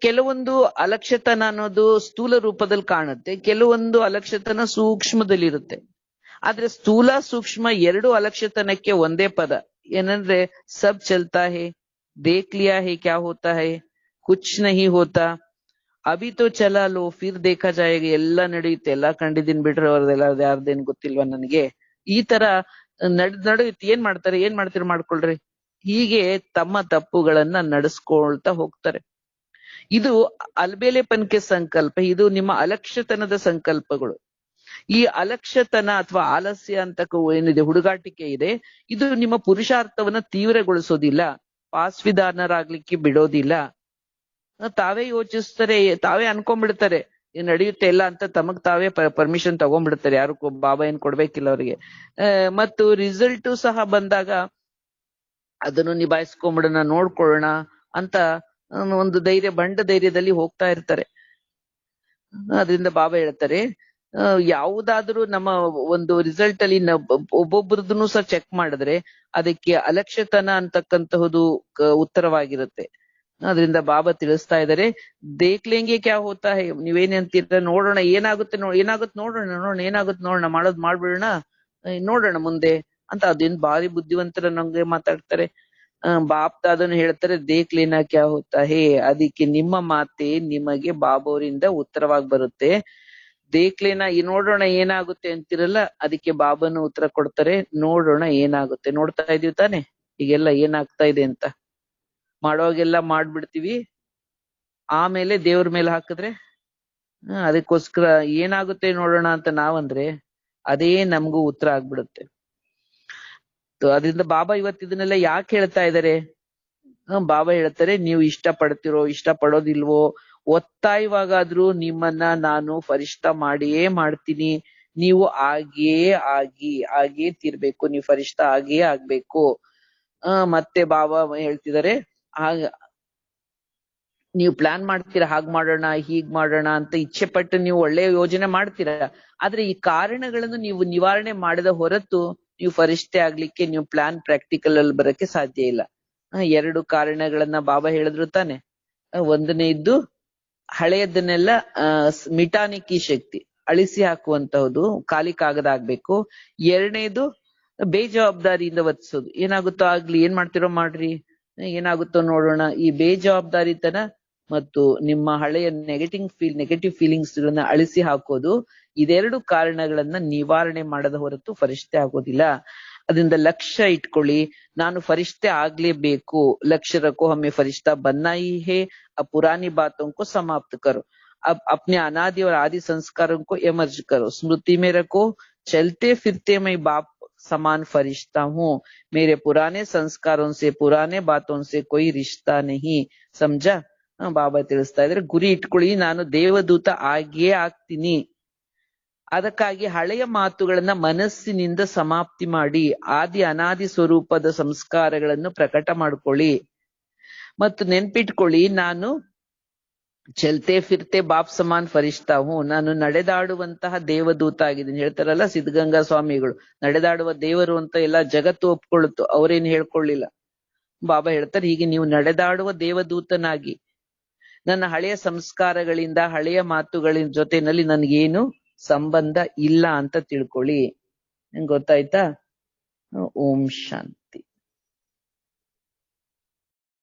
ಕೆಲವೊಂದು ಅಲಕ್ಷ್ಯತನ ಅನ್ನೋದು ಸ್ಥೂಲ ರೂಪದಲ್ಲಿ ಕಾಣುತ್ತೆ, ಕೆಲವೊಂದು ಅಲಕ್ಷ್ಯತನ ಸೂಕ್ಷ್ಮದಲ್ಲಿರುತ್ತೆ. ಆದ್ರೆ ಸ್ಥೂಲ ಸೂಕ್ಷ್ಮ ಎರಡು ಅಲಕ್ಷ್ಯತನಕ್ಕೆ ಒಂದೇ ಪದ. ಏನಂದ್ರೆ ಸಬ್ ಚಲ್ತಾ ಹೇ, ದೇಖ್ ಲಿಯಾ ಹೇ ಕ್ಯಾ ಹೋತಾ ಹೇ, ಕುಚ್ ನಹಿ ಹೋತಾ, ಅಭಿ ತೋ ಚಲಾ ಲೋ ಫಿರ್ ದೇಖಾ ಜಾಯೇಗ. ಎಲ್ಲ ನಡೆಯುತ್ತೆ, ಎಲ್ಲಾ ಕಂಡಿದ್ದೀನಿ ಬಿಟ್ರೆ, ಅವ್ರದೆಲ್ಲ ಯಾರ್ದೇನ್ ಗೊತ್ತಿಲ್ವಾ ನನಗೆ, ಈ ತರ ನಡೆಯುತ್ತೆ. ಏನ್ ಮಾಡ್ತೀರಿ ಮಾಡ್ಕೊಳ್ರಿ, ಹೀಗೆ ತಮ್ಮ ತಪ್ಪುಗಳನ್ನ ನಡೆಸ್ಕೊಳ್ತಾ ಹೋಗ್ತಾರೆ. ಇದು ಅಲ್ಬೇಲೆಪನ್ಕೆ ಸಂಕಲ್ಪ, ಇದು ನಿಮ್ಮ ಅಲಕ್ಷ್ಯತನದ ಸಂಕಲ್ಪಗಳು. ಈ ಅಲಕ್ಷ್ಯತನ ಅಥವಾ ಆಲಸ್ಯ ಅಂತ ಏನಿದೆ, ಹುಡುಗಾಟಿಕೆ ಇದೆ, ಇದು ನಿಮ್ಮ ಪುರುಷಾರ್ಥವನ್ನ ತೀವ್ರಗೊಳಿಸೋದಿಲ್ಲ, ಪಾಸ್ವಿಧಾನರಾಗ್ಲಿಕ್ಕೆ ಬಿಡೋದಿಲ್ಲ. ತಾವೇ ಯೋಚಿಸ್ತಾರೆ, ತಾವೇ ಅನ್ಕೊಂಡ್ಬಿಡ್ತಾರೆ ನಡೆಯುತ್ತೆ ಎಲ್ಲ ಅಂತ, ತಮಗ್ ತಾವೇ ಪರ್ಮಿಷನ್ ತಗೊಂಡ್ಬಿಡ್ತಾರೆ, ಯಾರು ಬಾಬಾ ಏನ್ ಕೊಡ್ಬೇಕಿಲ್ಲ ಅವ್ರಿಗೆ. ಮತ್ತು ರಿಸಲ್ಟ್ ಸಹ ಬಂದಾಗ ಅದನ್ನು ನಿಭಾಯಿಸ್ಕೊಂಡ್ಬಿಡೋಣ, ನೋಡ್ಕೊಳ್ಳೋಣ ಅಂತ ಒಂದು ಬಂಡ ಧೈರ್ಯದಲ್ಲಿ ಹೋಗ್ತಾ ಇರ್ತಾರೆ. ಅದರಿಂದ ಬಾಬಾ ಹೇಳ್ತಾರೆ, ಯಾವುದಾದ್ರೂ ನಮ್ಮ ಒಂದು ರಿಸಲ್ಟ್ ಅಲ್ಲಿ ಒಬ್ಬೊಬ್ರದನ್ನು ಸಹ ಚೆಕ್ ಮಾಡಿದ್ರೆ ಅದಕ್ಕೆ ಅಲಕ್ಷ್ಯತನ ಅಂತಕ್ಕಂತಹುದು ಉತ್ತರವಾಗಿರುತ್ತೆ. ಅದರಿಂದ ಬಾಬಾ ತಿಳಿಸ್ತಾ ಇದ್ದಾರೆ, ದೇಖ್ಲೆಂಗೆ ಕ್ಯಾ ಹೋತಾ ಹೇ, ನೀವೇನಂತೀರ ನೋಡೋಣ, ಏನಾಗುತ್ತೆ ನೋಡೋಣ, ಏನಾಗುತ್ತೆ ನೋಡೋಣ, ಮಾಡೋದ್ ಮಾಡ್ಬಿಡೋಣ, ನೋಡೋಣ ಮುಂದೆ ಅಂತ. ಅದೇನ್ ಭಾರಿ ಬುದ್ಧಿವಂತರ ನಂಗೆ ಮಾತಾಡ್ತಾರೆ. ಬಾಪ್ ದಾದನು ಹೇಳ್ತಾರೆ, ದೇಖ್ ಲೇನಾ ಕ್ಯಾ ಹೋತಾ ಹೇ, ಅದಕ್ಕೆ ನಿಮ್ಮ ಮಾತೆ ನಿಮಗೆ ಬಾಬೋರಿಂದ ಉತ್ತರವಾಗಿ ಬರುತ್ತೆ. ದೇಖ್ ಲೇನಾ, ನೋಡೋಣ ಏನಾಗುತ್ತೆ ಅಂತಿರಲ್ಲ, ಅದಕ್ಕೆ ಬಾಬಾನು ಉತ್ತರ ಕೊಡ್ತಾರೆ, ನೋಡೋಣ ಏನಾಗುತ್ತೆ. ನೋಡ್ತಾ ಇದೀವಿ ತಾನೆ ಈಗೆಲ್ಲ ಏನಾಗ್ತಾ ಇದೆ ಅಂತ. ಮಾಡೋಗೆಲ್ಲ ಮಾಡ್ಬಿಡ್ತೀವಿ, ಆಮೇಲೆ ದೇವ್ರ ಮೇಲೆ ಹಾಕಿದ್ರೆ ಅದಕ್ಕೋಸ್ಕರ ಏನಾಗುತ್ತೆ ನೋಡೋಣ ಅಂತ ನಾವಂದ್ರೆ ಅದೇ ನಮಗೂ ಉತ್ತರ ಆಗ್ಬಿಡುತ್ತೆ. ಅದರಿಂದ ಬಾಬಾ ಇವತ್ತಿದನ್ನೆಲ್ಲ ಯಾಕೆ ಹೇಳ್ತಾ ಇದ್ದಾರೆ, ಬಾಬಾ ಹೇಳ್ತಾರೆ, ನೀವು ಇಷ್ಟ ಪಡೋದಿಲ್ವೋ, ಒತ್ತಾಯವಾಗಾದ್ರೂ ನಿಮ್ಮನ್ನ ನಾನು ಫರಿಷ್ಠ ಮಾಡಿಯೇ ಮಾಡ್ತೀನಿ, ನೀವು ಆಗಿಯೇ ತೀರ್ಬೇಕು, ನೀವು ಫರಿಷ್ಠ ಆಗಿಯೇ ಆಗ್ಬೇಕು. ಮತ್ತೆ ಬಾಬಾ ಹೇಳ್ತಿದ್ದಾರೆ, ಆಗ ನೀವು ಪ್ಲಾನ್ ಮಾಡ್ತೀರಾ, ಹಾಗ್ ಮಾಡೋಣ ಹೀಗ್ ಮಾಡೋಣ ಅಂತ ಇಚ್ಛೆ ಪಟ್ಟು ನೀವು ಒಳ್ಳೆಯ ಯೋಜನೆ ಮಾಡ್ತೀರಾ. ಆದ್ರೆ ಈ ಕಾರಣಗಳನ್ನು ನೀವು ನಿವಾರಣೆ ಮಾಡದ ಹೊರತು ನೀವು ಫರಿಷ್ಠೆ ಆಗ್ಲಿಕ್ಕೆ ನೀವು ಪ್ಲಾನ್ ಪ್ರಾಕ್ಟಿಕಲ್ ಅಲ್ಲಿ ಬರಕ್ಕೆ ಸಾಧ್ಯ ಇಲ್ಲ. 2 ಕಾರಣಗಳನ್ನ ಬಾಬಾ ಹೇಳಿದ್ರು ತಾನೆ. ಒಂದನೇದ್ದು ಹಳೆಯದನ್ನೆಲ್ಲ ಮಿಟಾನಿಕಿ ಶಕ್ತಿ, ಅಳಿಸಿ ಹಾಕುವಂತಹದ್ದು, ಖಾಲಿ ಕಾಗದ ಆಗ್ಬೇಕು. 2ನೇದು ಬೇಜವಾಬ್ದಾರಿಯಿಂದ ವರ್ತಿಸೋದು. ಏನಾಗುತ್ತೋ ಆಗ್ಲಿ, ಏನ್ ಮಾಡ್ತಿರೋ ಮಾಡ್ರಿ, ಏನಾಗುತ್ತೋ ನೋಡೋಣ. ಈ ಬೇಜವಾಬ್ದಾರಿತನ ಮತ್ತು ನಿಮ್ಮ ಹಳೆಯ ನೆಗೆಟಿವ್ ಫೀಲಿಂಗ್ಸ್ ಗಳನ್ನ ಅಳಿಸಿ ಹಾಕೋದು, ಇದೆರಡು ಕಾರಣಗಳನ್ನ ನಿವಾರಣೆ ಮಾಡದ ಹೊರತು ಫರಿಷ್ಠೆ ಆಗೋದಿಲ್ಲ. ಅದರಿಂದ ಲಕ್ಷ್ಯ ಇಟ್ಕೊಳ್ಳಿ, ನಾನು ಫರಿಷ್ಠೆ ಆಗ್ಲೇಬೇಕು. लक्ष्य रखो हमें फरिश्ता बनना ही है. अब पुरानी बातों को समाप्त करो, अब अपने अनादि और आदि संस्कारों को एमर्ज करो. स्मृति में रखो, चलते फिरते मैं बाप समान फरिश्ता हूँ. मेरे पुराने संस्कारों से पुराने बातों से कोई रिश्ता नहीं. समझा? ಬಾಬಾ ತಿಳಿಸ್ತಾ ಇದ್ರೆ, ಗುರಿ ಇಟ್ಕೊಳ್ಳಿ, ನಾನು ದೇವದೂತ ಆಗಿಯೇ ಆಗ್ತೀನಿ. ಅದಕ್ಕಾಗಿ ಹಳೆಯ ಮಾತುಗಳನ್ನ ಮನಸ್ಸಿನಿಂದ ಸಮಾಪ್ತಿ ಮಾಡಿ ಆದಿ ಅನಾದಿ ಸ್ವರೂಪದ ಸಂಸ್ಕಾರಗಳನ್ನು ಪ್ರಕಟ ಮಾಡ್ಕೊಳ್ಳಿ. ಮತ್ತು ನೆನ್ಪಿಟ್ಕೊಳ್ಳಿ, ನಾನು ಚಲ್ತೆ ಫಿರ್ತೆ ಬಾಪ್ ಸಮಾನ್ ಫರಿಷ್ತಾ ಹೂ, ನಾನು ನಡೆದಾಡುವಂತಹ ದೇವದೂತ ಆಗಿದ್ದೀನಿ. ಹೇಳ್ತಾರಲ್ಲ ಸಿದ್ಧಗಂಗಾ ಸ್ವಾಮಿಗಳು, ನಡೆದಾಡುವ ದೇವರು ಅಂತ ಎಲ್ಲ ಜಗತ್ತು ಒಪ್ಕೊಳ್ಳುತ್ತು, ಅವರೇನು ಹೇಳ್ಕೊಳ್ಳಿಲ್ಲ. ಬಾಬಾ ಹೇಳ್ತಾರೆ, ಹೀಗೆ ನೀವು ನಡೆದಾಡುವ ದೇವದೂತನಾಗಿ ನನ್ನ ಹಳೆಯ ಸಂಸ್ಕಾರಗಳಿಂದ ಹಳೆಯ ಮಾತುಗಳ ಜೊತೆನಲ್ಲಿ ನನ್ಗೇನು ಸಂಬಂಧ ಇಲ್ಲ ಅಂತ ತಿಳ್ಕೊಳ್ಳಿ. ಗೊತ್ತಾಯ್ತಾ? ಓಂ ಶಾಂತಿ.